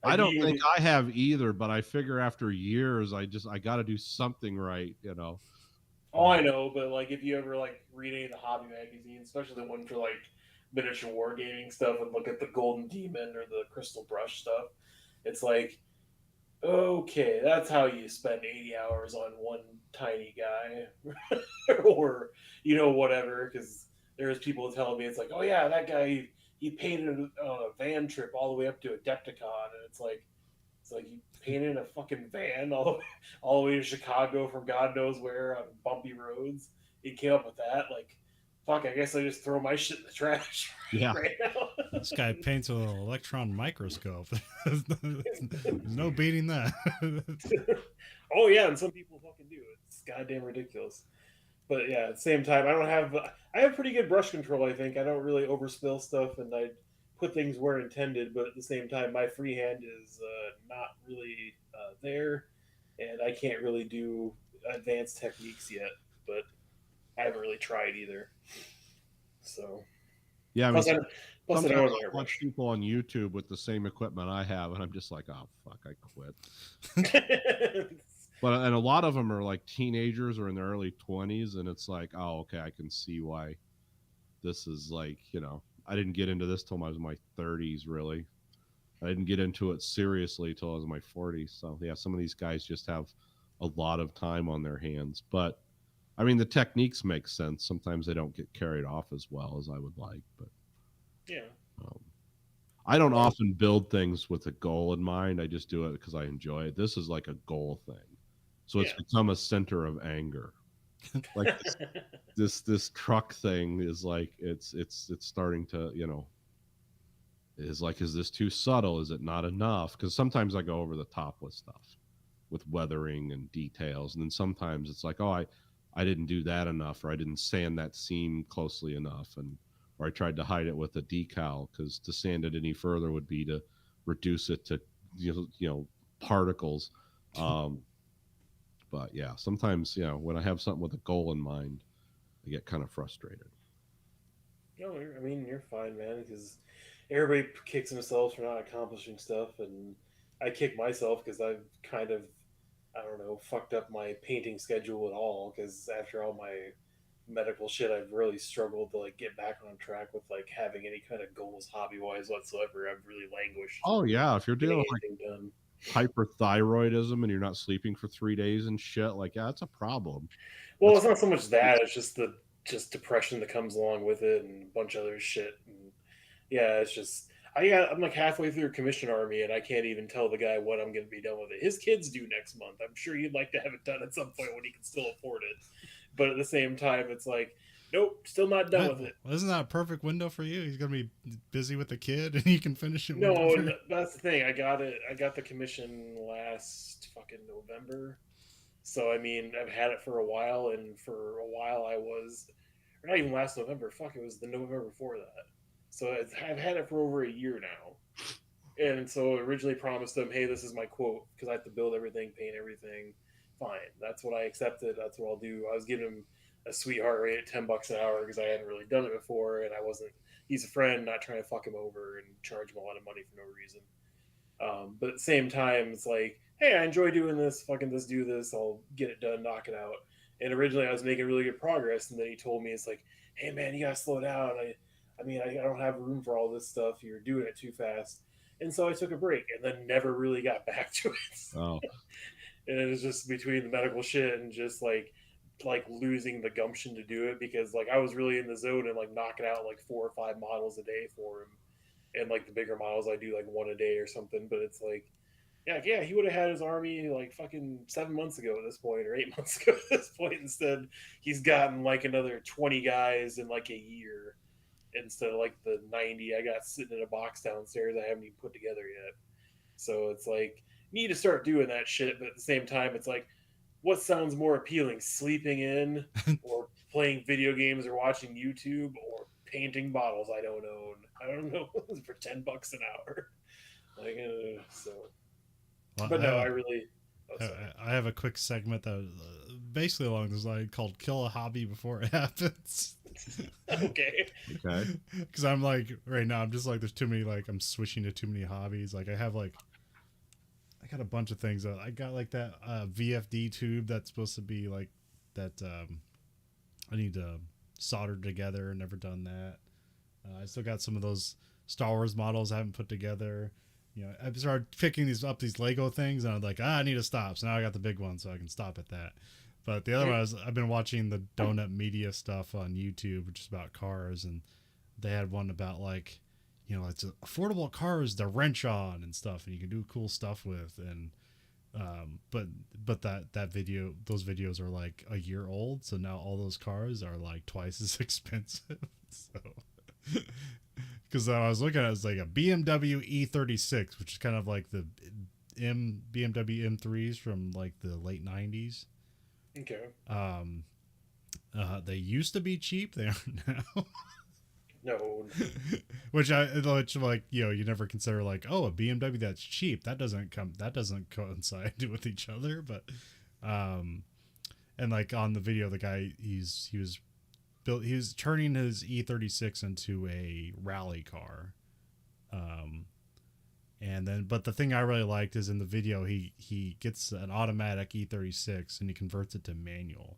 I don't think I have either, but I figure after years, I got to do something right, you know. Oh, I know, but like if you ever like read any of the hobby magazines, especially the one for like miniature wargaming stuff, and look at the Golden Demon or the Crystal Brush stuff, it's like, okay, that's how you spend 80 hours on one tiny guy, or whatever. Because there's people telling me it's like, oh yeah, that guy he painted on a van trip all the way up to a Depticon, and it's like you painted a fucking van all the way to Chicago from God knows where on bumpy roads. He came up with that. Like, fuck, I guess I just throw my shit in the trash. Yeah. Right now. This guy paints with an electron microscope. There's no beating that. Oh yeah, and some people fucking do. It's goddamn ridiculous. But yeah, at the same time, I have pretty good brush control. I think I don't really overspill stuff, and I put things where intended. But at the same time, my freehand is not really there, and I can't really do advanced techniques yet. But I haven't really tried either. So yeah, I mean, plus I sometimes don't I watch people on YouTube with the same equipment I have, and I'm just like, oh fuck, I quit. And a lot of them are like teenagers or in their early 20s, and it's like, oh, okay, I can see why this is like, I didn't get into this till I was in my 30s, really. I didn't get into it seriously till I was in my 40s. So yeah, some of these guys just have a lot of time on their hands. But I mean, the techniques make sense. Sometimes they don't get carried off as well as I would like. But Yeah. I don't often build things with a goal in mind. I just do it because I enjoy it. This is like a goal thing. So it's become a center of anger. Like this truck thing is like it's starting to, you know, is like, is this too subtle? Is it not enough? Because sometimes I go over the top with stuff, with weathering and details, and then sometimes it's like, oh, I didn't do that enough, or I didn't sand that seam closely enough, and or I tried to hide it with a decal, because to sand it any further would be to reduce it to you know particles. But yeah, sometimes, you know, when I have something with a goal in mind, I get kind of frustrated. No, I mean, you're fine, man, because everybody kicks themselves for not accomplishing stuff, and I kick myself because I've kind of, I don't know, fucked up my painting schedule at all, because after all my medical shit, I've really struggled to like get back on track with like having any kind of goals hobby wise whatsoever. I've really languished. Oh yeah, if you're dealing with anything done. hyperthyroidism and you're not sleeping for 3 days and shit, like, yeah, that's a problem. Well, it's not so much that; it's just the depression that comes along with it, and a bunch of other shit. And yeah, it's just I'm like halfway through Commission Army, and I can't even tell the guy when I'm going to be done with it. His kids do next month. I'm sure he'd like to have it done at some point when he can still afford it. But at the same time, it's like, nope, still not done with it. Well, isn't that a perfect window for you? He's gonna be busy with the kid, and he can finish it. No, that's the thing. I got the commission last fucking November. So I mean, I've had it for a while, and for a while I was, or not even last November. Fuck, it was the November before that. So I've had it for over a year now. And so I originally promised them, hey, this is my quote, because I have to build everything, paint everything. Fine, that's what I accepted. That's what I'll do. I was giving him a sweetheart rate at $10 an hour because I hadn't really done it before, and I wasn't. He's a friend, not trying to fuck him over and charge him a lot of money for no reason. But at the same time, it's like, hey, I enjoy doing this. Fucking let's do this. I'll get it done, knock it out. And originally, I was making really good progress, and then he told me, it's like, hey man, you gotta slow down. I mean, I don't have room for all this stuff. You're doing it too fast. And so I took a break, and then never really got back to it. Oh. And it was just between the medical shit and just like losing the gumption to do it, because like I was really in the zone and like knocking out like 4 or 5 models a day for him, and like the bigger models I do like 1 a day or something. But it's like, yeah, he would have had his army like fucking 7 months ago at this point, or 8 months ago at this point. Instead, he's gotten like another 20 guys in like a year, instead of like the 90 I got sitting in a box downstairs I haven't even put together yet. So it's like, need to start doing that shit, but at the same time, it's like, what sounds more appealing, sleeping in or playing video games or watching YouTube or painting bottles I don't own? I don't know. For $10 an hour. Like, so. Well, but no, I really. I have a quick segment that basically along this line called "Kill a Hobby Before It Happens." Okay. Because I'm like, right now, I'm just like, there's too many, like, I'm switching to too many hobbies. Like, I have like, I got a bunch of things. I got like that VFD tube that's supposed to be like that. I need to solder together. Never done that. I still got some of those Star Wars models I haven't put together. You know, I started picking these Lego things, and I'm like, I need to stop. So now I got the big one, so I can stop at that. But the other one is, I've been watching the Donut Media stuff on YouTube, which is about cars, and they had one about like, you know, it's affordable cars to wrench on and stuff, and you can do cool stuff with. And but that video, those videos are like a year old, so now all those cars are like twice as expensive. So because I was looking at it, it's like a BMW E36, which is kind of like the BMW M3s from like the late 90s. Okay. They used to be cheap. They aren't now. No. which like, you know, you never consider like, oh, a BMW that's cheap. That doesn't coincide with each other. But and like on the video, the guy he was turning his E36 into a rally car. And then, but the thing I really liked is in the video, he gets an automatic E36 and he converts it to manual.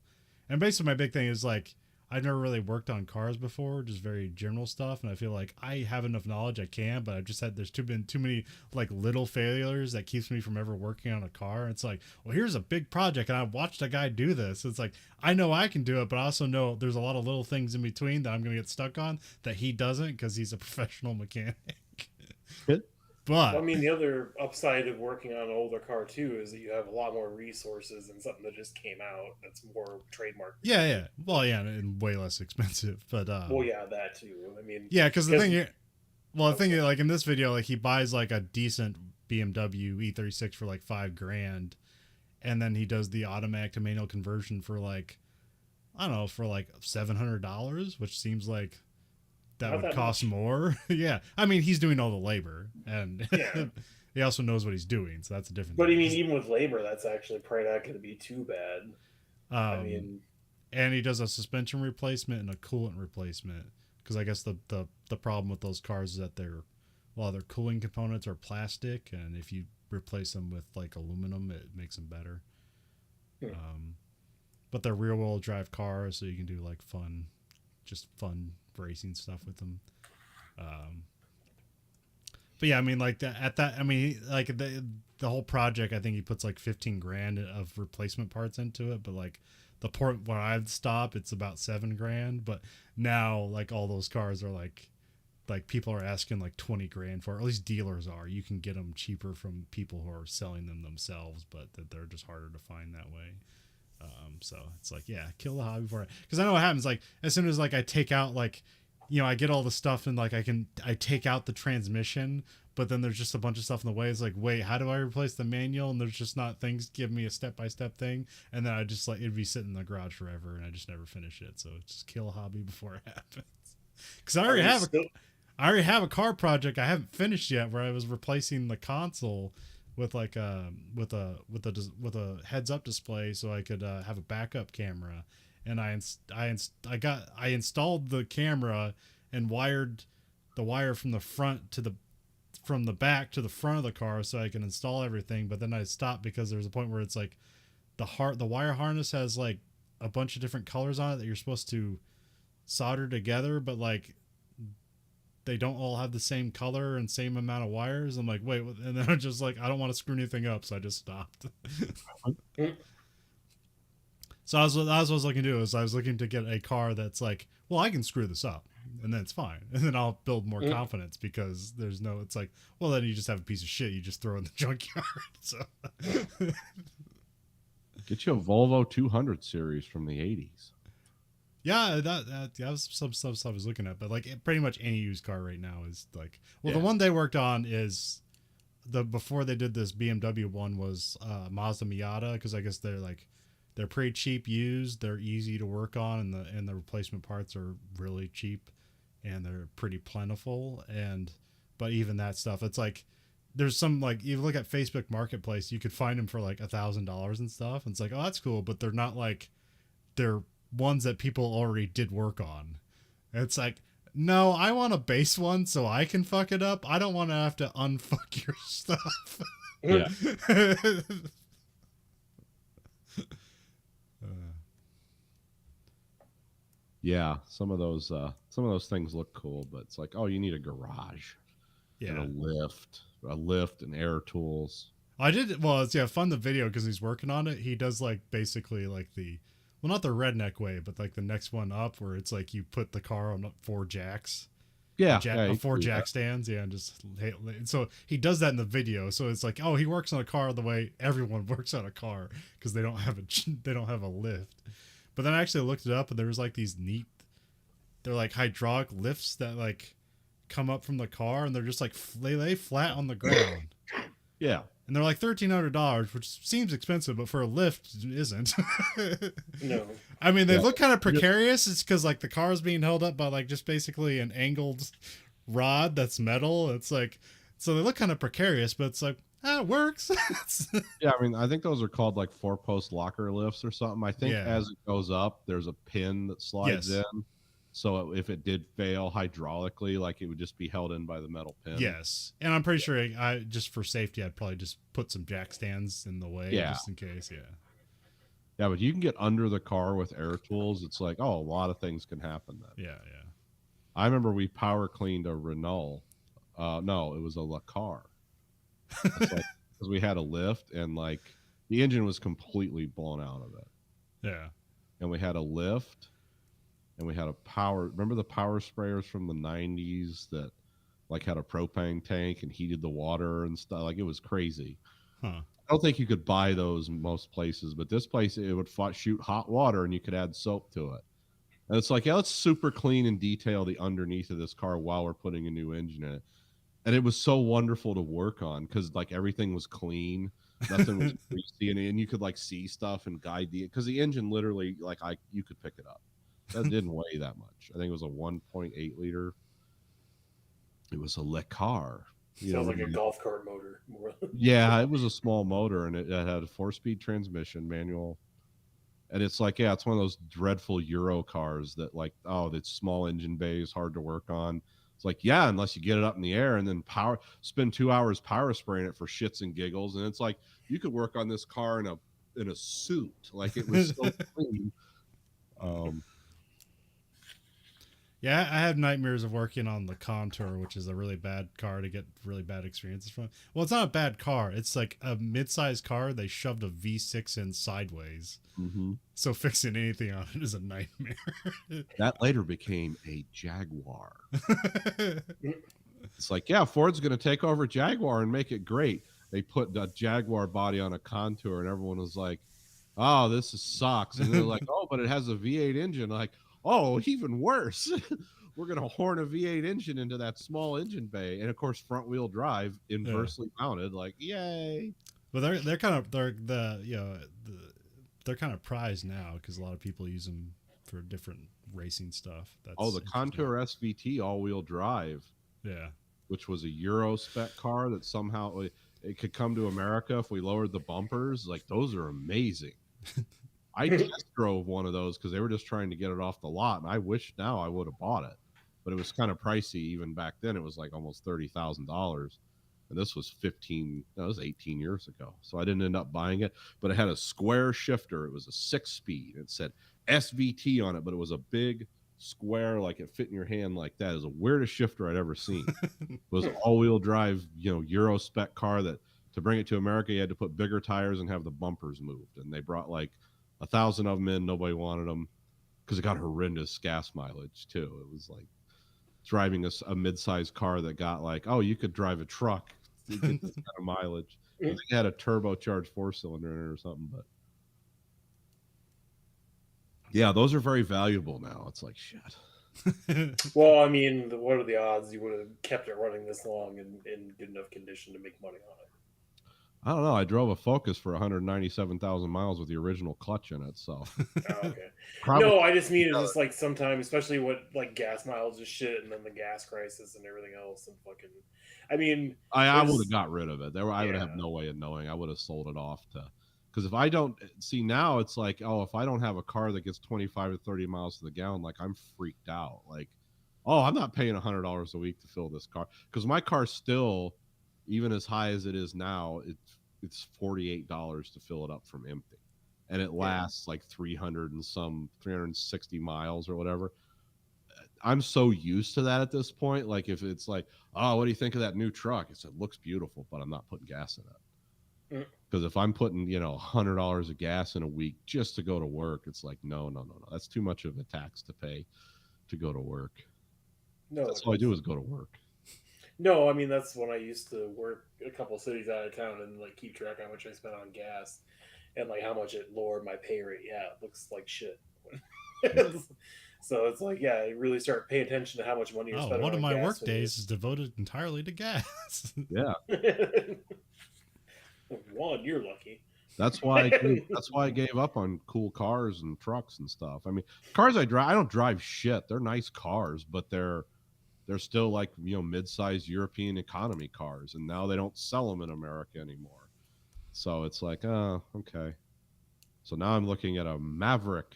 And basically my big thing is like, I've never really worked on cars before, just very general stuff, and I feel like I have enough knowledge I can, but I've just had been too many like little failures that keeps me from ever working on a car. It's like, well, here's a big project, and I watched a guy do this. It's like I know I can do it, but I also know there's a lot of little things in between that I'm gonna get stuck on that he doesn't because he's a professional mechanic. But Well, I mean, the other upside of working on an older car too is that you have a lot more resources and something that just came out that's more trademark. yeah. Well, yeah, and way less expensive. But Well, yeah, that too. I mean, yeah, because the thing here, well, the thing is, like in this video, like he buys like a decent BMW E36 for like $5,000, and then he does the automatic to manual conversion for like, I don't know, for like $700, which seems like that Not would that cost much. more. Yeah, I mean he's doing all the labor, and Yeah. he also knows what he's doing, so that's a different. But I thing. mean, even with labor, that's actually probably not going to be too bad. I Um, mean, and he does a suspension replacement and a coolant replacement, because I guess the problem with those cars is that their cooling components are plastic, and if you replace them with like aluminum, it makes them better. Hmm. But they're rear wheel drive cars, so you can do like fun racing stuff with them. But yeah, I mean, like I mean, like the whole project, I think he puts like $15,000 of replacement parts into it. But like the port where I'd stop, it's about $7,000. But now, like all those cars are like people are asking like $20,000 for, or at least dealers are. You can get them cheaper from people who are selling them themselves, but that they're just harder to find that way. So it's like, yeah, kill the hobby for it. Because I know what happens. Like as soon as like I take out like, you know, I get all the stuff and like I take out the transmission, but then there's just a bunch of stuff in the way. It's like, wait, how do I replace the manual? And there's just not things give me a step-by-step thing. And then I just like, it'd be sitting in the garage forever and I just never finish it. So just kill a hobby before it happens. Because I already have a car project I haven't finished yet where I was replacing the console with like with a heads up display so I could have a backup camera, and I installed the camera and wired the wire from the back to the front of the car so I can install everything. But then I stopped because there's a point where it's like the wire harness has like a bunch of different colors on it that you're supposed to solder together, but like they don't all have the same color and same amount of wires. I'm like, wait, and then I'm just like, I don't want to screw anything up, so I just stopped. So that's what I was looking to do, is I was looking to get a car that's like, well, I can screw this up and then it's fine, and then I'll build more confidence, because there's no, it's like, well, then you just have a piece of shit you just throw in the junkyard. So Get you a Volvo 200 series from the 80s. yeah, that was some stuff I was looking at, but like pretty much any used car right now is like, well, Yeah. the one they worked on is before they did this BMW one was Mazda Miata, because I guess they're pretty cheap used, they're easy to work on, and the replacement parts are really cheap and they're pretty plentiful. But even that stuff, it's like there's some, like, you look at Facebook Marketplace, you could find them for like $1,000 and stuff, and it's like, oh, that's cool, but they're not like, they're ones that people already did work on. It's like, no, I want a base one so I can fuck it up. I don't want to have to unfuck your stuff. Yeah. Yeah, some of those things look cool, but it's like, oh, you need a garage and Yeah. a lift and air tools. I did, well, it's, yeah, fun the video because he's working on it. He does like basically like well, not the redneck way, but like the next one up where it's like you put the car on 4 jacks. Yeah, You 4 can do jack that. stands, yeah, and just so he does that in the video. So it's like, oh, he works on a car the way everyone works on a car, because they don't have a lift. But then I actually looked it up, and there was like these they're like hydraulic lifts that like come up from the car, and they're just like they lay flat on the ground. Yeah. And they're like $1,300, which seems expensive, but for a lift, it isn't. no. I mean, they Yeah. look kind of precarious. It's because like the car is being held up by like just basically an angled rod that's metal. It's like, so they look kind of precarious, but it's like, it works. Yeah, I mean, I think those are called like 4-post locker lifts or something. I think Yeah. as it goes up, there's a pin that slides Yes. in. So if it did fail hydraulically, like it would just be held in by the metal pin. Yes, and I'm pretty sure I just for safety, I'd probably just put some jack stands in the way, Yeah. just in case. Yeah. Yeah, but you can get under the car with air tools. It's like, oh, a lot of things can happen then. Yeah. I remember we power cleaned a Renault. No, it was a Lecar. It's like, because we had a lift and like the engine was completely blown out of it. Yeah. And we had a lift and we had a power. Remember the power sprayers from the 90s that like had a propane tank and heated the water and stuff? Like it was crazy. Huh. I don't think you could buy those in most places, but this place, it would shoot hot water and you could add soap to it. And it's like, yeah, let's super clean and detail the underneath of this car while we're putting a new engine in it. And it was so wonderful to work on because like everything was clean, nothing was greasy, and you could like see stuff and guide because the engine literally like you could pick it up. That didn't weigh that much. I think it was a 1.8 liter. It was a Lecar. Sounds like a golf cart motor. Yeah, it was a small motor and it had a 4-speed transmission manual. And it's like, yeah, it's one of those dreadful Euro cars that like, oh, it's small engine bays, hard to work on. It's like, yeah, unless you get it up in the air and then spend 2 hours power spraying it for shits and giggles. And it's like, you could work on this car in a suit. Like it was so clean. Yeah, I have nightmares of working on the Contour, which is a really bad car to get really bad experiences from. Well, it's not a bad car. It's like a mid-sized car. They shoved a V6 in sideways. Mm-hmm. So fixing anything on it is a nightmare. That later became a Jaguar. It's like, yeah, Ford's going to take over Jaguar and make it great. They put a Jaguar body on a Contour, and everyone was like, oh, this sucks. And they're like, oh, but it has a V8 engine. Like, oh, even worse. We're going to horn a V8 engine into that small engine bay. And of course, front wheel drive, inversely mounted, like, yay. But they're kind of prized now because a lot of people use them for different racing stuff. The Contour SVT all-wheel drive. Yeah. Which was a Euro spec car that somehow it could come to America if we lowered the bumpers. Like, those are amazing. I test drove one of those because they were just trying to get it off the lot, and I wish now I would have bought it, but it was kind of pricey even back then. It was like almost $30,000, and this was 18 years ago, so I didn't end up buying it. But it had a square shifter. It was a 6-speed. It said SVT on it, but it was a big square, like it fit in your hand like that. It was the weirdest shifter I'd ever seen. It was an all-wheel drive, Euro spec car that to bring it to America, you had to put bigger tires and have the bumpers moved, and they brought like 1,000 of them in. Nobody wanted them because it got horrendous gas mileage too. It was like driving a mid-sized car that got like, oh, you could drive a truck to get this kind of mileage. I think it had a turbocharged 4-cylinder in it or something. But yeah, those are very valuable now. It's like, shit. Well, I mean, what are the odds you would have kept it running this long in good enough condition to make money on it? I don't know. I drove a Focus for 197,000 miles with the original clutch in it. So, oh, okay. No, I just mean it's just like sometimes, especially what like gas miles is shit, and then the gas crisis and everything else, and fucking. I mean, I would have got rid of it. I would have no way of knowing. I would have sold it off to, because if I don't see now, it's like, oh, if I don't have a car that gets 25 to 30 miles to the gallon, like I'm freaked out. Like, oh, I'm not paying $100 a week to fill this car because my car still. Even as high as it is now, it's $48 to fill it up from empty, and it lasts like 360 miles or whatever. I'm so used to that at this point. Like if it's like, oh, what do you think of that new truck? It looks beautiful, but I'm not putting gas in it. Because if I'm putting $100 of gas in a week just to go to work, it's like no, that's too much of a tax to pay to go to work. No, that's all I do is go to work. No, I mean, that's when I used to work a couple cities out of town and like keep track how much I spent on gas and like how much it lowered my pay rate. Yeah, it looks like shit. So it's like, yeah, I really start paying attention to how much money you're spending on gas. One of my work days is devoted entirely to gas. Yeah. One, you're lucky. That's why I gave up on cool cars and trucks and stuff. I mean, cars I don't drive shit. They're nice cars, but they're still like, mid-sized European economy cars, and now they don't sell them in America anymore. So it's like, oh, okay. So now I'm looking at a Maverick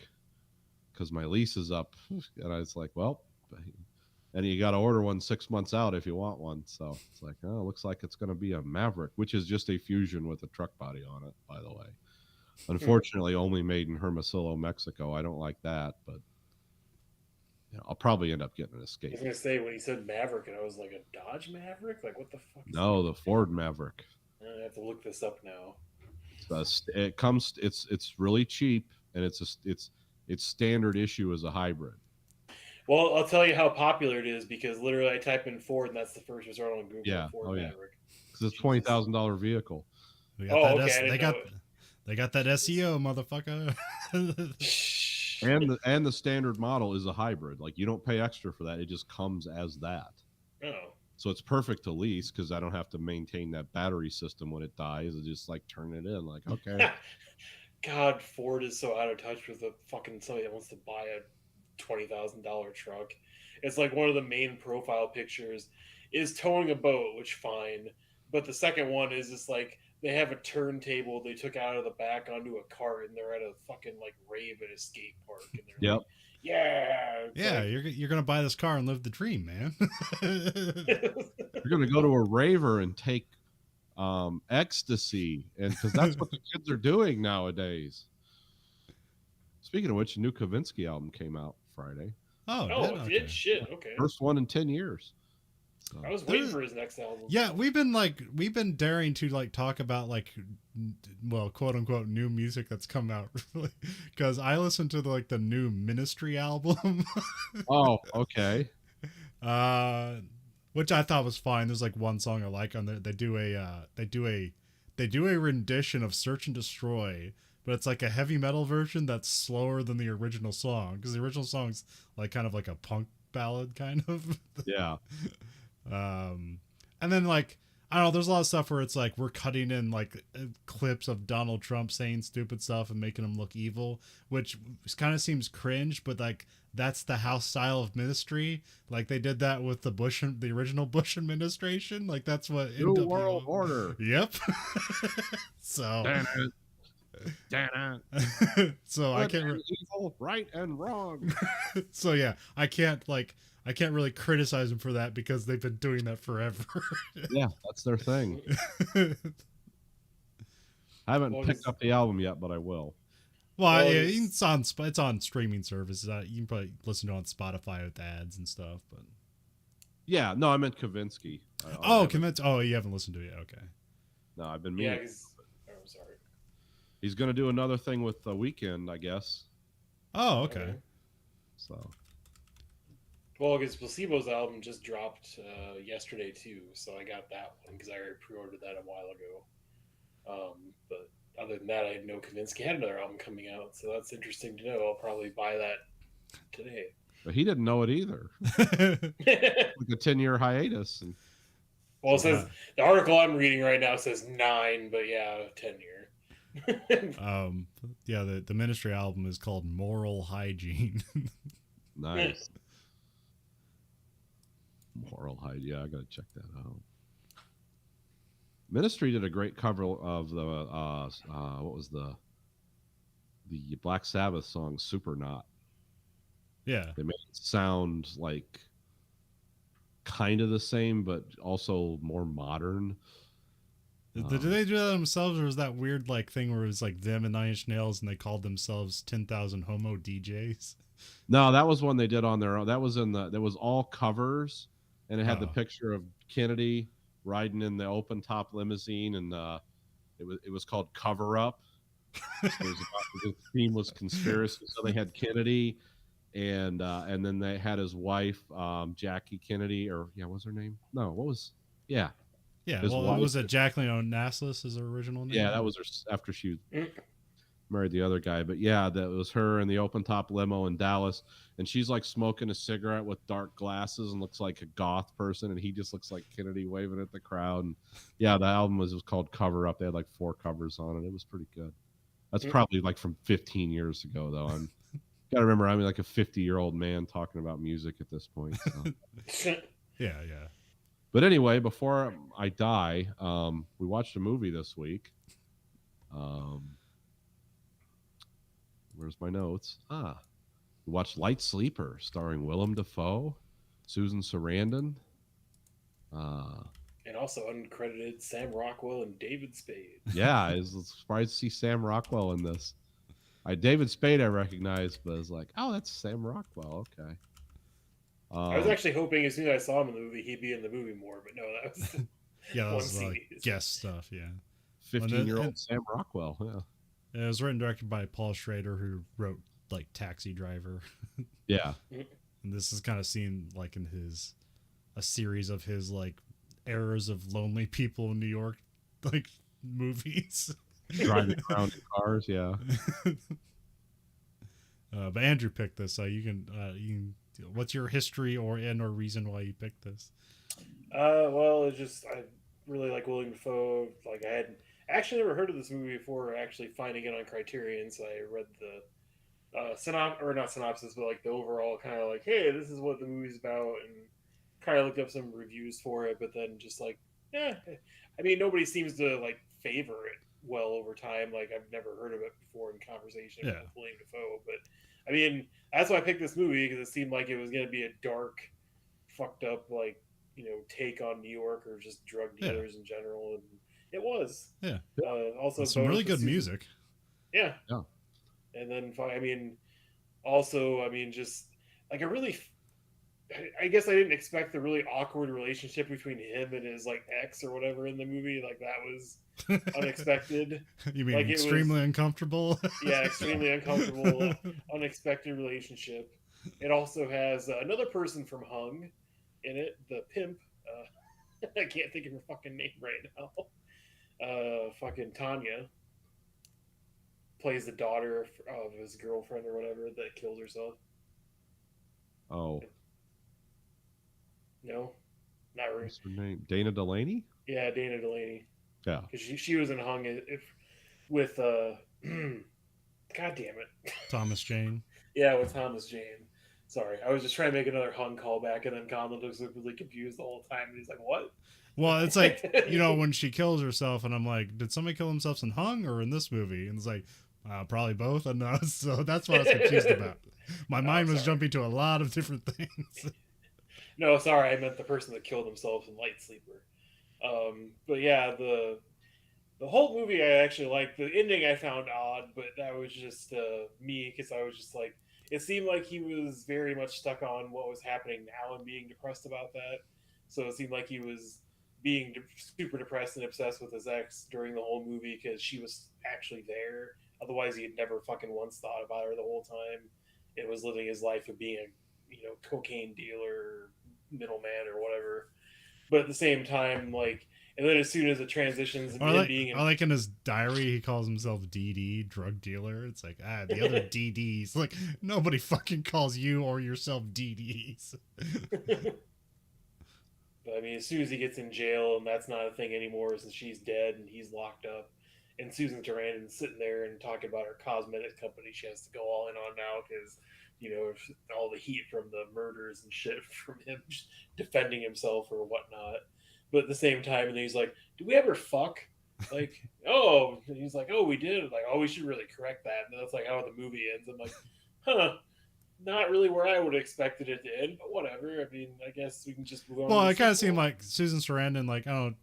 because my lease is up, and I was like, well, and you got to order one 6 months out if you want one. So it's like, oh, it looks like it's going to be a Maverick, which is just a Fusion with a truck body on it, by the way. Unfortunately, only made in Hermosillo, Mexico. I don't like that, but I'll probably end up getting an I Escape. was gonna say when he said Maverick, and I was like, a Dodge Maverick? Like, what the fuck? No, the Ford Maverick. I have to look this up now. It comes. It's really cheap, and it's standard issue as a hybrid. Well, I'll tell you how popular it is because literally I type in Ford, and that's the first result on Google. Yeah. Ford Oh, yeah. Maverick. Because it's $20,000 vehicle. They Oh, got that okay, I didn't know they got that SEO, motherfucker. And the standard model is a hybrid. Like, you don't pay extra for that. It just comes as that. Oh. So it's perfect to lease because I don't have to maintain that battery system when it dies. I just like turn it in. Like, okay. God, Ford is so out of touch with the fucking somebody that wants to buy a $20,000 truck. It's like one of the main profile pictures is towing a boat, which fine, but the second one is just like they have a turntable they took out of the back onto a cart, and they're at a fucking like rave at a skate park, and they're Yep. like, yeah, Yeah, like, you're gonna buy this car and live the dream, man. You're going to go to a raver and take ecstasy, and because that's what the kids are doing nowadays. Speaking of which, a new Kavinsky album came out Friday. Oh, oh, okay. did shit. Okay, First one in 10 years. So, I was waiting for his next album. Yeah, we've been daring to like talk about like, well, quote unquote new music that's come out, because I listened to the new Ministry album. oh, okay. Which I thought was fine. There's like one song I like on there. They do a rendition of Search and Destroy, but it's like a heavy metal version that's slower than the original song, because the original song's like kind of like a punk ballad kind of. Yeah. And then like I don't know, there's a lot of stuff where it's like we're cutting in like clips of Donald Trump saying stupid stuff and making him look evil, which kind of seems cringe, but like that's the house style of Ministry. Like they did that with the original Bush administration. Like that's what New World Order. Yep. So so I can't evil, right and wrong. So yeah, I can't really criticize them for that because they've been doing that forever. Yeah, that's their thing. I haven't picked up the album yet, but I will. Well, yeah, it's on streaming services. You can probably listen to it on Spotify with ads and stuff. But yeah, no, I meant Kavinsky. You haven't listened to it yet. Okay. No, I've been meaning. Yeah, I'm sorry. He's going to do another thing with The Weeknd, I guess. Oh, okay. So. Well, because Placebo's album just dropped yesterday too, so I got that one because I already pre-ordered that a while ago. But other than that, I didn't know Kavinsky had another album coming out, so that's interesting to know. I'll probably buy that today. But he didn't know it either. Like a 10-year hiatus. And... Well, it says the article I'm reading right now says 9, but yeah, 10-year. Yeah, the Ministry album is called Moral Hygiene. Nice. Moral Hygiene. Yeah, I gotta check that out. Ministry did a great cover of the what was the Black Sabbath song Supernaut. Yeah. They made it sound like kind of the same, but also more modern. Did they do that themselves, or was that weird like thing where it was like them and Nine Inch Nails and they called themselves 10,000 Homo DJs? No, that was one they did on their own. That was all covers, and it had the picture of Kennedy riding in the open top limousine, and it was called Cover Up. So the theme was conspiracy. So they had Kennedy, and then they had his wife, Jackie Kennedy, or what was her name? No, what was was it Jacqueline Onassis is her original name? Yeah, that was her after she married the other guy. But yeah, that was her in the open top limo in Dallas, and she's like smoking a cigarette with dark glasses and looks like a goth person, and he just looks like Kennedy waving at the crowd. And yeah, the album was called Cover Up. They had like 4 covers on it. It was pretty good. That's probably like from 15 years ago, though. I'm gotta remember, I'm like a 50-year-old man talking about music at this point. So. Yeah. But anyway, before I die, we watched a movie this week. Where's my notes? We watched Light Sleeper, starring Willem Dafoe, Susan Sarandon. And also uncredited Sam Rockwell and David Spade. Yeah, I was surprised to see Sam Rockwell in this. David Spade I recognized, but I was like, oh, that's Sam Rockwell. Okay. I was actually hoping as soon as I saw him in the movie, he'd be in the movie more, but no, that was Yeah, that one was scene. like guest stuff. Yeah, 15-year-old Sam Rockwell. Yeah. it was written and directed by Paul Schrader, who wrote like Taxi Driver. Yeah. And this is kind of seen like in a series of his like eras of lonely people in New York, like movies. Driving around in cars. Yeah. But Andrew picked this, so you can. What's your history or reason why you picked this? Well, it's just I really like William Dafoe. Like I had actually never heard of this movie before actually finding it on Criterion, so I read the not synopsis, but like the overall kind of like, hey, this is what the movie's about, and kind of looked up some reviews for it, but then just like, yeah, I mean, nobody seems to like favor it well over time. Like I've never heard of it before in conversation with William Dafoe, but I mean, that's why I picked this movie, because it seemed like it was going to be a dark, fucked up, like, you know, take on New York or just drug dealers in general, and it was. Yeah. Also, some really good music. Yeah. Yeah. And then, I mean, also, I mean, just like a really, I guess I didn't expect the really awkward relationship between him and his like ex or whatever in the movie. Like that was unexpected. You mean like extremely uncomfortable? Yeah, extremely uncomfortable, unexpected relationship. It also has another person from Hung in it, the pimp. I can't think of her fucking name right now. Fucking Tanya plays the daughter of his girlfriend or whatever that killed herself. Oh. No, not really. What's her name? Dana Delaney? Yeah, Dana Delaney. Yeah. Because she was in Hung with God damn it. Thomas Jane. Yeah, with Thomas Jane. Sorry, I was just trying to make another Hung callback, and then Colin looks really confused the whole time, and he's like, "What?" Well, it's like, you know, when she kills herself, and I'm like, did somebody kill themselves in Hung or in this movie? And it's like, probably both. And so that's what I was confused about. My mind was jumping to a lot of different things. No, sorry, I meant the person that killed themselves in Light Sleeper. But yeah, the whole movie I actually liked. The ending I found odd, but that was just me, because I was just like, it seemed like he was very much stuck on what was happening now and being depressed about that. So it seemed like he was being super depressed and obsessed with his ex during the whole movie, because she was actually there. Otherwise, he had never fucking once thought about her the whole time. It was living his life of being a, you know, cocaine dealer, middleman or whatever. But at the same time, like, and then as soon as it transitions into being, I like in his diary, he calls himself DD, drug dealer. It's like, the other DDs. Like, nobody fucking calls you or yourself DDs. But I mean, as soon as he gets in jail, and that's not a thing anymore since she's dead and he's locked up, and Susan Sarandon's sitting there and talking about her cosmetic company she has to go all in on now, because, you know, all the heat from the murders and shit from him defending himself or whatnot. But at the same time, and he's like, "Do we ever fuck?" Like, oh, and he's like, "Oh, we did." Like, "Oh, we should really correct that." And that's like how the movie ends. I'm like, huh. Not really where I would have expected it to end, but whatever. I mean, I guess we can just move on. Well, it kind of seemed like Susan Sarandon, like, oh,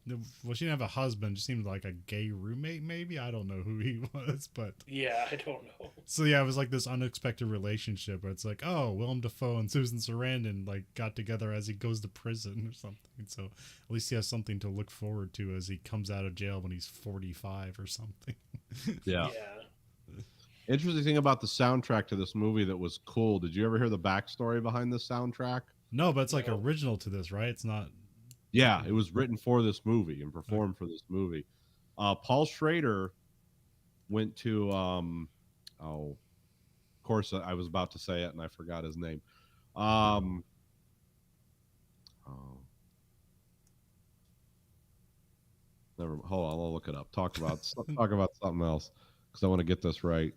well, she didn't have a husband. She seemed like a gay roommate, maybe. I don't know who he was, but yeah, I don't know. So yeah, it was like this unexpected relationship where it's like, oh, Willem Dafoe and Susan Sarandon like got together as he goes to prison or something. So at least he has something to look forward to as he comes out of jail when he's 45 or something. Yeah. Interesting thing about the soundtrack to this movie that was cool. Did you ever hear the backstory behind the soundtrack? No, but it's like original to this, right? It's not. Yeah, it was written for this movie and performed for this movie. Paul Schrader went to, of course, I was about to say it and I forgot his name. Hold on, I'll look it up. Talk about something else because I want to get this right.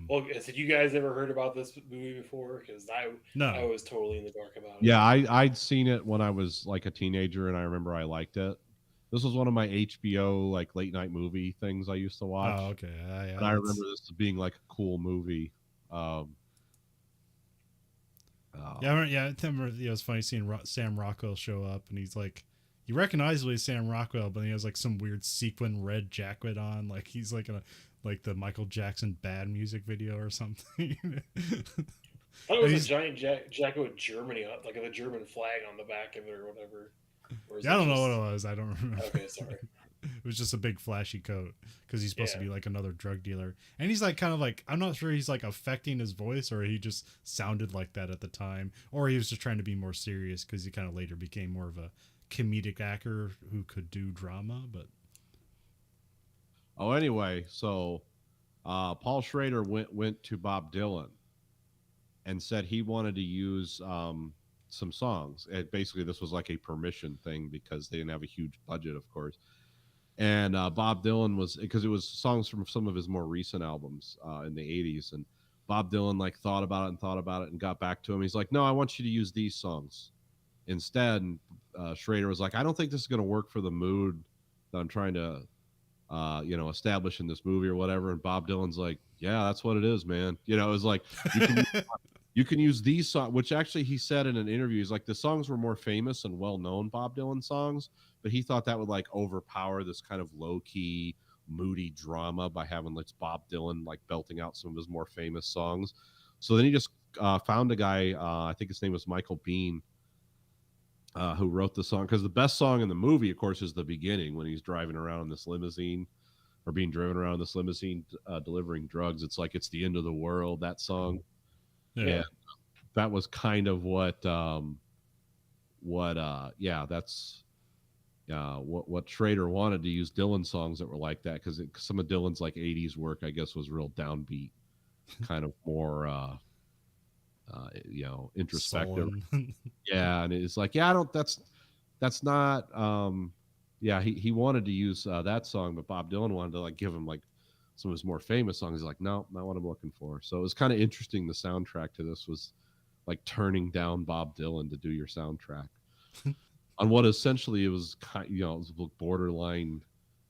Well, had you guys ever heard about this movie before? Because I was totally in the dark about it. Yeah, I'd seen it when I was like a teenager, and I remember I liked it. This was one of my HBO like late night movie things I used to watch. Oh, okay. And I remember this as being like a cool movie. I remember, it was funny seeing Sam Rockwell show up, and he's like, you recognizably Sam Rockwell, but he has like some weird sequin red jacket on, like he's like in a like the Michael Jackson Bad music video or something. I thought it was a giant jacket with Germany on, like a German flag on the back of it or whatever. Yeah, I don't know what it was. I don't remember. Okay, sorry. It was just a big flashy coat because he's supposed to Yeah. be like another drug dealer, and he's like kind of like, I'm not sure he's like affecting his voice, or he just sounded like that at the time, or he was just trying to be more serious because he kind of later became more of a comedic actor who could do drama. But Anyway, so Paul Schrader went to Bob Dylan and said he wanted to use some songs. And basically, this was like a permission thing because they didn't have a huge budget, of course. And Bob Dylan was, because it was songs from some of his more recent albums in the 80s. And Bob Dylan like thought about it and got back to him. He's like, no, I want you to use these songs instead. And Schrader was like, I don't think this is going to work for the mood that I'm trying to establish in this movie or whatever. And Bob Dylan's like, yeah, that's what it is, man. It was like, you can use these songs, which actually he said in an interview, he's like, the songs were more famous and well-known Bob Dylan songs, but he thought that would like overpower this kind of low-key, moody drama by having like Bob Dylan like belting out some of his more famous songs. So then he just found a guy, I think his name was Michael Bean, who wrote the song, because the best song in the movie, of course, is the beginning when he's driving around in this limousine, or being driven around in this limousine delivering drugs. It's like, it's the end of the world, that song. yeah, And that was kind of what Schrader wanted, to use Dylan songs that were like that, because some of Dylan's like 80s work, I guess, was real downbeat, kind of more introspective. Yeah, and it's like, that's not he wanted to use that song, but Bob Dylan wanted to like give him like some of his more famous songs. He's like, no, not what I'm looking for. So it was kind of interesting. The soundtrack to this was like turning down Bob Dylan to do your soundtrack on what essentially it was it was borderline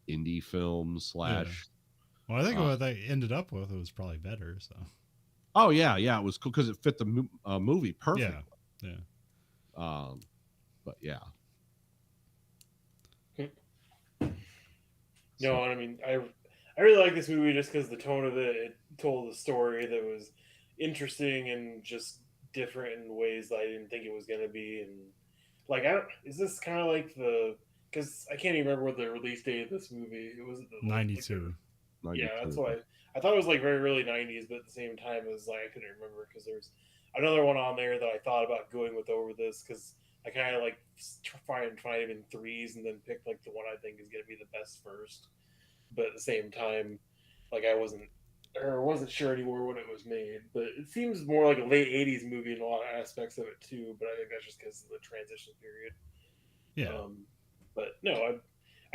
indie film / Well, I think what they ended up with was probably better. So. Oh yeah, it was cool because it fit the movie perfectly. Yeah. But yeah. No, I mean, I really like this movie just because the tone of it told a story that was interesting and just different in ways that I didn't think it was going to be. And like, is this kind of like because I can't even remember what the release date of this movie. It was 92. Yeah, that's why I thought it was like very early 90s, but at the same time, it was like I couldn't remember because there's another one on there that I thought about going with over this because I kind of like try and find it in threes and then pick like the one I think is going to be the best first. But at the same time, like I wasn't sure anymore when it was made. But it seems more like a late 80s movie in a lot of aspects of it too. But I think that's just because of the transition period. Yeah. But no,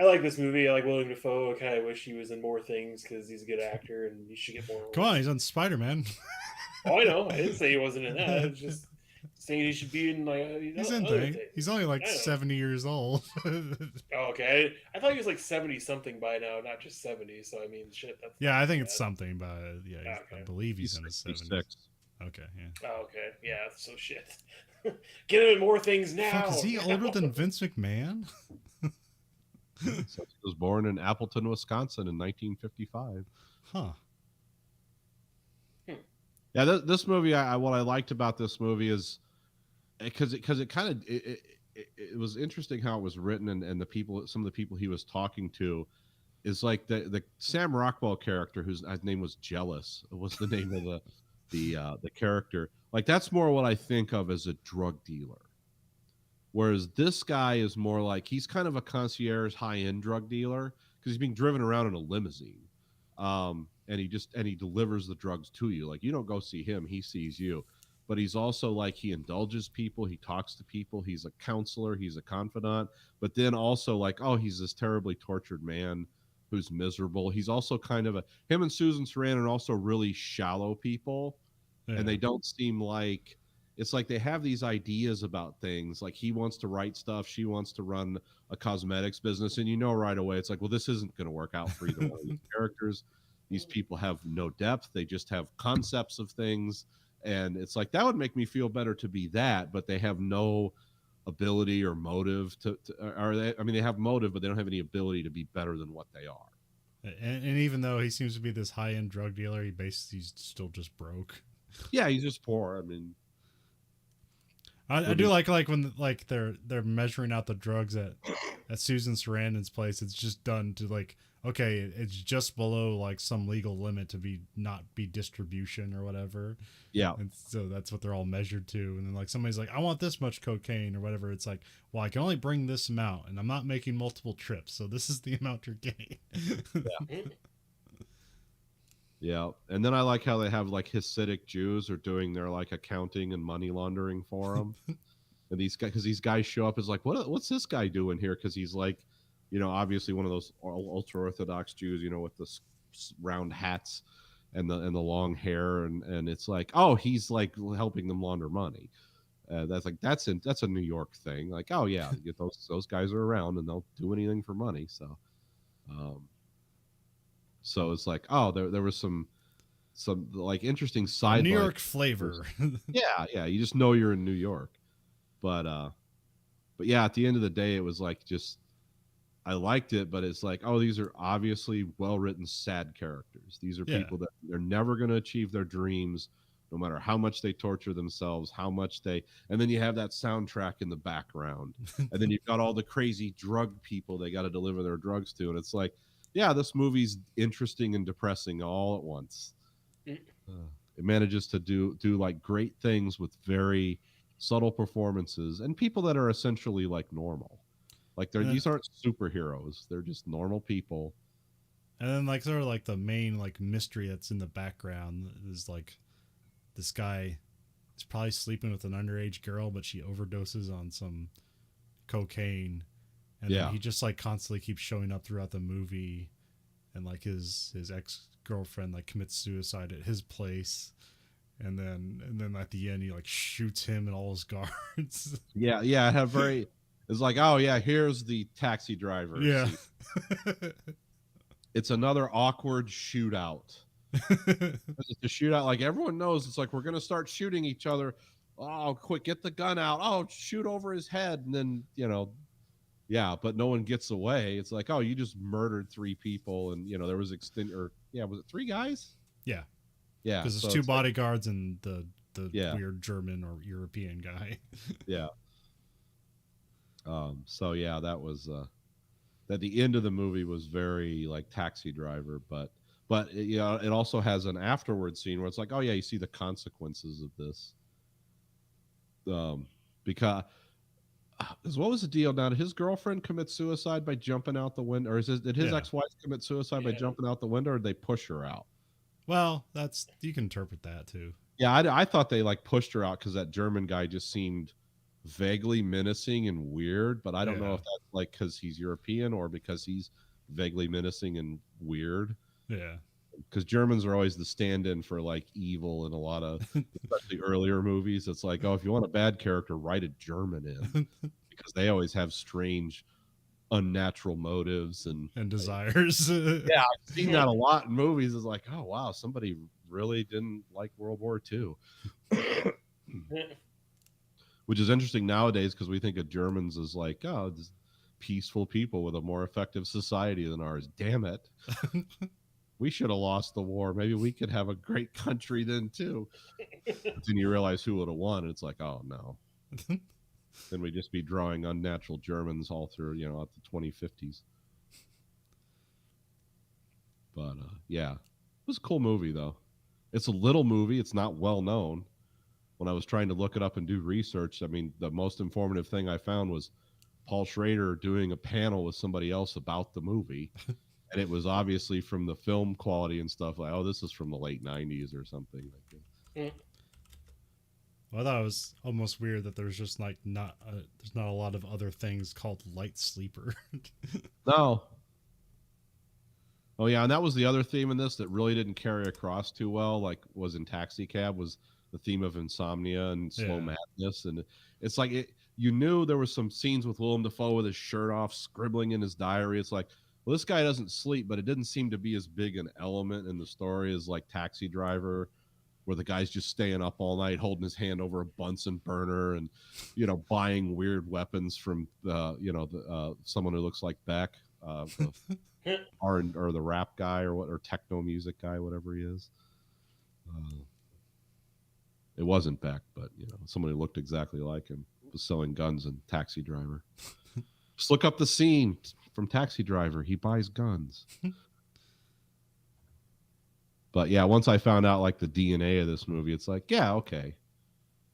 I like this movie. I like Willem Dafoe. I kind of wish he was in more things because he's a good actor and he should get more. Come on, he's on Spider-Man. Oh, I know. I didn't say he wasn't in that. I was just saying he should be in like. He's in things. He's only like 70 years old. Oh, okay. I thought he was like 70 something by now, not just 70. So I mean, shit. That's yeah, I think it's something, but yeah, Okay. I believe he's in his 70s. Okay, yeah. Oh, okay. Yeah. So shit. Get him in more things now. Fuck, is he older than Vince McMahon? So he was born in Appleton, Wisconsin in 1955. Huh. Yeah, this movie, what I liked about this movie is because it kind of it was interesting how it was written, and some of the people he was talking to is like the Sam Rockwell character, whose name was Jealous, was the name of the character. Like that's more what I think of as a drug dealer. Whereas this guy is more like he's kind of a concierge high-end drug dealer because he's being driven around in a limousine. And he delivers the drugs to you. Like you don't go see him, he sees you. But he's also like, he indulges people, he talks to people, he's a counselor, he's a confidant, but then also like, oh, he's this terribly tortured man who's miserable. He's also kind of him and Susan Sarandon are also really shallow people. Yeah. And they don't seem like, it's like they have these ideas about things. Like he wants to write stuff, she wants to run a cosmetics business, and you know right away it's like, well, this isn't going to work out for either one of these characters. These people have no depth. They just have concepts of things, And it's like, that would make me feel better to be that, but they have no ability or motive they have motive, but they don't have any ability to be better than what they are. And even though he seems to be this high-end drug dealer, he's still just broke. Yeah, he's just poor. I mean, I do like when they're measuring out the drugs at Susan Sarandon's place. It's just done to like, okay, it's just below like some legal limit to not be distribution or whatever. Yeah. And so that's what they're all measured to. And then like somebody's like, I want this much cocaine or whatever. It's like, well, I can only bring this amount, and I'm not making multiple trips, so this is the amount you're getting. Yeah. Yeah, and then I like how they have like Hasidic Jews are doing their like accounting and money laundering for them. And these guys show up as like, what's this guy doing here? Because he's like, obviously one of those ultra Orthodox Jews, with the round hats and the long hair, and it's like, oh, he's like helping them launder money. That's a New York thing. Like, oh yeah, those guys are around and they'll do anything for money. So it's like, oh, there was some like interesting side New York flavor. yeah, you just know you're in New York. But yeah, at the end of the day, it was like, just, I liked it, but it's like, oh, these are obviously well-written sad characters. These are people that they're never going to achieve their dreams, no matter how much they torture themselves, and then you have that soundtrack in the background, and then you've got all the crazy drug people they got to deliver their drugs to, and it's like, yeah, this movie's interesting and depressing all at once. It manages to do like great things with very subtle performances and people that are essentially like normal. Like these aren't superheroes; they're just normal people. And then like sort of like the main like mystery that's in the background is like, this guy is probably sleeping with an underage girl, but she overdoses on some cocaine. And then he just like constantly keeps showing up throughout the movie, and like his ex-girlfriend like commits suicide at his place, and then at the end he like shoots him and all his guards. It's like, oh yeah, here's the taxi driver. Yeah. It's another awkward shootout. It's a shootout, like everyone knows, it's like, we're gonna start shooting each other. Oh, quick, get the gun out. Oh, shoot over his head, and then yeah, but no one gets away. It's like, oh, you just murdered 3 people, and there was was it 3 guys? Yeah, because there's 2 bodyguards and the weird German or European guy. Yeah. So yeah, that was that the end of the movie was very like Taxi Driver, but it also has an afterward scene where it's like, oh yeah, you see the consequences of this. Because what was the deal now? Did his girlfriend commit suicide by jumping out the window, or did his ex-wife commit suicide by jumping out the window, or did they push her out? Well, you can interpret that too. Yeah, I thought they like pushed her out because that German guy just seemed vaguely menacing and weird, but I don't know if that's like because he's European or because he's vaguely menacing and weird. Yeah. Because Germans are always the stand-in for like evil in a lot of especially earlier movies. It's like, oh, if you want a bad character, write a German in, because they always have strange, unnatural motives and desires. Yeah, I've seen that a lot in movies. It's like, oh wow, somebody really didn't like World War II. Which is interesting nowadays because we think of Germans as like, oh, just peaceful people with a more effective society than ours. Damn it. We should have lost the war. Maybe we could have a great country then too. Then you realize who would have won. And it's like, oh no. Then we'd just be drawing unnatural Germans all through, at the 2050s. But yeah, it was a cool movie though. It's a little movie. It's not well known. When I was trying to look it up and do research, I mean, the most informative thing I found was Paul Schrader doing a panel with somebody else about the movie. And it was obviously from the film quality and stuff, like, oh, this is from the late 90s or something like that. Well, I thought it was almost weird that there's just like there's not a lot of other things called light sleeper. No. Oh yeah, and that was the other theme in this that really didn't carry across too well, like was in Taxi Cab, was the theme of insomnia and slow madness. And it's like, you knew there was some scenes with Willem Dafoe with his shirt off, scribbling in his diary. It's like, well, this guy doesn't sleep, but it didn't seem to be as big an element in the story as like Taxi Driver, where the guy's just staying up all night holding his hand over a Bunsen burner and, buying weird weapons from someone who looks like Beck, the or the rap guy or techno music guy, whatever he is. It wasn't Beck, but someone who looked exactly like him was selling guns in Taxi Driver. Just look up the scene from Taxi Driver. He buys guns. But yeah, once I found out like the DNA of this movie, it's like, yeah, okay.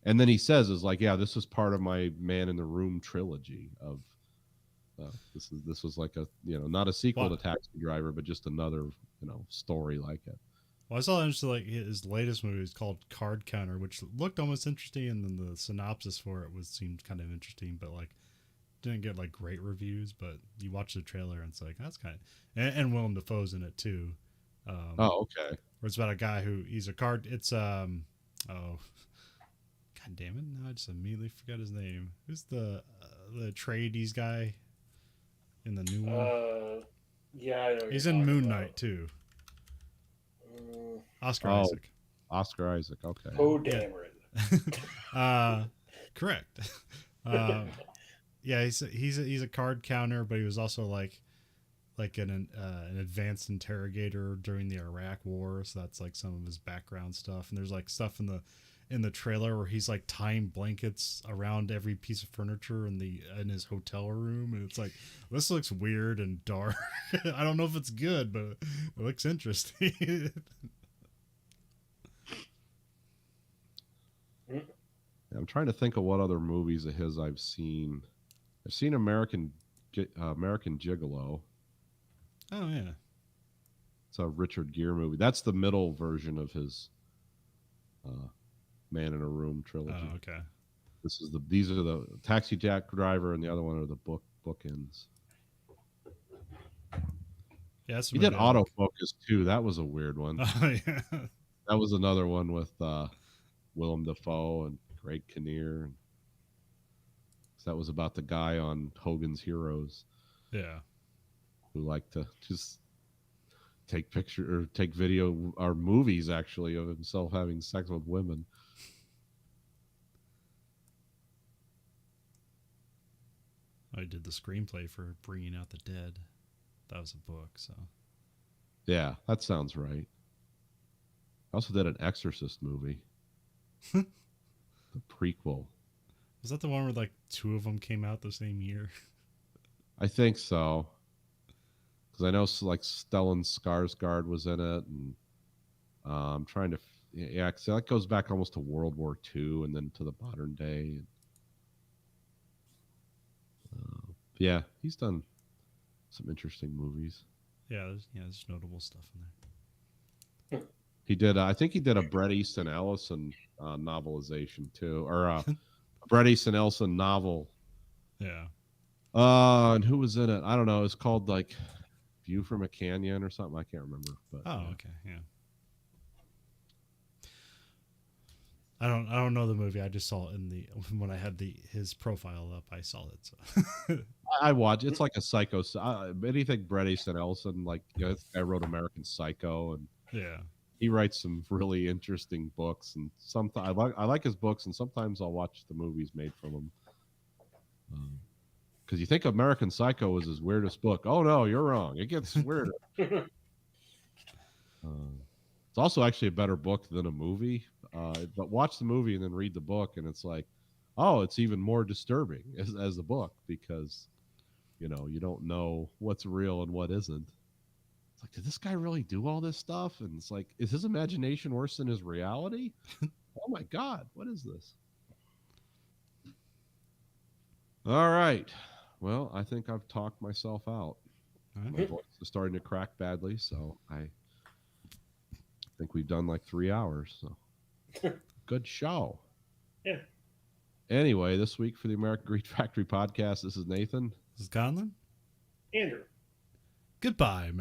And then he says, "Is like, yeah, this is part of my Man in the Room trilogy of this was like a not a sequel to Taxi Driver, but just another story like it." Well, I saw like his latest movie is called Card Counter, which looked almost interesting, and then the synopsis for it seemed kind of interesting, but like didn't get like great reviews. But you watch the trailer and it's like that's kind of and Willem Dafoe's in it too. Okay. Where it's about a guy he's a card. It's god damn it! Now I just immediately forgot his name. Who's the tradies guy in the new one? Yeah, I know he's in Moon Knight too. Oscar Isaac. Oscar Isaac. Okay. Oh, Dameron. Correct. Yeah, he's a card counter, but he was also like an advanced interrogator during the Iraq War, so that's like some of his background stuff. And there's like stuff in the trailer where he's like tying blankets around every piece of furniture in his hotel room, and it's like, this looks weird and dark. I don't know if it's good, but it looks interesting. I'm trying to think of what other movies of his I've seen. I've seen American Gigolo. Oh yeah, it's a Richard Gere movie. That's the middle version of his Man in a Room trilogy. Oh, okay. These are the Taxi Driver, and the other one are the bookends. Yeah, he did Autofocus too. That was a weird one. Oh yeah, that was another one with Willem Dafoe and Greg Kinnear. That was about the guy on Hogan's Heroes. Yeah. Who like to just take video or movies actually of himself having sex with women. I did the screenplay for Bringing Out the Dead. That was a book, so. Yeah, that sounds right. I also did an Exorcist movie. The prequel. Was that the one where like two of them came out the same year? I think so. Because I know like Stellan Skarsgård was in it, and I'm trying to, cause that goes back almost to World War II and then to the modern day. Yeah, he's done some interesting movies. Yeah, there's notable stuff in there. He did, I think he did a Bret Easton Ellison novelization too, or a Bret Easton Ellison novel. Yeah. And who was in it? I don't know. It's called like View from a Canyon or something. I can't remember. But okay, yeah. I don't know the movie. I just saw it when I had his profile up. I saw it. So. I watch. It's like a psycho. Anything Bret Easton Ellison, like this guy wrote American Psycho, and yeah, he writes some really interesting books. And sometimes I like his books, and sometimes I'll watch the movies made from him. Because you think American Psycho was his weirdest book. Oh no, you're wrong. It gets weirder. It's also actually a better book than a movie. But watch the movie and then read the book, and it's like, oh, it's even more disturbing as a book, because you don't know what's real and what isn't. It's like, did this guy really do all this stuff? And it's like, is his imagination worse than his reality? Oh my God, what is this? All right. Well, I think I've talked myself out. My voice is starting to crack badly, so I think we've done like 3 hours. So good show. Yeah. Anyway, this week for the American Greed Factory podcast, this is Nathan. This is Conlon. Andrew. Goodbye, man.